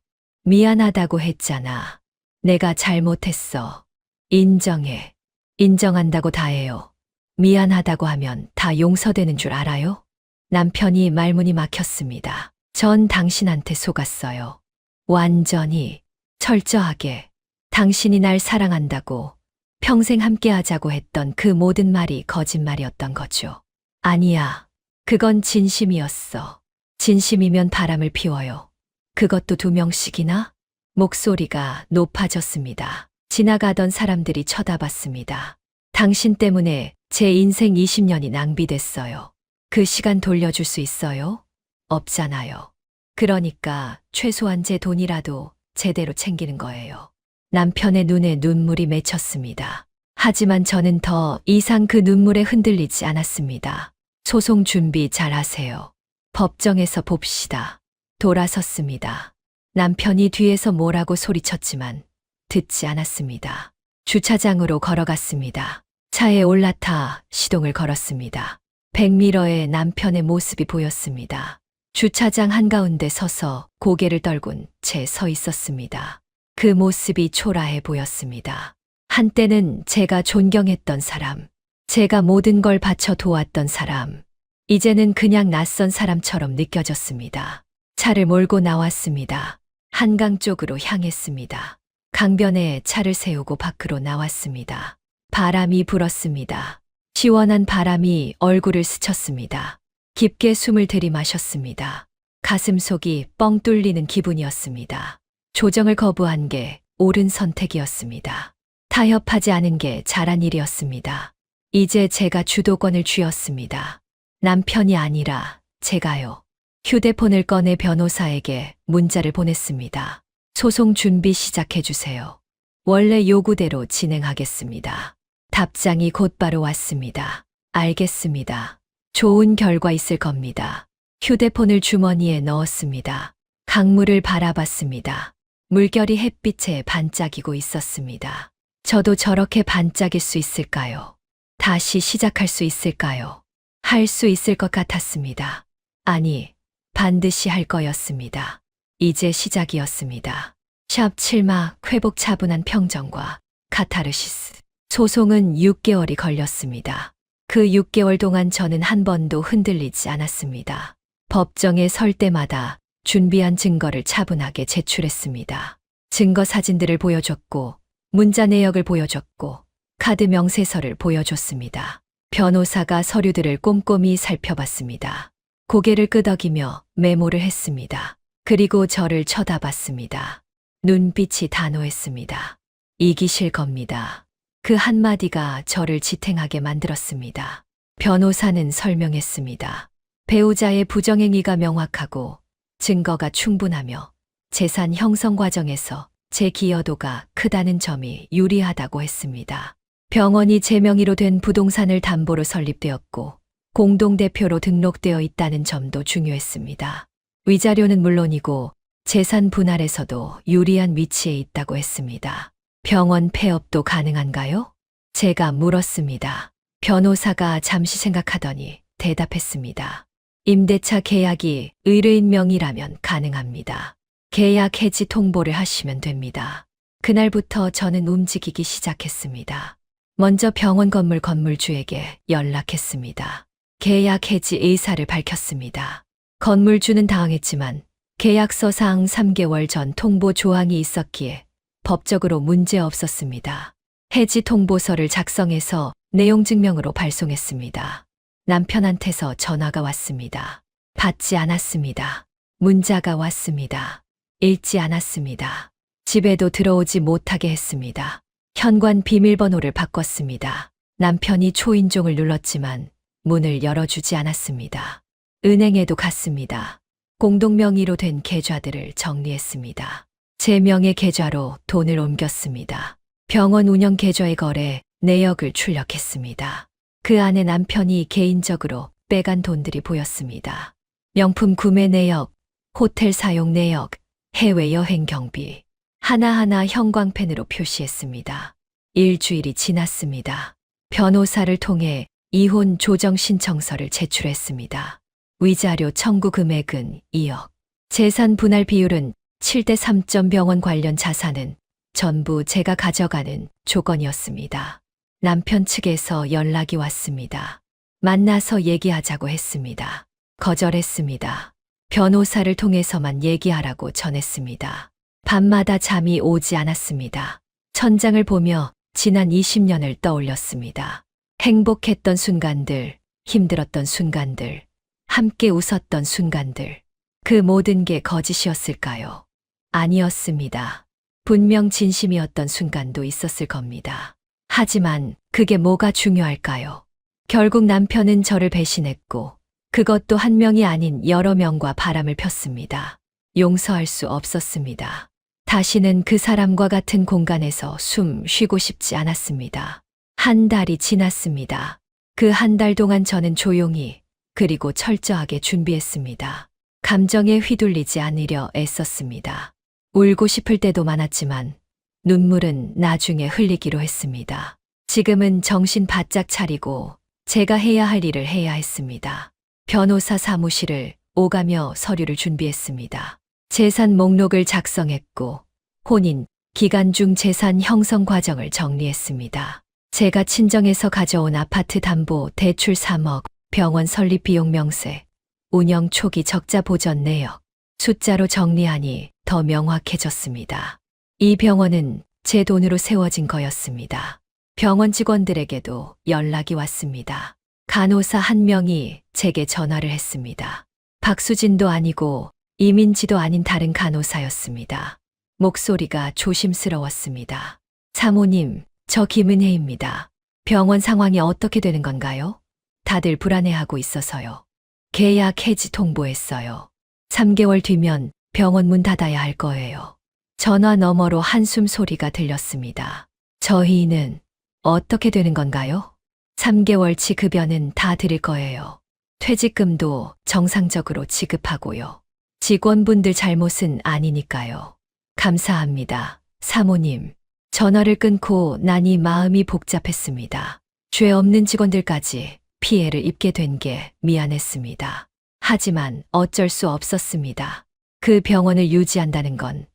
미안하다고 했잖아. 내가 잘못했어. 인정해. 인정한다고 다 해요. 미안하다고 하면 다 용서되는 줄 알아요? 남편이 말문이 막혔습니다. 전 당신한테 속았어요. 완전히, 철저하게. 당신이 날 사랑한다고, 평생 함께 하자고 했던 그 모든 말이 거짓말이었던 거죠. 아니야. 그건 진심이었어. 진심이면 바람을 피워요. 그것도 2명씩이나? 목소리가 높아졌습니다. 지나가던 사람들이 쳐다봤습니다. 당신 때문에 제 인생 20년이 낭비됐어요. 그 시간 돌려줄 수 있어요? 없잖아요. 그러니까 최소한 제 돈이라도 제대로 챙기는 거예요. 남편의 눈에 눈물이 맺혔습니다. 하지만 저는 더 이상 그 눈물에 흔들리지 않았습니다. 소송 준비 잘 하세요. 법정에서 봅시다. 돌아섰습니다. 남편이 뒤에서 뭐라고 소리쳤지만 듣지 않았습니다. 주차장으로 걸어갔습니다. 차에 올라타 시동을 걸었습니다. 백미러에 남편의 모습이 보였습니다. 주차장 한가운데 서서 고개를 떨군 채 서 있었습니다. 그 모습이 초라해 보였습니다. 한때는 제가 존경했던 사람, 제가 모든 걸 바쳐 도왔던 사람, 이제는 그냥 낯선 사람처럼 느껴졌습니다. 차를 몰고 나왔습니다. 한강 쪽으로 향했습니다. 강변에 차를 세우고 밖으로 나왔습니다. 바람이 불었습니다. 시원한 바람이 얼굴을 스쳤습니다. 깊게 숨을 들이마셨습니다. 가슴속이 뻥 뚫리는 기분이었습니다. 조정을 거부한 게 옳은 선택이었습니다. 타협하지 않은 게 잘한 일이었습니다. 이제 제가 주도권을 쥐었습니다. 남편이 아니라 제가요. 휴대폰을 꺼내 변호사에게 문자를 보냈습니다. 소송 준비 시작해주세요. 원래 요구대로 진행하겠습니다. 답장이 곧바로 왔습니다. 알겠습니다. 좋은 결과 있을 겁니다. 휴대폰을 주머니에 넣었습니다. 강물을 바라봤습니다. 물결이 햇빛에 반짝이고 있었습니다. 저도 저렇게 반짝일 수 있을까요? 다시 시작할 수 있을까요? 할 수 있을 것 같았습니다. 아니, 반드시 할 거였습니다. 이제 시작이었습니다. 샵 7막 회복 차분한 평정과 카타르시스. 소송은 6개월이 걸렸습니다. 그 6개월 동안 저는 한 번도 흔들리지 않았습니다. 법정에 설 때마다 준비한 증거를 차분하게 제출했습니다. 증거 사진들을 보여줬고, 문자 내역을 보여줬고, 카드 명세서를 보여줬습니다. 변호사가 서류들을 꼼꼼히 살펴봤습니다. 고개를 끄덕이며 메모를 했습니다. 그리고 저를 쳐다봤습니다. 눈빛이 단호했습니다. 이기실 겁니다. 그 한마디가 저를 지탱하게 만들었습니다. 변호사는 설명했습니다. 배우자의 부정행위가 명확하고 증거가 충분하며 재산 형성 과정에서 제 기여도가 크다는 점이 유리하다고 했습니다. 병원이 제 명의로 된 부동산을 담보로 설립되었고 공동대표로 등록되어 있다는 점도 중요했습니다. 위자료는 물론이고 재산 분할에서도 유리한 위치에 있다고 했습니다. 병원 폐업도 가능한가요? 제가 물었습니다. 변호사가 잠시 생각하더니 대답했습니다. 임대차 계약이 의뢰인 명의라면 가능합니다. 계약 해지 통보를 하시면 됩니다. 그날부터 저는 움직이기 시작했습니다. 먼저 병원 건물 건물주에게 연락했습니다. 계약 해지 의사를 밝혔습니다. 건물주는 당황했지만 계약서상 3개월 전 통보 조항이 있었기에 법적으로 문제 없었습니다. 해지 통보서를 작성해서 내용 증명으로 발송했습니다. 남편한테서 전화가 왔습니다. 받지 않았습니다. 문자가 왔습니다. 읽지 않았습니다. 집에도 들어오지 못하게 했습니다. 현관 비밀번호를 바꿨습니다. 남편이 초인종을 눌렀지만 문을 열어주지 않았습니다. 은행에도 갔습니다. 공동명의로 된 계좌들을 정리했습니다. 제 명의 계좌로 돈을 옮겼습니다. 병원 운영 계좌의 거래 내역을 출력했습니다. 그 안에 남편이 개인적으로 빼간 돈들이 보였습니다. 명품 구매 내역, 호텔 사용 내역, 해외여행 경비, 하나하나 형광펜으로 표시했습니다. 일주일이 지났습니다. 변호사를 통해 이혼 조정 신청서를 제출했습니다. 위자료 청구 금액은 2억. 재산 분할 비율은 7대 3점. 병원 관련 자산은 전부 제가 가져가는 조건이었습니다. 남편 측에서 연락이 왔습니다. 만나서 얘기하자고 했습니다. 거절했습니다. 변호사를 통해서만 얘기하라고 전했습니다. 밤마다 잠이 오지 않았습니다. 천장을 보며 지난 20년을 떠올렸습니다. 행복했던 순간들, 힘들었던 순간들, 함께 웃었던 순간들. 그 모든 게 거짓이었을까요? 아니었습니다. 분명 진심이었던 순간도 있었을 겁니다. 하지만 그게 뭐가 중요할까요? 결국 남편은 저를 배신했고 그것도 한 명이 아닌 여러 명과 바람을 폈습니다. 용서할 수 없었습니다. 다시는 그 사람과 같은 공간에서 숨 쉬고 싶지 않았습니다. 한 달이 지났습니다. 그 한 달 동안 저는 조용히 그리고 철저하게 준비했습니다. 감정에 휘둘리지 않으려 애썼습니다. 울고 싶을 때도 많았지만 눈물은 나중에 흘리기로 했습니다. 지금은 정신 바짝 차리고 제가 해야 할 일을 해야 했습니다. 변호사 사무실을 오가며 서류를 준비했습니다. 재산 목록을 작성했고 혼인, 기간 중 재산 형성 과정을 정리했습니다. 제가 친정에서 가져온 아파트 담보 대출 3억, 병원 설립 비용 명세, 운영 초기 적자 보전 내역, 숫자로 정리하니 더 명확해졌습니다. 이 병원은 제 돈으로 세워진 거였습니다. 병원 직원들에게도 연락이 왔습니다. 간호사 한 명이 제게 전화를 했습니다. 박수진도 아니고 이민지도 아닌 다른 간호사였습니다. 목소리가 조심스러웠습니다. 사모님, 저 김은혜입니다. 병원 상황이 어떻게 되는 건가요? 다들 불안해하고 있어서요. 계약 해지 통보했어요. 3개월 뒤면 병원 문 닫아야 할 거예요. 전화 너머로 한숨 소리가 들렸습니다. 저희는 어떻게 되는 건가요? 3개월치 급여는 다 드릴 거예요. 퇴직금도 정상적으로 지급하고요. 직원분들 잘못은 아니니까요. 감사합니다. 사모님. 전화를 끊고 나니 마음이 복잡했습니다. 죄 없는 직원들까지 피해를 입게 된 게 미안했습니다. 하지만 어쩔 수 없었습니다. 그 병원을 유지한다는 건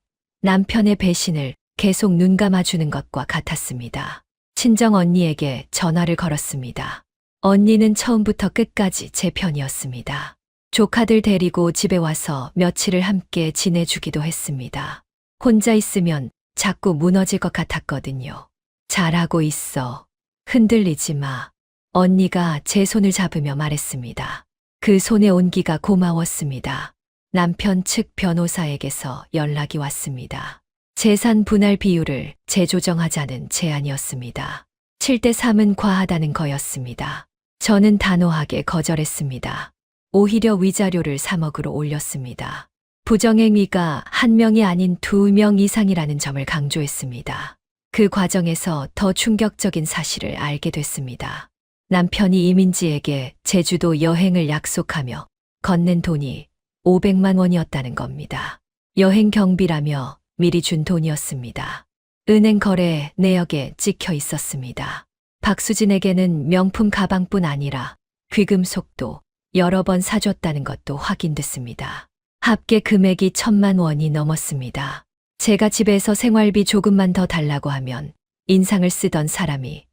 남편의 배신을 계속 눈감아주는 것과 같았습니다. 친정 언니에게 전화를 걸었습니다. 언니는 처음부터 끝까지 제 편이었습니다. 조카들 데리고 집에 와서 며칠을 함께 지내주기도 했습니다. 혼자 있으면 자꾸 무너질 것 같았거든요. 잘하고 있어. 흔들리지 마. 언니가 제 손을 잡으며 말했습니다. 그 손의 온기가 고마웠습니다. 남편 측 변호사에게서 연락이 왔습니다. 재산 분할 비율을 재조정하자는 제안이었습니다. 7대 3은 과하다는 거였습니다. 저는 단호하게 거절했습니다. 오히려 위자료를 3억으로 올렸습니다. 부정행위가 1명이 아닌 2명 이상이라는 점을 강조했습니다. 그 과정에서 더 충격적인 사실을 알게 됐습니다. 남편이 이민지에게 제주도 여행을 약속하며 건넨 돈이 500만 원이었다는 겁니다. 여행 경비라며 미리 준 돈이었습니다. 은행 거래 내역에 찍혀 있었습니다. 박수진에게는 명품 가방뿐 아니라 귀금속도 여러 번 사줬다는 것도 확인됐습니다. 합계 금액이 1,000만 원이 넘었습니다. 제가 집에서 생활비 조금만 더 달라고 하면 인상을 쓰던 사람이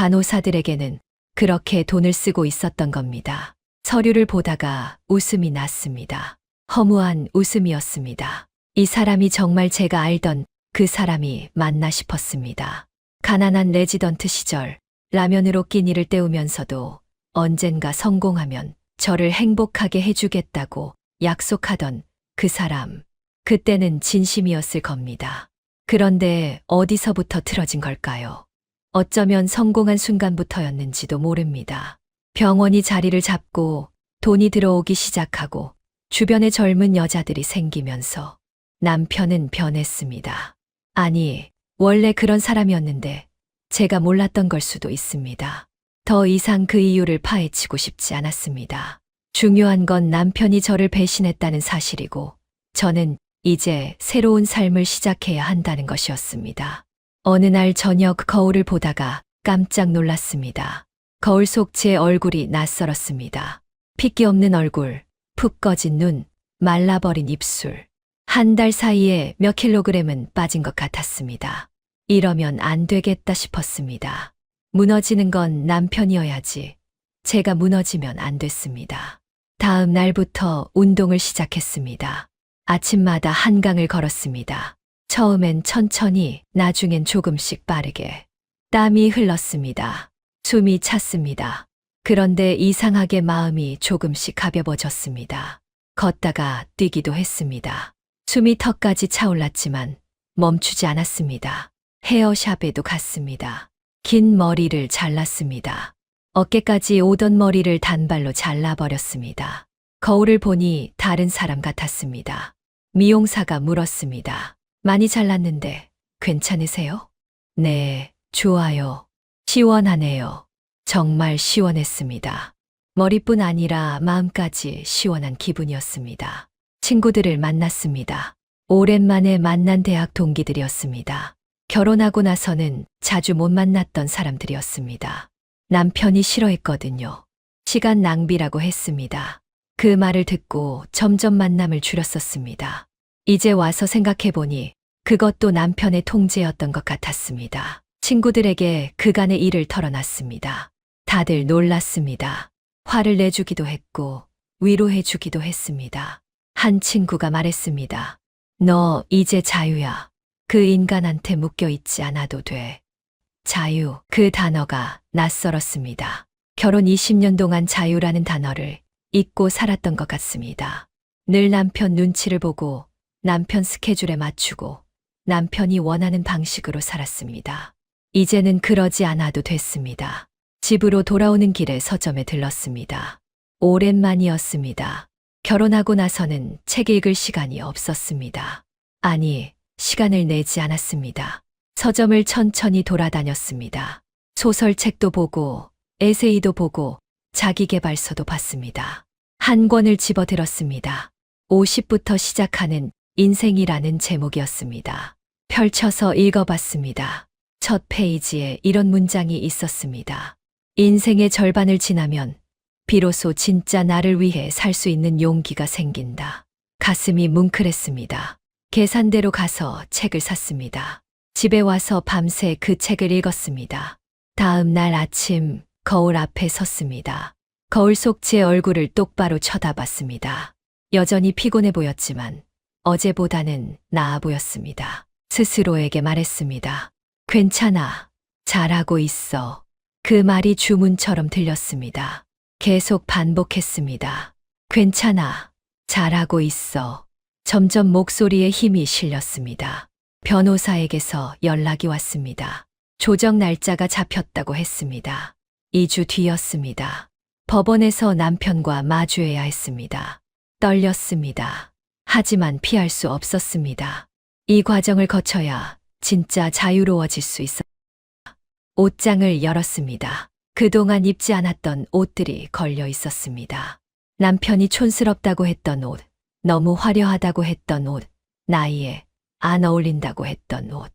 간호사들에게는 그렇게 돈을 쓰고 있었던 겁니다. 서류를 보다가 웃음이 났습니다. 허무한 웃음이었습니다. 이 사람이 정말 제가 알던 그 사람이 맞나 싶었습니다. 가난한 레지던트 시절 라면으로 끼니를 때우면서도 언젠가 성공하면 저를 행복하게 해주겠다고 약속하던 그 사람. 그때는 진심이었을 겁니다. 그런데 어디서부터 틀어진 걸까요? 어쩌면 성공한 순간부터였는지도 모릅니다. 병원이 자리를 잡고 돈이 들어오기 시작하고 주변에 젊은 여자들이 생기면서 남편은 변했습니다. 아니, 원래 그런 사람이었는데 제가 몰랐던 걸 수도 있습니다. 더 이상 그 이유를 파헤치고 싶지 않았습니다. 중요한 건 남편이 저를 배신했다는 사실이고 저는 이제 새로운 삶을 시작해야 한다는 것이었습니다. 어느 날 저녁 거울을 보다가 깜짝 놀랐습니다. 거울 속 제 얼굴이 낯설었습니다. 핏기 없는 얼굴, 푹 꺼진 눈, 말라버린 입술. 한 달 사이에 몇 킬로그램은 빠진 것 같았습니다. 이러면 안 되겠다 싶었습니다. 무너지는 건 남편이어야지. 제가 무너지면 안 됐습니다. 다음 날부터 운동을 시작했습니다. 아침마다 한강을 걸었습니다. 처음엔 천천히, 나중엔 조금씩 빠르게. 땀이 흘렀습니다. 숨이 찼습니다. 그런데 이상하게 마음이 조금씩 가벼워졌습니다. 걷다가 뛰기도 했습니다. 숨이 턱까지 차올랐지만 멈추지 않았습니다. 헤어샵에도 갔습니다. 긴 머리를 잘랐습니다. 어깨까지 오던 머리를 단발로 잘라버렸습니다. 거울을 보니 다른 사람 같았습니다. 미용사가 물었습니다. 많이 잘랐는데 괜찮으세요? 네, 좋아요. 시원하네요. 정말 시원했습니다. 머리뿐 아니라 마음까지 시원한 기분이었습니다. 친구들을 만났습니다. 오랜만에 만난 대학 동기들이었습니다. 결혼하고 나서는 자주 못 만났던 사람들이었습니다. 남편이 싫어했거든요. 시간 낭비라고 했습니다. 그 말을 듣고 점점 만남을 줄였었습니다. 이제 와서 생각해보니 그것도 남편의 통제였던 것 같았습니다. 친구들에게 그간의 일을 털어놨습니다. 다들 놀랐습니다. 화를 내주기도 했고 위로해주기도 했습니다. 한 친구가 말했습니다. 너 이제 자유야. 그 인간한테 묶여있지 않아도 돼. 자유, 그 단어가 낯설었습니다. 결혼 20년 동안 자유라는 단어를 잊고 살았던 것 같습니다. 늘 남편 눈치를 보고 남편 스케줄에 맞추고 남편이 원하는 방식으로 살았습니다. 이제는 그러지 않아도 됐습니다. 집으로 돌아오는 길에 서점에 들렀습니다. 오랜만이었습니다. 결혼하고 나서는 책 읽을 시간이 없었습니다. 아니, 시간을 내지 않았습니다. 서점을 천천히 돌아다녔습니다. 소설책도 보고 에세이도 보고 자기계발서도 봤습니다. 한 권을 집어들었습니다. 50부터 시작하는 인생이라는 제목이었습니다. 펼쳐서 읽어봤습니다. 첫 페이지에 이런 문장이 있었습니다. 인생의 절반을 지나면 비로소 진짜 나를 위해 살 수 있는 용기가 생긴다. 가슴이 뭉클했습니다. 계산대로 가서 책을 샀습니다. 집에 와서 밤새 그 책을 읽었습니다. 다음 날 아침 거울 앞에 섰습니다. 거울 속 제 얼굴을 똑바로 쳐다봤습니다. 여전히 피곤해 보였지만 어제보다는 나아 보였습니다. 스스로에게 말했습니다. 괜찮아. 잘하고 있어. 그 말이 주문처럼 들렸습니다. 계속 반복했습니다. 괜찮아. 잘하고 있어. 점점 목소리에 힘이 실렸습니다. 변호사에게서 연락이 왔습니다. 조정 날짜가 잡혔다고 했습니다. 2주 뒤였습니다. 법원에서 남편과 마주해야 했습니다. 떨렸습니다. 하지만 피할 수 없었습니다. 이 과정을 거쳐야 진짜 자유로워질 수 있었습니다. 옷장을 열었습니다. 그동안 입지 않았던 옷들이 걸려 있었습니다. 남편이 촌스럽다고 했던 옷, 너무 화려하다고 했던 옷, 나이에 안 어울린다고 했던 옷.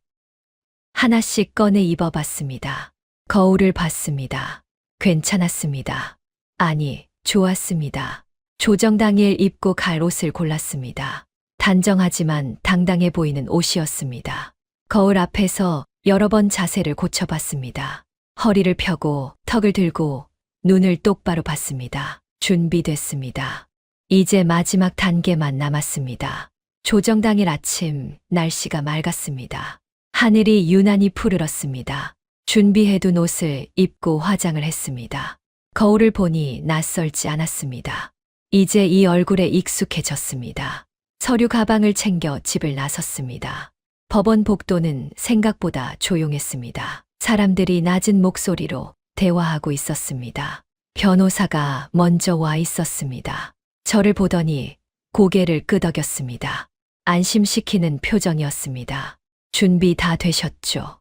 하나씩 꺼내 입어봤습니다. 거울을 봤습니다. 괜찮았습니다. 아니, 좋았습니다. 조정 당일 입고 갈 옷을 골랐습니다. 단정하지만 당당해 보이는 옷이었습니다. 거울 앞에서 여러 번 자세를 고쳐봤습니다. 허리를 펴고 턱을 들고 눈을 똑바로 봤습니다. 준비됐습니다. 이제 마지막 단계만 남았습니다. 조정 당일 아침 날씨가 맑았습니다. 하늘이 유난히 푸르렀습니다. 준비해둔 옷을 입고 화장을 했습니다. 거울을 보니 낯설지 않았습니다. 이제 이 얼굴에 익숙해졌습니다. 서류 가방을 챙겨 집을 나섰습니다. 법원 복도는 생각보다 조용했습니다. 사람들이 낮은 목소리로 대화하고 있었습니다. 변호사가 먼저 와 있었습니다. 저를 보더니 고개를 끄덕였습니다. 안심시키는 표정이었습니다. 준비 다 되셨죠?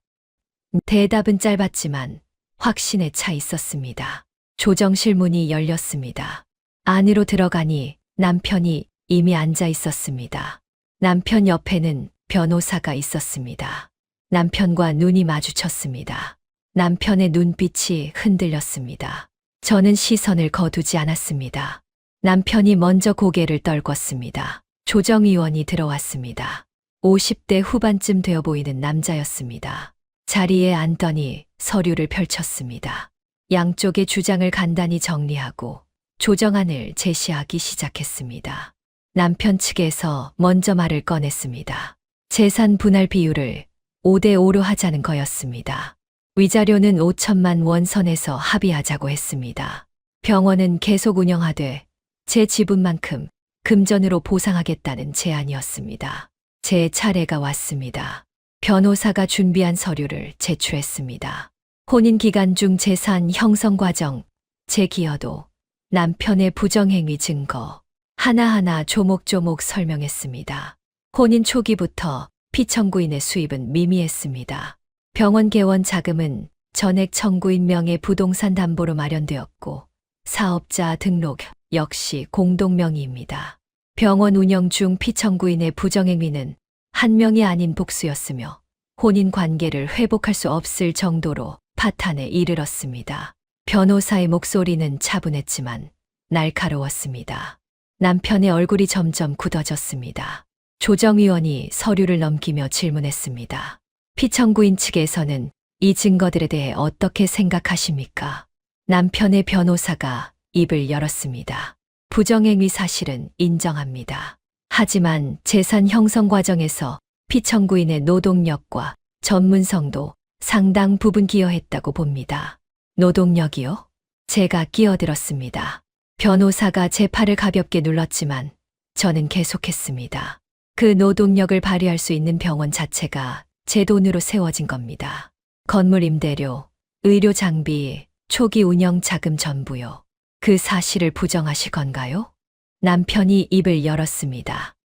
대답은 짧았지만 확신에 차 있었습니다. 조정실 문이 열렸습니다. 안으로 들어가니 남편이 이미 앉아 있었습니다. 남편 옆에는 변호사가 있었습니다. 남편과 눈이 마주쳤습니다. 남편의 눈빛이 흔들렸습니다. 저는 시선을 거두지 않았습니다. 남편이 먼저 고개를 떨궜습니다. 조정의원이 들어왔습니다. 50대 후반쯤 되어 보이는 남자였습니다. 자리에 앉더니 서류를 펼쳤습니다. 양쪽의 주장을 간단히 정리하고 조정안을 제시하기 시작했습니다. 남편 측에서 먼저 말을 꺼냈습니다. 재산 분할 비율을 5대5로 하자는 거였습니다. 위자료는 5천만 원 선에서 합의하자고 했습니다. 병원은 계속 운영하되 제 지분만큼 금전으로 보상하겠다는 제안이었습니다. 제 차례가 왔습니다. 변호사가 준비한 서류를 제출했습니다. 혼인 기간 중 재산 형성 과정, 제 기여도, 남편의 부정행위 증거, 하나하나 조목조목 설명했습니다. 혼인 초기부터 피청구인의 수입은 미미했습니다. 병원 개원 자금은 전액 청구인 명의 부동산 담보로 마련되었고 사업자 등록 역시 공동 명의입니다. 병원 운영 중 피청구인의 부정행위는 한 명이 아닌 복수였으며 혼인 관계를 회복할 수 없을 정도로 파탄에 이르렀습니다. 변호사의 목소리는 차분했지만 날카로웠습니다. 남편의 얼굴이 점점 굳어졌습니다. 조정위원이 서류를 넘기며 질문했습니다. 피청구인 측에서는 이 증거들에 대해 어떻게 생각하십니까? 남편의 변호사가 입을 열었습니다. 부정행위 사실은 인정합니다. 하지만 재산 형성 과정에서 피청구인의 노동력과 전문성도 상당 부분 기여했다고 봅니다. 노동력이요? 제가 끼어들었습니다. 변호사가 제 팔을 가볍게 눌렀지만 저는 계속했습니다. 그 노동력을 발휘할 수 있는 병원 자체가 제 돈으로 세워진 겁니다. 건물 임대료, 의료 장비, 초기 운영 자금 전부요. 그 사실을 부정하시건가요? 남편이 입을 열었습니다.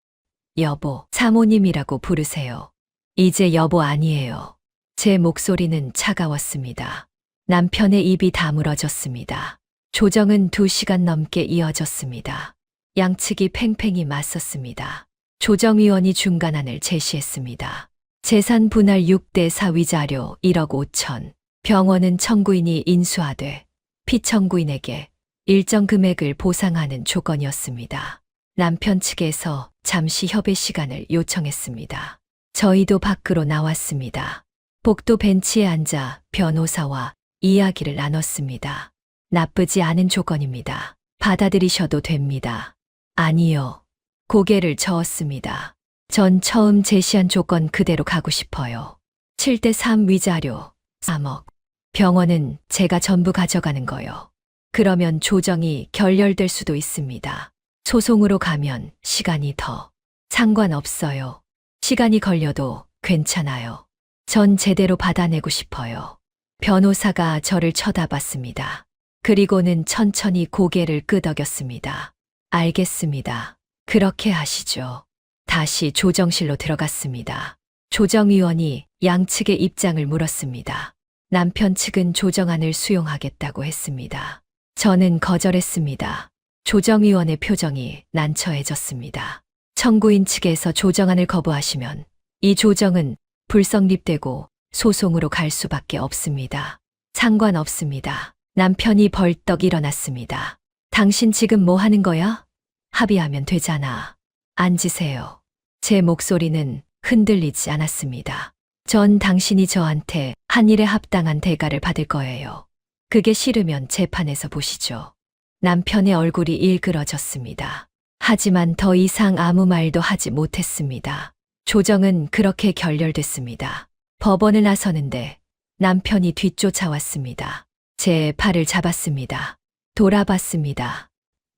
여보, 사모님이라고 부르세요. 이제 여보 아니에요. 제 목소리는 차가웠습니다. 남편의 입이 다물어졌습니다. 조정은 2시간 넘게 이어졌습니다. 양측이 팽팽히 맞섰습니다. 조정위원이 중간안을 제시했습니다. 재산 분할 6대 4 위자료 1억 5천. 병원은 청구인이 인수하되 피청구인에게 일정 금액을 보상하는 조건이었습니다. 남편 측에서 잠시 협의 시간을 요청했습니다. 저희도 밖으로 나왔습니다. 복도 벤치에 앉아 변호사와 이야기를 나눴습니다. 나쁘지 않은 조건입니다. 받아들이셔도 됩니다. 아니요. 고개를 저었습니다. 전 처음 제시한 조건 그대로 가고 싶어요. 7대 3 위자료 3억. 병원은 제가 전부 가져가는 거요. 그러면 조정이 결렬될 수도 있습니다. 소송으로 가면 시간이 더. 상관없어요. 시간이 걸려도 괜찮아요. 전 제대로 받아내고 싶어요. 변호사가 저를 쳐다봤습니다. 그리고는 천천히 고개를 끄덕였습니다. 알겠습니다. 그렇게 하시죠. 다시 조정실로 들어갔습니다. 조정위원이 양측의 입장을 물었습니다. 남편 측은 조정안을 수용하겠다고 했습니다. 저는 거절했습니다. 조정위원의 표정이 난처해졌습니다. 청구인 측에서 조정안을 거부하시면 이 조정은 불성립되고 소송으로 갈 수밖에 없습니다. 상관없습니다. 남편이 벌떡 일어났습니다. 당신 지금 뭐 하는 거야? 합의하면 되잖아. 앉으세요. 제 목소리는 흔들리지 않았습니다. 전 당신이 저한테 한 일에 합당한 대가를 받을 거예요. 그게 싫으면 재판에서 보시죠. 남편의 얼굴이 일그러졌습니다. 하지만 더 이상 아무 말도 하지 못했습니다. 조정은 그렇게 결렬됐습니다. 법원을 나서는데 남편이 뒤쫓아왔습니다. 제 팔을 잡았습니다. 돌아봤습니다.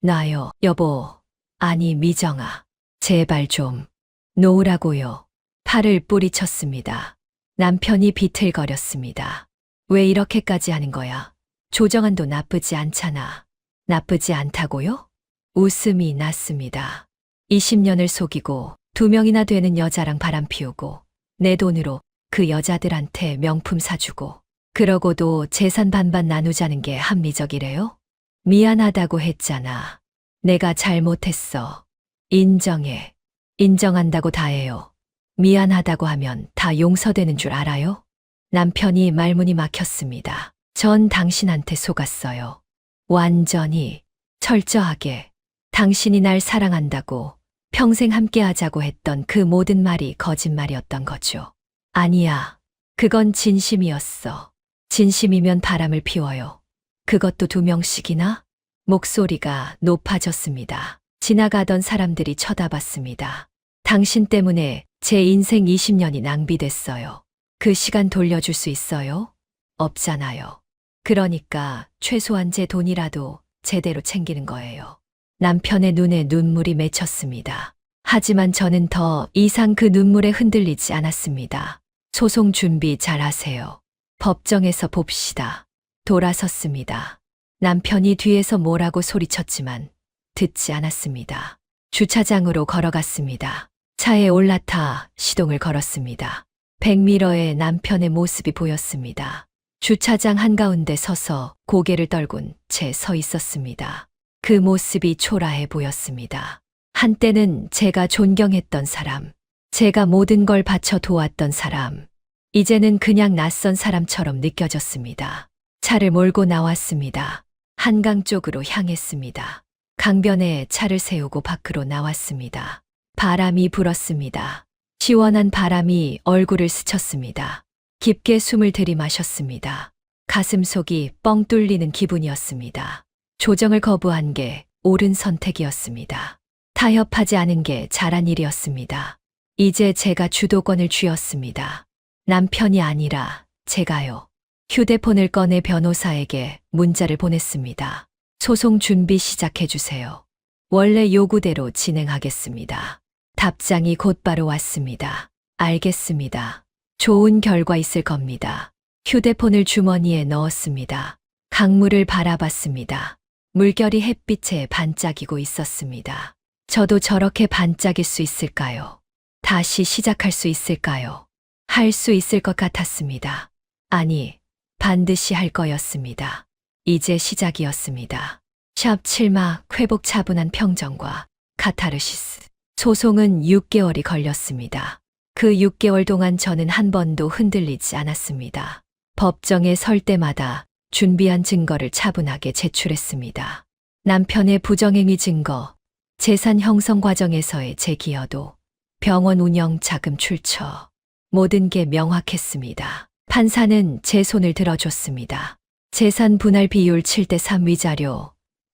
놔요, 여보. 아니, 미정아. 제발 좀 놓으라고요. 팔을 뿌리쳤습니다. 남편이 비틀거렸습니다. 왜 이렇게까지 하는 거야? 조정안도 나쁘지 않잖아. 나쁘지 않다고요? 웃음이 났습니다. 20년을 속이고 2명이나 되는 여자랑 바람 피우고 내 돈으로 그 여자들한테 명품 사주고 그러고도 재산 반반 나누자는 게 합리적이래요? 미안하다고 했잖아. 내가 잘못했어. 인정해. 인정한다고 다 해요. 미안하다고 하면 다 용서되는 줄 알아요? 남편이 말문이 막혔습니다. 전 당신한테 속았어요. 완전히, 철저하게. 당신이 날 사랑한다고 평생 함께 하자고 했던 그 모든 말이 거짓말이었던 거죠. 아니야. 그건 진심이었어. 진심이면 바람을 피워요. 그것도 2명씩이나? 목소리가 높아졌습니다. 지나가던 사람들이 쳐다봤습니다. 당신 때문에 제 인생 20년이 낭비됐어요. 그 시간 돌려줄 수 있어요? 없잖아요. 그러니까 최소한 제 돈이라도 제대로 챙기는 거예요. 남편의 눈에 눈물이 맺혔습니다. 하지만 저는 더 이상 그 눈물에 흔들리지 않았습니다. 소송 준비 잘 하세요. 법정에서 봅시다. 돌아섰습니다. 남편이 뒤에서 뭐라고 소리쳤지만 듣지 않았습니다. 주차장으로 걸어갔습니다. 차에 올라타 시동을 걸었습니다. 백미러에 남편의 모습이 보였습니다. 주차장 한가운데 서서 고개를 떨군 채 서 있었습니다. 그 모습이 초라해 보였습니다. 한때는 제가 존경했던 사람, 제가 모든 걸 바쳐 도왔던 사람, 이제는 그냥 낯선 사람처럼 느껴졌습니다. 차를 몰고 나왔습니다. 한강 쪽으로 향했습니다. 강변에 차를 세우고 밖으로 나왔습니다. 바람이 불었습니다. 시원한 바람이 얼굴을 스쳤습니다. 깊게 숨을 들이마셨습니다. 가슴속이 뻥 뚫리는 기분이었습니다. 조정을 거부한 게 옳은 선택이었습니다. 타협하지 않은 게 잘한 일이었습니다. 이제 제가 주도권을 쥐었습니다. 남편이 아니라 제가요. 휴대폰을 꺼내 변호사에게 문자를 보냈습니다. 소송 준비 시작해 주세요. 원래 요구대로 진행하겠습니다. 답장이 곧바로 왔습니다. 알겠습니다. 좋은 결과 있을 겁니다. 휴대폰을 주머니에 넣었습니다. 강물을 바라봤습니다. 물결이 햇빛에 반짝이고 있었습니다. 저도 저렇게 반짝일 수 있을까요? 다시 시작할 수 있을까요? 할 수 있을 것 같았습니다. 아니, 반드시 할 거였습니다. 이제 시작이었습니다. 샵 7막 회복 차분한 평정과 카타르시스. 소송은 6개월이 걸렸습니다. 그 6개월 동안 저는 한 번도 흔들리지 않았습니다. 법정에 설 때마다 준비한 증거를 차분하게 제출했습니다. 남편의 부정행위 증거, 재산 형성 과정에서의 제 기여도, 병원 운영 자금 출처, 모든 게 명확했습니다. 판사는 제 손을 들어줬습니다. 재산 분할 비율 7대3 위자료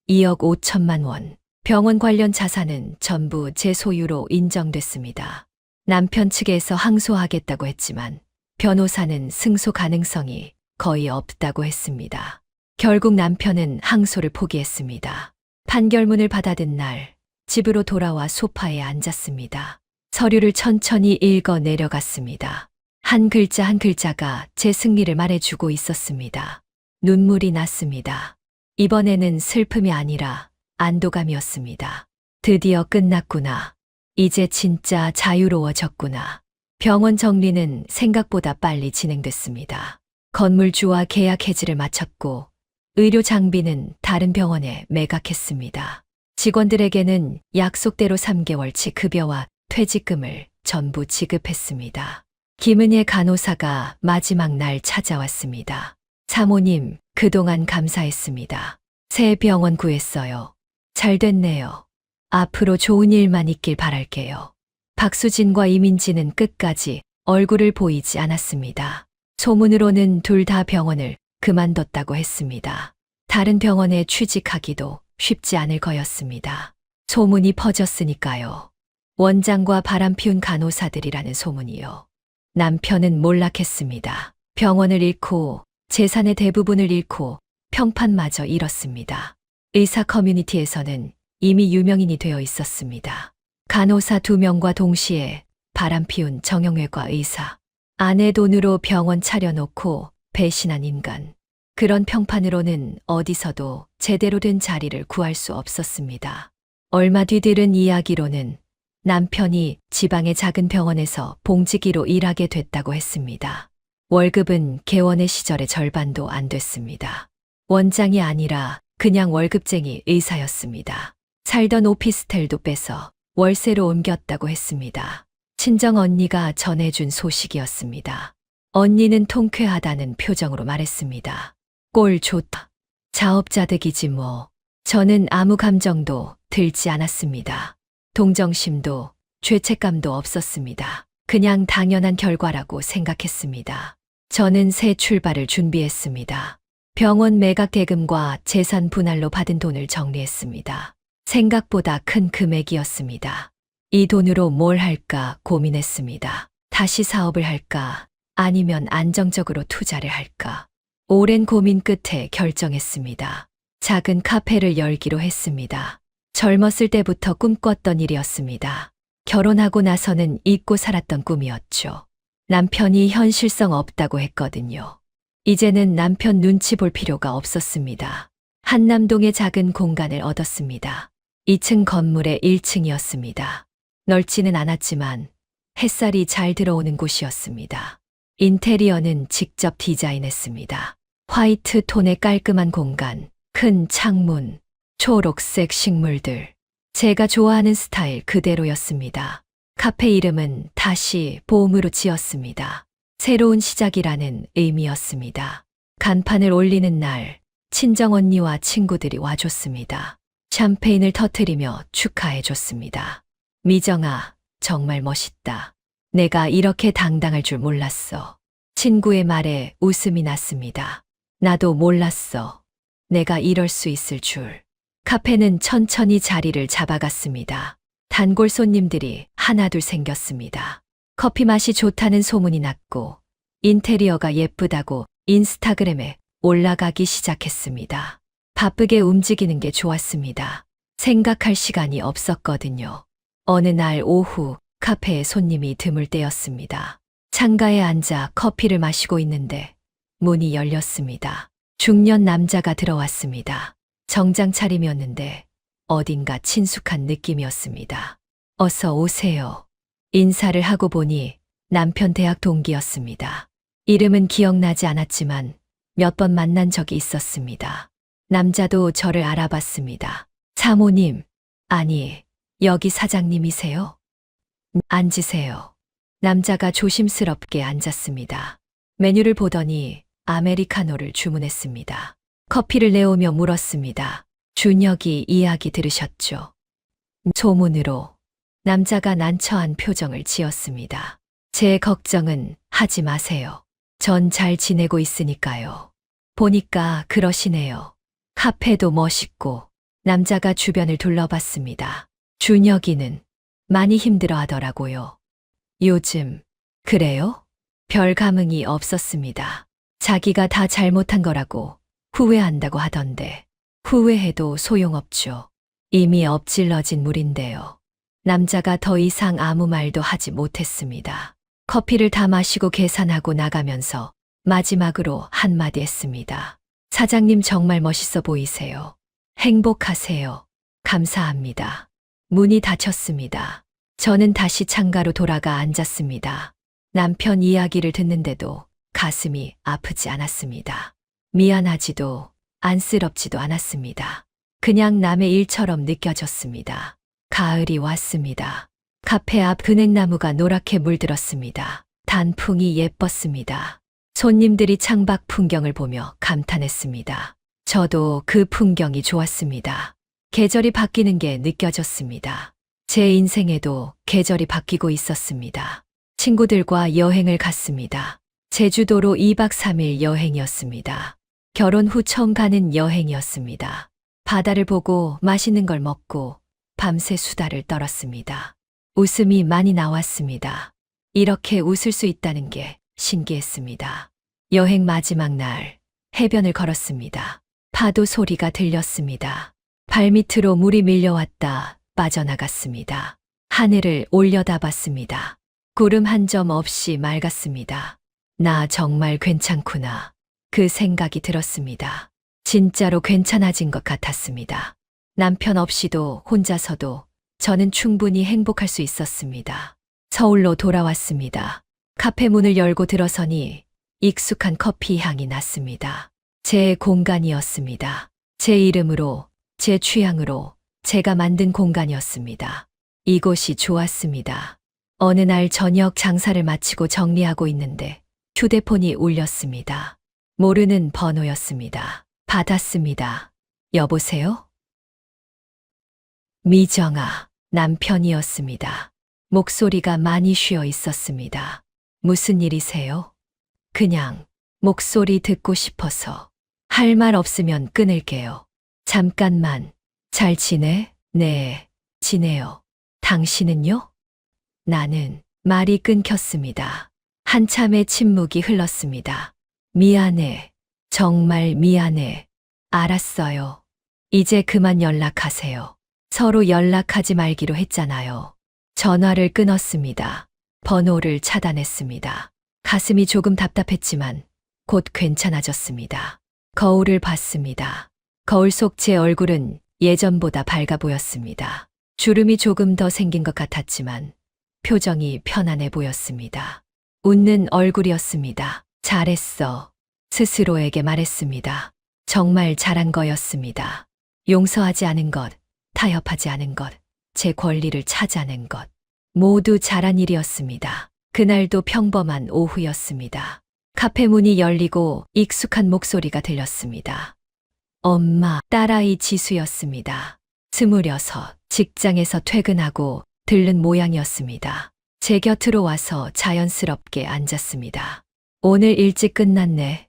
2억 5천만 원, 병원 관련 자산은 전부 제 소유로 인정됐습니다. 남편 측에서 항소하겠다고 했지만 변호사는 승소 가능성이 거의 없다고 했습니다. 결국 남편은 항소를 포기했습니다. 판결문을 받아든 날 집으로 돌아와 소파에 앉았습니다. 서류를 천천히 읽어 내려갔습니다. 한 글자 한 글자가 제 승리를 말해주고 있었습니다. 눈물이 났습니다. 이번에는 슬픔이 아니라 안도감이었습니다. 드디어 끝났구나. 이제 진짜 자유로워졌구나. 병원 정리는 생각보다 빨리 진행됐습니다. 건물주와 계약 해지를 마쳤고 의료 장비는 다른 병원에 매각했습니다. 직원들에게는 약속대로 3개월치 급여와 퇴직금을 전부 지급했습니다. 김은혜 간호사가 마지막 날 찾아왔습니다. 사모님, 그동안 감사했습니다. 새 병원 구했어요. 잘 됐네요. 앞으로 좋은 일만 있길 바랄게요. 박수진과 이민지는 끝까지 얼굴을 보이지 않았습니다. 소문으로는 둘 다 병원을 그만뒀다고 했습니다. 다른 병원에 취직하기도 쉽지 않을 거였습니다. 소문이 퍼졌으니까요. 원장과 바람 피운 간호사들이라는 소문이요. 남편은 몰락했습니다. 병원을 잃고 재산의 대부분을 잃고 평판마저 잃었습니다. 의사 커뮤니티에서는 이미 유명인이 되어 있었습니다. 간호사 2명과 동시에 바람 피운 정형외과 의사. 아내 돈으로 병원 차려놓고 배신한 인간. 그런 평판으로는 어디서도 제대로 된 자리를 구할 수 없었습니다. 얼마 뒤 들은 이야기로는 남편이 지방의 작은 병원에서 봉지기로 일하게 됐다고 했습니다. 월급은 개원의 시절의 절반도 안 됐습니다. 원장이 아니라 그냥 월급쟁이 의사였습니다. 살던 오피스텔도 빼서 월세로 옮겼다고 했습니다. 친정 언니가 전해준 소식이었습니다. 언니는 통쾌하다는 표정으로 말했습니다. 꼴 좋다. 자업자득이지 뭐. 저는 아무 감정도 들지 않았습니다. 동정심도 죄책감도 없었습니다. 그냥 당연한 결과라고 생각했습니다. 저는 새 출발을 준비했습니다. 병원 매각 대금과 재산 분할로 받은 돈을 정리했습니다. 생각보다 큰 금액이었습니다. 이 돈으로 뭘 할까 고민했습니다. 다시 사업을 할까 아니면 안정적으로 투자를 할까. 오랜 고민 끝에 결정했습니다. 작은 카페를 열기로 했습니다. 젊었을 때부터 꿈꿨던 일이었습니다. 결혼하고 나서는 잊고 살았던 꿈이었죠. 남편이 현실성 없다고 했거든요. 이제는 남편 눈치 볼 필요가 없었습니다. 한남동의 작은 공간을 얻었습니다. 2층 건물의 1층이었습니다. 넓지는 않았지만 햇살이 잘 들어오는 곳이었습니다. 인테리어는 직접 디자인했습니다. 화이트 톤의 깔끔한 공간, 큰 창문, 초록색 식물들. 제가 좋아하는 스타일 그대로였습니다. 카페 이름은 다시 봄으로 지었습니다. 새로운 시작이라는 의미였습니다. 간판을 올리는 날, 친정 언니와 친구들이 와줬습니다. 샴페인을 터뜨리며 축하해줬습니다. 미정아, 정말 멋있다. 내가 이렇게 당당할 줄 몰랐어. 친구의 말에 웃음이 났습니다. 나도 몰랐어. 내가 이럴 수 있을 줄. 카페는 천천히 자리를 잡아갔습니다. 단골 손님들이 하나둘 생겼습니다. 커피 맛이 좋다는 소문이 났고 인테리어가 예쁘다고 인스타그램에 올라가기 시작했습니다. 바쁘게 움직이는 게 좋았습니다. 생각할 시간이 없었거든요. 어느 날 오후 카페에 손님이 드물 때였습니다. 창가에 앉아 커피를 마시고 있는데 문이 열렸습니다. 중년 남자가 들어왔습니다. 정장 차림이었는데 어딘가 친숙한 느낌이었습니다. 어서 오세요. 인사를 하고 보니 남편 대학 동기였습니다. 이름은 기억나지 않았지만 몇 번 만난 적이 있었습니다. 남자도 저를 알아봤습니다. 사모님, 아니, 여기 사장님이세요? 앉으세요. 남자가 조심스럽게 앉았습니다. 메뉴를 보더니 아메리카노를 주문했습니다. 커피를 내오며 물었습니다. 준혁이 이야기 들으셨죠? 소문으로. 남자가 난처한 표정을 지었습니다. 제 걱정은 하지 마세요. 전 잘 지내고 있으니까요. 보니까 그러시네요. 카페도 멋있고. 남자가 주변을 둘러봤습니다. 준혁이는 많이 힘들어 하더라고요. 요즘. 그래요? 별 감흥이 없었습니다. 자기가 다 잘못한 거라고 후회한다고 하던데. 후회해도 소용없죠. 이미 엎질러진 물인데요. 남자가 더 이상 아무 말도 하지 못했습니다. 커피를 다 마시고 계산하고 나가면서 마지막으로 한마디 했습니다. 사장님 정말 멋있어 보이세요. 행복하세요. 감사합니다. 문이 닫혔습니다. 저는 다시 창가로 돌아가 앉았습니다. 남편 이야기를 듣는데도 가슴이 아프지 않았습니다. 미안하지도 안쓰럽지도 않았습니다. 그냥 남의 일처럼 느껴졌습니다. 가을이 왔습니다. 카페 앞 은행나무가 노랗게 물들었습니다. 단풍이 예뻤습니다. 손님들이 창밖 풍경을 보며 감탄했습니다. 저도 그 풍경이 좋았습니다. 계절이 바뀌는 게 느껴졌습니다. 제 인생에도 계절이 바뀌고 있었습니다. 친구들과 여행을 갔습니다. 제주도로 2박 3일 여행이었습니다. 결혼 후 처음 가는 여행이었습니다. 바다를 보고 맛있는 걸 먹고 밤새 수다를 떨었습니다. 웃음이 많이 나왔습니다. 이렇게 웃을 수 있다는 게 신기했습니다. 여행 마지막 날 해변을 걸었습니다. 파도 소리가 들렸습니다. 발밑으로 물이 밀려왔다 빠져나갔습니다. 하늘을 올려다봤습니다. 구름 한 점 없이 맑았습니다. 나 정말 괜찮구나. 그 생각이 들었습니다. 진짜로 괜찮아진 것 같았습니다. 남편 없이도 혼자서도 저는 충분히 행복할 수 있었습니다. 서울로 돌아왔습니다. 카페 문을 열고 들어서니 익숙한 커피 향이 났습니다. 제 공간이었습니다. 제 이름으로, 제 취향으로 제가 만든 공간이었습니다. 이곳이 좋았습니다. 어느 날 저녁 장사를 마치고 정리하고 있는데 휴대폰이 울렸습니다. 모르는 번호였습니다. 받았습니다. 여보세요? 미정아, 남편이었습니다. 목소리가 많이 쉬어 있었습니다. 무슨 일이세요? 그냥 목소리 듣고 싶어서. 할 말 없으면 끊을게요. 잠깐만. 잘 지내? 네, 지내요. 당신은요? 나는 말이 끊겼습니다. 한참의 침묵이 흘렀습니다. 미안해. 정말 미안해. 알았어요. 이제 그만 연락하세요. 서로 연락하지 말기로 했잖아요. 전화를 끊었습니다. 번호를 차단했습니다. 가슴이 조금 답답했지만 곧 괜찮아졌습니다. 거울을 봤습니다. 거울 속 제 얼굴은 예전보다 밝아 보였습니다. 주름이 조금 더 생긴 것 같았지만 표정이 편안해 보였습니다. 웃는 얼굴이었습니다. 잘했어. 스스로에게 말했습니다. 정말 잘한 거였습니다. 용서하지 않은 것, 타협하지 않은 것, 제 권리를 찾아낸 것. 모두 잘한 일이었습니다. 그날도 평범한 오후였습니다. 카페 문이 열리고 익숙한 목소리가 들렸습니다. 엄마, 딸아이 지수였습니다. 26, 직장에서 퇴근하고 들른 모양이었습니다. 제 곁으로 와서 자연스럽게 앉았습니다. 오늘 일찍 끝났네.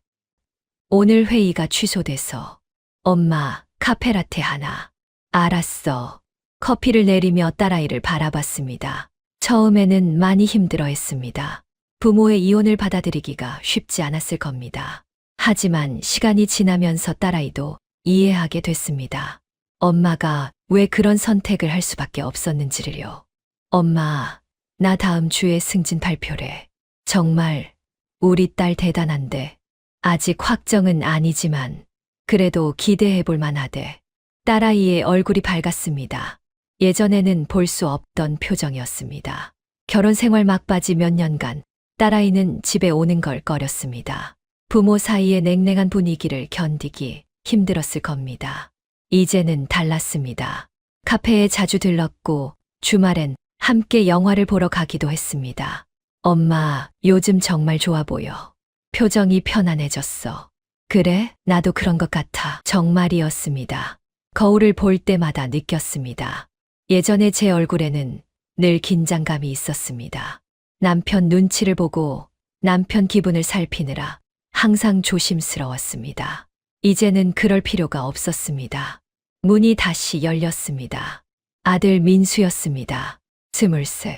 오늘 회의가 취소돼서. 엄마, 카페라테 하나. 알았어. 커피를 내리며 딸아이를 바라봤습니다. 처음에는 많이 힘들어했습니다. 부모의 이혼을 받아들이기가 쉽지 않았을 겁니다. 하지만 시간이 지나면서 딸아이도 이해하게 됐습니다. 엄마가 왜 그런 선택을 할 수밖에 없었는지를요. 엄마, 나 다음 주에 승진 발표래. 정말 우리 딸 대단한데. 아직 확정은 아니지만 그래도 기대해 볼 만하대. 딸아이의 얼굴이 밝았습니다. 예전에는 볼 수 없던 표정이었습니다. 결혼 생활 막바지 몇 년간 딸아이는 집에 오는 걸 꺼렸습니다. 부모 사이의 냉랭한 분위기를 견디기 힘들었을 겁니다. 이제는 달랐습니다. 카페에 자주 들렀고 주말엔 함께 영화를 보러 가기도 했습니다. 엄마, 요즘 정말 좋아 보여. 표정이 편안해졌어. 그래? 나도 그런 것 같아. 정말이었습니다. 거울을 볼 때마다 느꼈습니다. 예전에 제 얼굴에는 늘 긴장감이 있었습니다. 남편 눈치를 보고 남편 기분을 살피느라 항상 조심스러웠습니다. 이제는 그럴 필요가 없었습니다. 문이 다시 열렸습니다. 아들 민수였습니다. 23.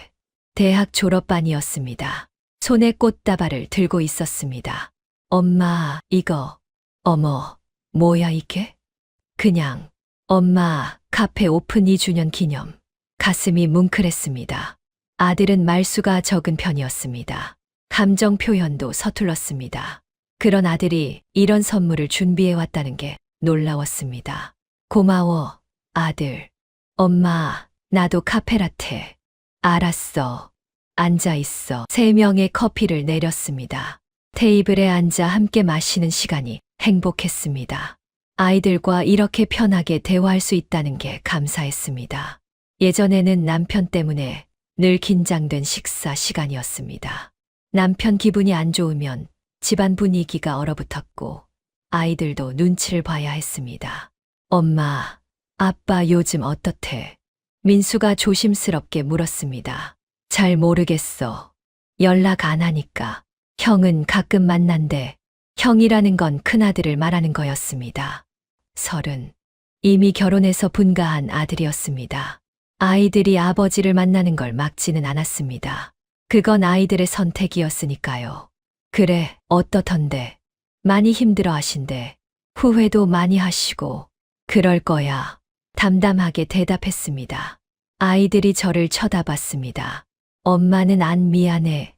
대학 졸업반이었습니다. 손에 꽃다발을 들고 있었습니다. 엄마, 이거. 어머, 뭐야 이게? 그냥, 엄마, 카페 오픈 2주년 기념. 가슴이 뭉클했습니다. 아들은 말수가 적은 편이었습니다. 감정 표현도 서툴렀습니다. 그런 아들이 이런 선물을 준비해 왔다는 게 놀라웠습니다. 고마워, 아들. 엄마, 나도 카페라테. 알았어. 앉아있어. 3명의 커피를 내렸습니다. 테이블에 앉아 함께 마시는 시간이 행복했습니다. 아이들과 이렇게 편하게 대화할 수 있다는 게 감사했습니다. 예전에는 남편 때문에 늘 긴장된 식사 시간이었습니다. 남편 기분이 안 좋으면 집안 분위기가 얼어붙었고 아이들도 눈치를 봐야 했습니다. 엄마, 아빠 요즘 어떻대? 민수가 조심스럽게 물었습니다. 잘 모르겠어. 연락 안 하니까. 형은 가끔 만난대. 형이라는 건 큰아들을 말하는 거였습니다. 30. 이미 결혼해서 분가한 아들이었습니다. 아이들이 아버지를 만나는 걸 막지는 않았습니다. 그건 아이들의 선택이었으니까요. 그래, 어떻던데? 많이 힘들어 하신대. 후회도 많이 하시고. 그럴 거야. 담담하게 대답했습니다. 아이들이 저를 쳐다봤습니다. 엄마는 안 미안해.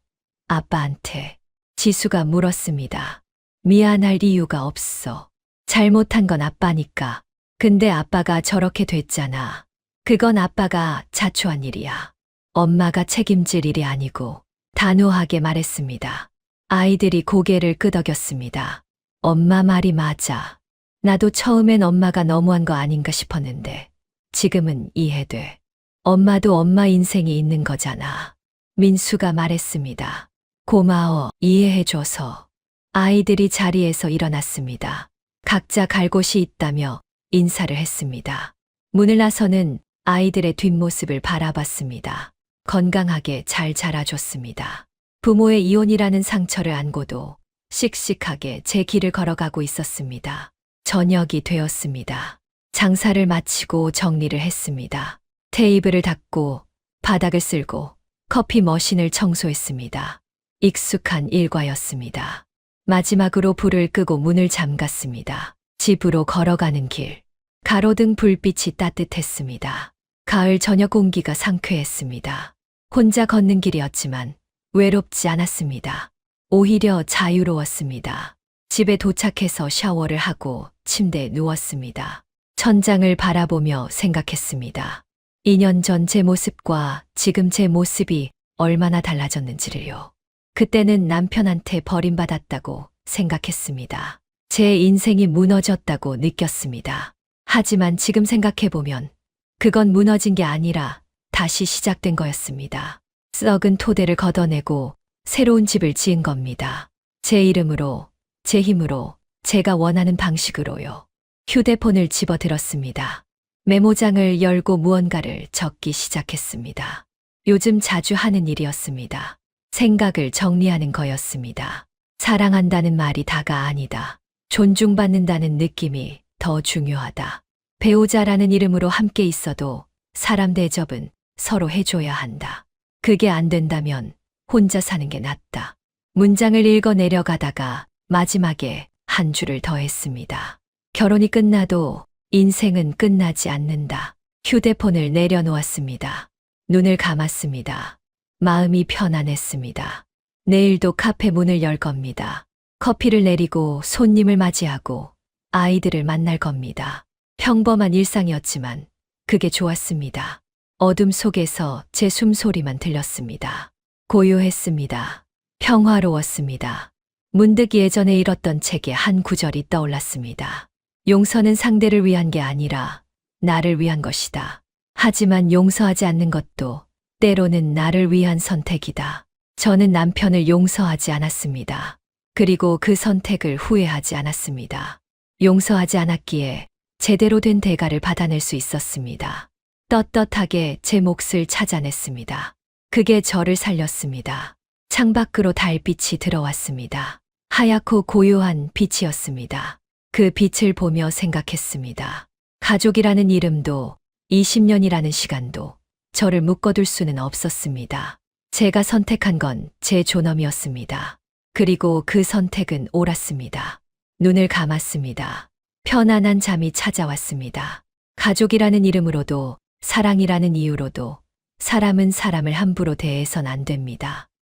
아빠한테. 지수가 물었습니다. 미안할 이유가 없어. 잘못한 건 아빠니까. 근데 아빠가 저렇게 됐잖아. 그건 아빠가 자초한 일이야. 엄마가 책임질 일이 아니고 단호하게 말했습니다. 아이들이 고개를 끄덕였습니다. 엄마 말이 맞아. 나도 처음엔 엄마가 너무한 거 아닌가 싶었는데 지금은 이해돼. 엄마도 엄마 인생이 있는 거잖아. 민수가 말했습니다. 고마워, 이해해줘서. 아이들이 자리에서 일어났습니다. 각자 갈 곳이 있다며 인사를 했습니다. 문을 나서는 아이들의 뒷모습을 바라봤습니다. 건강하게 잘 자라줬습니다. 부모의 이혼이라는 상처를 안고도 씩씩하게 제 길을 걸어가고 있었습니다. 저녁이 되었습니다. 장사를 마치고 정리를 했습니다. 테이블을 닦고 바닥을 쓸고 커피 머신을 청소했습니다. 익숙한 일과였습니다. 마지막으로 불을 끄고 문을 잠갔습니다. 집으로 걸어가는 길. 가로등 불빛이 따뜻했습니다. 가을 저녁 공기가 상쾌했습니다. 혼자 걷는 길이었지만 외롭지 않았습니다. 오히려 자유로웠습니다. 집에 도착해서 샤워를 하고 침대에 누웠습니다. 천장을 바라보며 생각했습니다. 2년 전 제 모습과 지금 제 모습이 얼마나 달라졌는지를요. 그때는 남편한테 버림받았다고 생각했습니다. 제 인생이 무너졌다고 느꼈습니다. 하지만 지금 생각해보면 그건 무너진 게 아니라 다시 시작된 거였습니다. 썩은 토대를 걷어내고 새로운 집을 지은 겁니다. 제 이름으로, 제 힘으로, 제가 원하는 방식으로요. 휴대폰을 집어들었습니다. 메모장을 열고 무언가를 적기 시작했습니다. 요즘 자주 하는 일이었습니다. 생각을 정리하는 거였습니다. 사랑한다는 말이 다가 아니다. 존중받는다는 느낌이 더 중요하다. 배우자라는 이름으로 함께 있어도 사람 대접은 서로 해줘야 한다. 그게 안 된다면 혼자 사는 게 낫다. 문장을 읽어 내려가다가 마지막에 한 줄을 더했습니다. 결혼이 끝나도 인생은 끝나지 않는다. 휴대폰을 내려놓았습니다. 눈을 감았습니다. 마음이 편안했습니다. 내일도 카페 문을 열 겁니다. 커피를 내리고 손님을 맞이하고 아이들을 만날 겁니다. 평범한 일상이었지만 그게 좋았습니다. 어둠 속에서 제 숨소리만 들렸습니다. 고요했습니다. 평화로웠습니다. 문득 예전에 읽었던 책의 한 구절이 떠올랐습니다. 용서는 상대를 위한 게 아니라 나를 위한 것이다. 하지만 용서하지 않는 것도 때로는 나를 위한 선택이다. 저는 남편을 용서하지 않았습니다. 그리고 그 선택을 후회하지 않았습니다. 용서하지 않았기에 제대로 된 대가를 받아낼 수 있었습니다. 떳떳하게 제 몫을 찾아냈습니다. 그게 저를 살렸습니다. 창밖으로 달빛이 들어왔습니다. 하얗고 고요한 빛이었습니다. 그 빛을 보며 생각했습니다. 가족이라는 이름도 20년이라는 시간도 저를 묶어둘 수는 없었습니다. 제가 선택한 건 제 존엄이었습니다. 그리고 그 선택은 옳았습니다. 눈을 감았습니다. 편안한 잠이 찾아왔습니다. 가족이라는 이름으로도 사랑이라는 이유로도 사람은 사람을 함부로 대해선 안 됩니다.